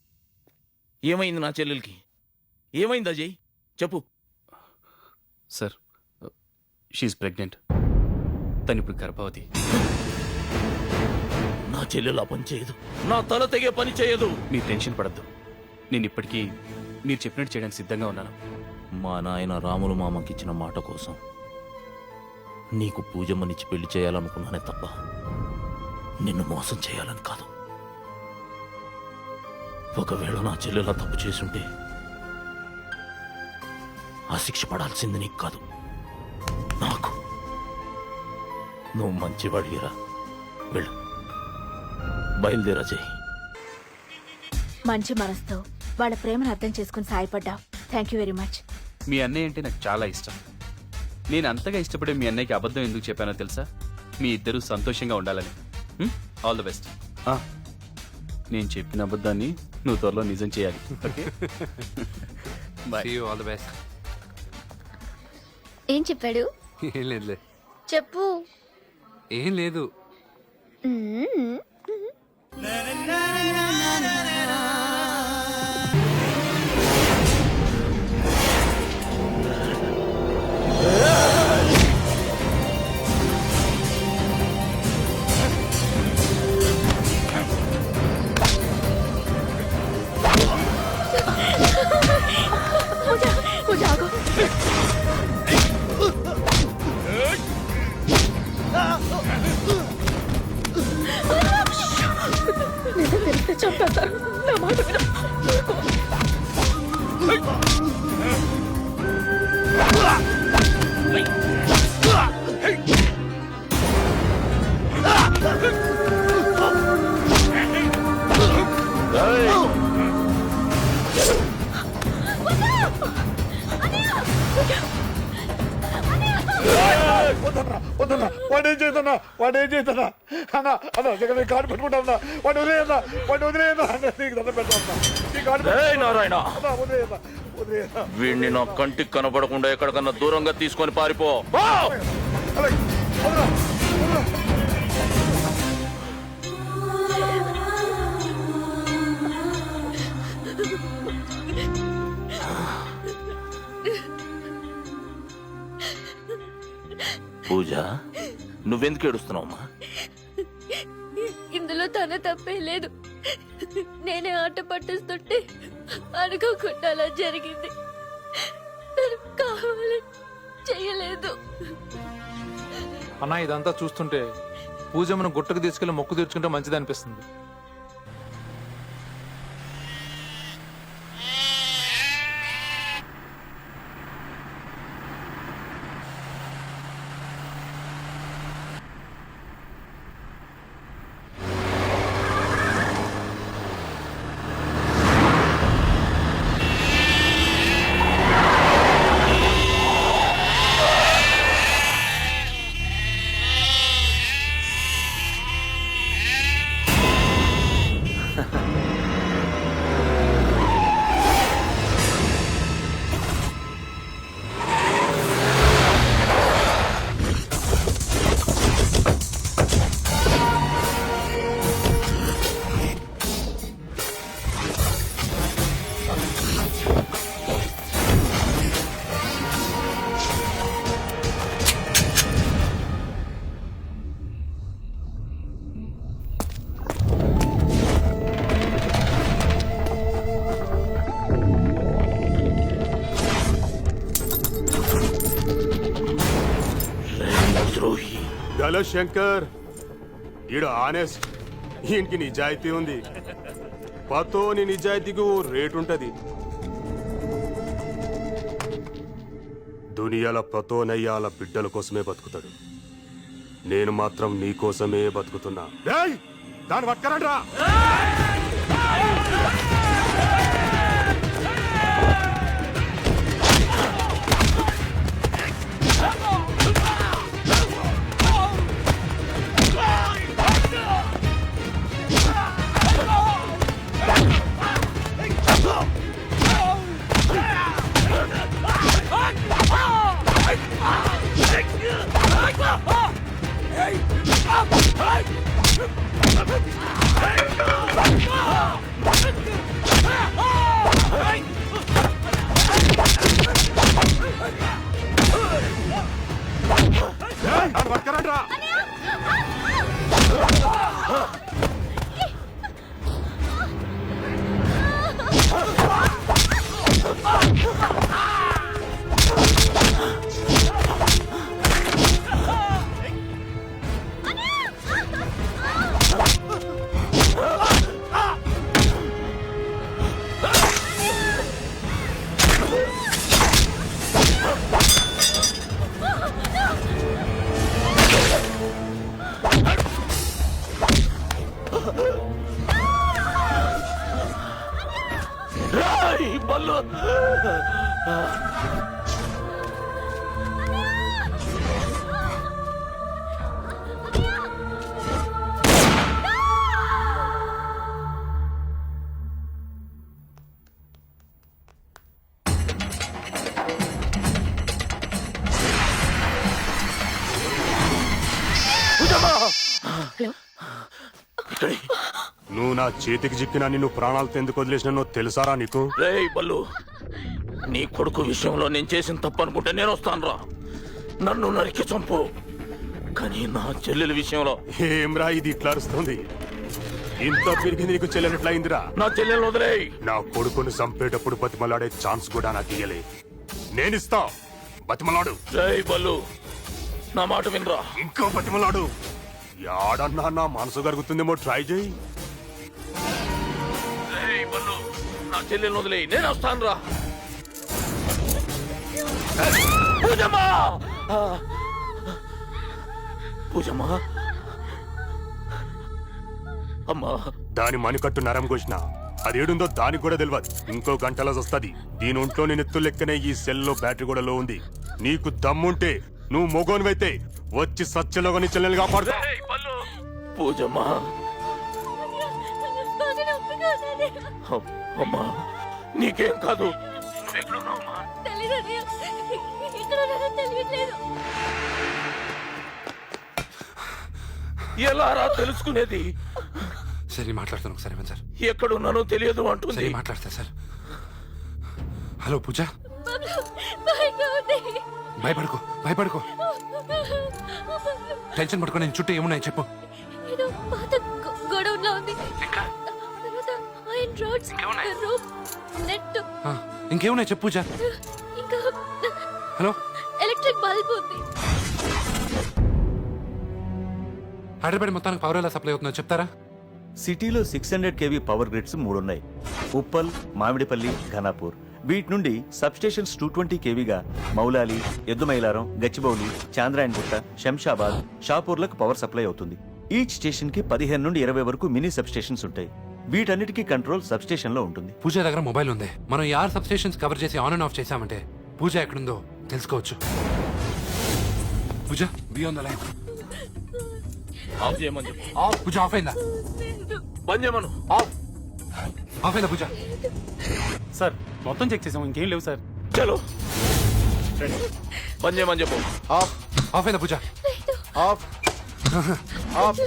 ఏమైంది నా చెల్లెలకి? ఏమైంది అజయ్? చెప్పు సార్ షీఈ్ ప్రెగ్నెంట్. తను ఇప్పుడు గర్భవతి. నా చెల్లెలా పని చేయదు, నా తల తెగే పని చేయదు. మీరు టెన్షన్ పడద్దు. నేను ఇప్పటికీ మీరు చెప్పినట్టు చేయడానికి సిద్ధంగా ఉన్నాను. మా నాయన రాములు మామకిచ్చిన మాట కోసం నీకు పూజమ్మనిచ్చి పెళ్లి చేయాలనుకున్నానే తప్ప నిన్ను మోసం చేయాలని కాదు. ఒకవేళ నా చెల్లెలా తప్పు చేసుంటే ఆ శిక్ష పడాల్సింది నీకు కాదు, నాకు. నువ్వు మంచివాడిరా, వెళ్ళు, బయలుదేరా చెయ్యి. మంచి మనసుతో వాళ్ళ ప్రేమను అర్థం చేసుకుని సాయపడ్డావు. Thank you very much. మీ అన్నయ్య అంటే నాకు చాలా ఇష్టం. నేను అంతగా ఇష్టపడే మీ అన్నయ్యకి అబద్ధం ఎందుకు చెప్పానో తెలుసా? మీ ఇద్దరూ సంతోషంగా ఉండాలని. All the best. నేను చెప్పిన అబద్ధాన్ని నువ్వు త్వరలో నిజం చేయాలి. Okay, See you, all the best. ఏం చెప్పాడు? ఏం లేదులే. చెప్పు. ఏం లేదు. పూజ ఆగు. నిజం తెలిస్తే చంపేస్తారు. నా మాట విను. వాడేం చేస్తున్నా అన్నా అన్న జగన్ కాడు పెట్టుకుంటా వాడు వదిలేయన్నా నీకు దండం పెడతా. నారాయణ, వదిలేయన్నా. వీడిని నా కంటికి కనపడకుండా ఎక్కడికన్నా దూరంగా తీసుకొని పారిపో. పూజ, నువ్వెందుకు ఏడుస్తున్నావమ్మా? ఇందులో తన తప్పే లేదు. నేనే ఆట పట్టిస్తుంటే అనుకోకుండా అలా జరిగింది. తను కావాలని చేయలేదు. అన్నా, ఇదంతా చూస్తుంటే పూజమ్మను గుట్టకు తీసుకెళ్లి మొక్కు తీర్చుకుంటే మంచిది అనిపిస్తుంది. హలో శంకర్, ఈడు ఆనెస్ట్, ఈయనకి నిజాయితీ ఉంది. పతోని నిజాయితీకి ఓ రేటు ఉంటది. దునియాల పతోనయ్యాల బిడ్డల కోసమే బతుకుతాడు. నేను మాత్రం నీ కోసమే బతుకుతున్నా. దాన్ని పట్టుకరండ్రా. పట్టుకురండి రా. బల్లు నువ్వు నా చేతికి చిక్కినా నిన్ను ప్రాణాలతో ఎందుకు వదిలేసినా తెలుసారా నీకు? రేయ్ బల్లు, నీ కొడుకు విషయంలో నేను చేసిన తప్పు అనుకుంటే నేను వస్తాను రా. నన్ను నరికి చంపు, కానీ నా చెల్లెల విషయంలో ఏమ్రా ఇది ఇట్లా అరుస్తుంది? ఇంత పెరిగింది నీకు చెల్లెనట్లయిందిరా? నా చెల్లెలు వదిలేయ్. నా కొడుకుని చంపేటప్పుడు బతిమలాడే ఛాన్స్ కూడా నాకు ఇయ్యలే. నేనిస్తా, బతిమలాడు. రేయ్ బల్లు, నా మాట వినరా. ఇంకో బతిమలాడు. యాడన్నా నా మనసు కరుగుతుందేమో ట్రై చేయి. రేయ్ బల్లు, నా చెల్లెలు వదిలేయ్, నేను వస్తాను రా. పూజమ్మా, పూజమ్మా, అమ్మా. దాని మణికట్టు నరం కోసిన అదేడుందో దానికి కూడా తెలియదు. ఇంకో గంటలో వస్తుంది. దీని ఒంట్లో నేను ఎత్తు లెక్కనే ఈ సెల్లో బ్యాటరీ కూడా లో ఉంది. నీకు దమ్ముంటే నువ్వు మొగోనివైతే వచ్చి సత్యలోని చెల్లెలు కాపాడు. పూజమ్మా, అమ్మా, నీకేం కాదు. ఎలా రా తెలుసుకునేది? సరే మాట్లాడతాను ఒకసారి సార్. ఎక్కడున్నానో తెలియదు అంటుంది. మాట్లాడతా సార్. హలో పూజ, భయపడుకో భయపడుకో, టెన్షన్ పడుకో. నేను చుట్టూ ఏమున్నాయి చెప్పు. గొడవలో ఉంది. ఇంకేమున్నాయి చెప్పు పూజ. ఇంకా హలో, ఎలక్ట్రిక్ బల్బ్ ఉంది. హైదరాబాద్ మొత్తానికి పవర్ ఎలా సప్లై అవుతుందో చెప్తారా? సిటీలో 600 kV పవర్ గ్రిడ్స్ 3 ఉన్నాయి. ఉప్పల్, మామిడిపల్లి, ఘనాపూర్. వీటి నుండి సబ్స్టేషన్స్ 220 kVగా మౌలాలి, ఎద్దుమైలారం, గచ్చిబౌలి, చాంద్రాయణగుట్ట, శంషాబాద్, షాపూర్లకు పవర్ సప్లై అవుతుంది. ఈచ్ స్టేషన్ కి 15 నుండి 20 వరకు మినీ సబ్స్టేషన్స్ ఉంటాయి. వీటన్నిటికీ కంట్రోల్ సబ్స్టేషన్ లో ఉంటుంది. పూజ దగ్గర మొబైల్ ఉంది. మనం ఈ 6 సబ్స్టేషన్స్ కవర్ చేసి ఆన్ అండ్ ఆఫ్ చేసామంటే పూజ ఎక్కడుందో తెలుసుకోవచ్చు. Pooja, be on the line. Off చేయమని చెప్పు. పూజ ఆఫ్ అయిందా? బంద్ చేయమను. ఆఫ్ అయిందా పూజ? సార్ మొత్తం చెక్ చేసాం, ఇంకేం లేవు సార్. చలో బంద్ చేయమని చెప్పు. ఆఫ్ అయిందా Pooja? Off off.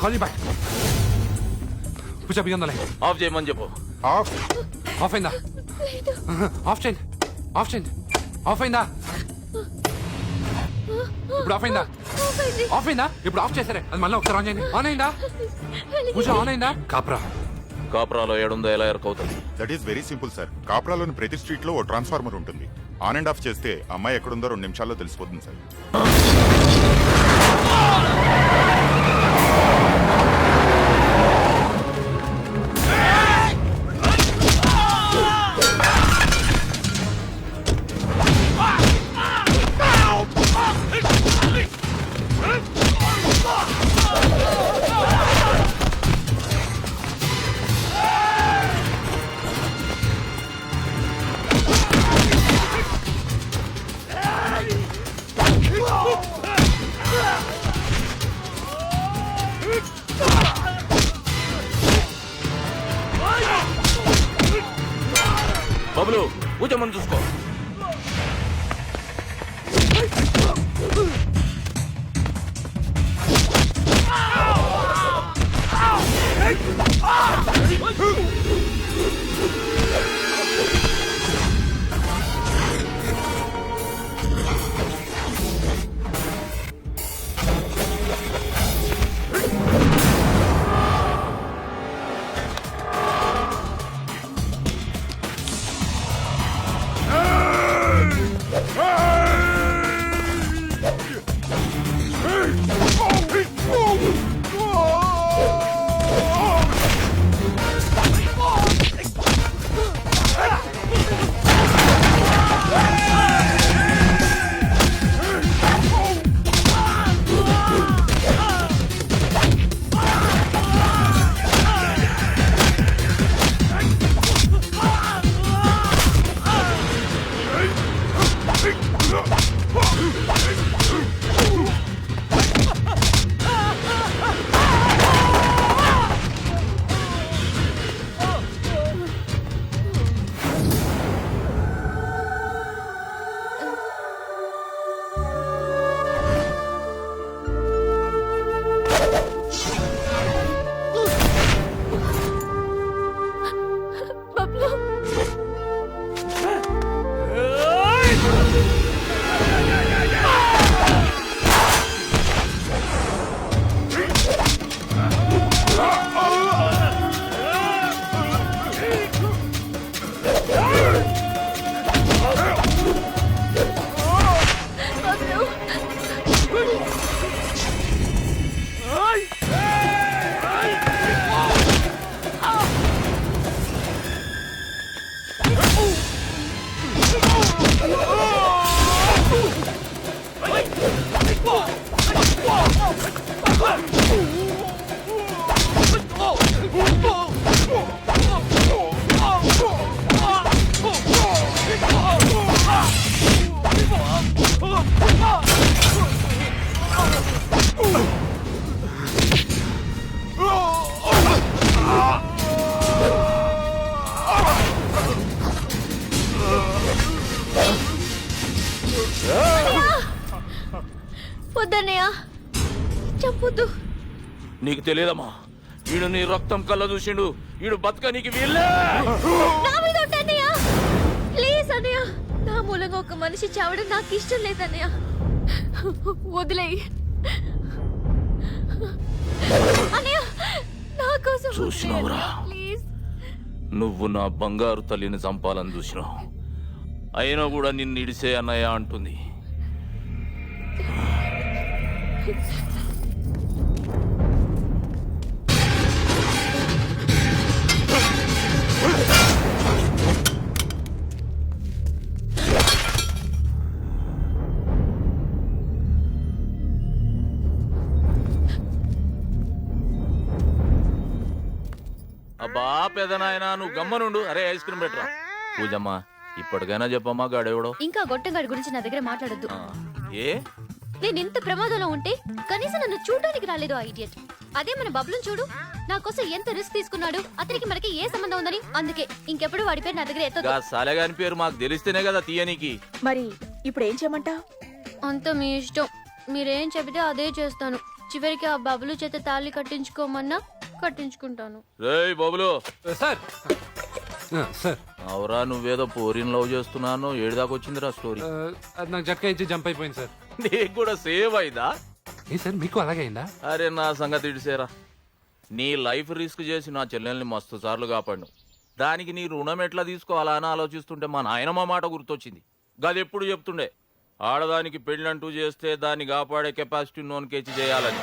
Call you back. Pooja, be on the line. Off చేయమని చెప్పు. ఆఫ్ ఆఫ్ అయిందా? ఆఫ్ చేయండి, ఆఫ్ చేయండి. ఆఫ్ అయిందా? ఇప్పుడు ఆఫ్ అయిందా? ఆఫ్ అయిందా? ఇప్పుడు ఆఫ్ చేశారే, అది మళ్ళీ ఒకసారి ఆన్ చేయండి. ఆన్ అయిందా పూజ? ఆన్ అయిందా? కాప్రాలో ఏడుందో ఎలా ఎరకవుతుంది? That is very simple sir. కాప్రాలోని ప్రతి స్ట్రీట్ లో ఓ ట్రాన్స్ఫార్మర్ ఉంటుంది. ఆన్ అండ్ ఆఫ్ చేస్తే అమ్మాయి ఎక్కడుందో 2 నిమిషాల్లో తెలిసిపోతుంది సార్. బబులు, పూజమ్మని చూసుకో. వద్దన్నయ్య, చెప్పొద్దు. నీకు తెలియదమ్మా, వీడు నీ రక్తం కళ్ళ చూసిండు. వీడు బతక నీకు వీళ్ళే. నా మీద ఒట్టన్నయ్య. ప్లీజ్ అన్నయ్య, నా మూలంగా ఒక మనిషి చావడం నాకు ఇష్టం లేదన్నయ్య. వదిలేయ్ అన్నయ్య, నా కోసం చూసినావురా, ప్లీజ్. నువ్వు నా బంగారు తల్లిని చంపాలని చూసినావు. అయినా కూడా నిన్ను ఇడిసే అన్నయ్య అంటుంది. అబ్బా పెదనాయనా, నువ్వు గమ్మనుండు. అరే ఐస్ క్రీమ్ పెట్టరా. పూజమ్మా, ఇప్పటికైనా చెప్పమ్మా గాడెవడో. ఇంకా గొట్టంగాడి గురించి నా దగ్గర మాట్లాడొద్దు. ఏ నేను ఇంత ప్రమాదంలో ఉంటే కనీసం నన్ను చూడడానికి రాలేదు ఆ ఇడియట్. అదే మన బబ్లుని చూడు, నా కోసం ఎంత రిస్క్ తీసుకున్నాడు. అతనికి మనకి ఏ సంబంధం ఉందని. అందుకే ఇంకెప్పుడు వాడి పేరు నా దగ్గర ఎత్తొద్దు. గా సాలెగాని పేరు మాకు తెలిస్తేనే కదా తీయనీకి. మరి ఇప్పుడు ఏం చేయమంటావు? అంత మీ ఇష్టం. మీరేం చెబితే అదే చేస్తాను. చివరికి ఆ బబులు చేత తాళి కట్టించుకోమన్నా కట్టించుకుంటాను. రేయ్ బబులు. సార్ సార్, అవరా నువ్వేదో పోరిని లవ్ చేస్తున్నాను. ఏడుదాకా వచ్చిందిరా స్టోరీ. అది నాకు జట్కా ఇచ్చి జంప్ అయిపోయింది సార్. నీకు కూడా సేవ్ అయిందా? ఏ సార్, మీకు అలాగే అయిందా? అరే నా సంగతి ఇడిసేరా. నీ లైఫ్ రిస్క్ చేసి నా చెల్లెల్ని మస్తు సార్లు కాపాడు. దానికి నీ రుణం ఎట్లా తీసుకోవాలా అని ఆలోచిస్తుంటే మా నాయనమ్మ మాట గుర్తొచ్చింది. గది ఎప్పుడు చెప్తుండే, ఆడదానికి పెళ్ళంటూ చేస్తే దాన్ని కాపాడే కెపాసిటీ నోన్కేచి చేయాలని.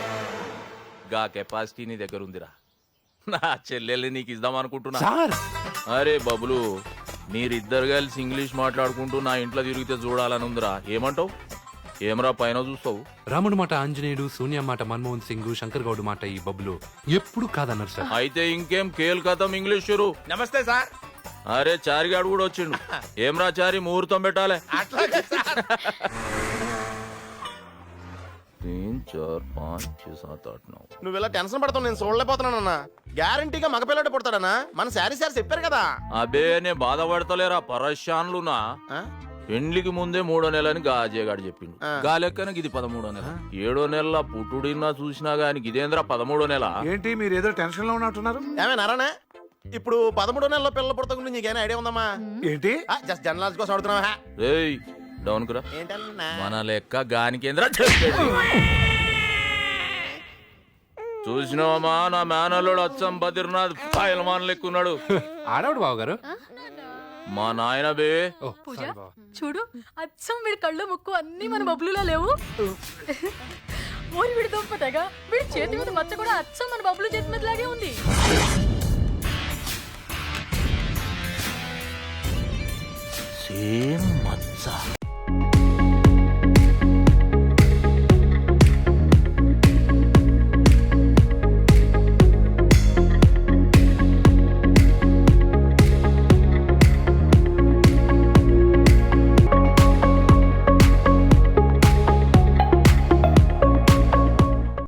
గా కెపాసిటీ నీ దగ్గర ఉందిరా. నా చెల్లెల్ని నీకు ఇద్దాం అనుకుంటున్నా. అరే బబులు, మీరిద్దరు కలిసి ఇంగ్లీష్ మాట్లాడుకుంటూ నా ఇంట్లో తిరిగితే చూడాలని ఉందిరా. ఏమంటావు? ఏమరా పైన చూస్తావు? రాముడు మాట ఆంజనేయుడు, సోనియా మాట మన్మోహన్ సింగ్, శంకర్ గౌడ్ మాట ఈ బబ్బులు ఎప్పుడు కాదన్నారు సార్. అయితే ఇంకేం కేల్ కథం ఇంగ్లీష్ షురు. నమస్తే సార్. అరే చారిగాడు కూడా వచ్చిండు. ఏమ్రా చారి, ముహూర్తం పెట్టాలి. 3 4 5 6 7 8 9. నువ్వు ఇలా టెన్షన్ పడతావు, నేను చూడలేకపోతున్నానన్నా. గ్యారంటీగా మగపిల్లడు పుడతాడనా? మన శారీ సార్ చెప్పారు కదా. అబే నే బాధపడతలేరా, పరశాన్లునా. పెండ్లికి ముందే 3వ నెలని గాజేగాడు చెప్పిండు. గా లెక్కన ఇది 13వ నెల. 7వ నెల పుట్టుడిన్నా చూసినా గాని ఇదేంద్రా 13వ నెల. ఏంటి మీరు ఏదో టెన్షన్ లో ఉన్నట్టున్నారు? ఏమేనారానే, ఇప్పుడు 13వ నెలలో పిల్లల పుడత గురించి నీకేనా ఐడియా ఉందమ్మా? ఏంటి? జస్ట్ జనరల్ కోసం అడుగుతున్నావా? రేయ్ డౌన్ కురా. ఏంటన్నా మన లెక్క గానికేంద్రా చూసినావమ్మా, నా మేనల్లుడు అచ్చం బద్రీనాథ్ పైల్మాన్ లెక్కున్నాడు. ఆడవాడు బావగారు. మా నాయన బే. పూజ చూడు, అచ్చం వీడి కళ్ళు ముక్కు అన్ని మన బబ్లులో లేవు. ఓరి వీడి దొంపటగా వీడి చేతి మీద మచ్చ కూడా అచ్చం మన బబ్లు చేతి మీద లాగే ఉంది. సేమ్ మచ్చ.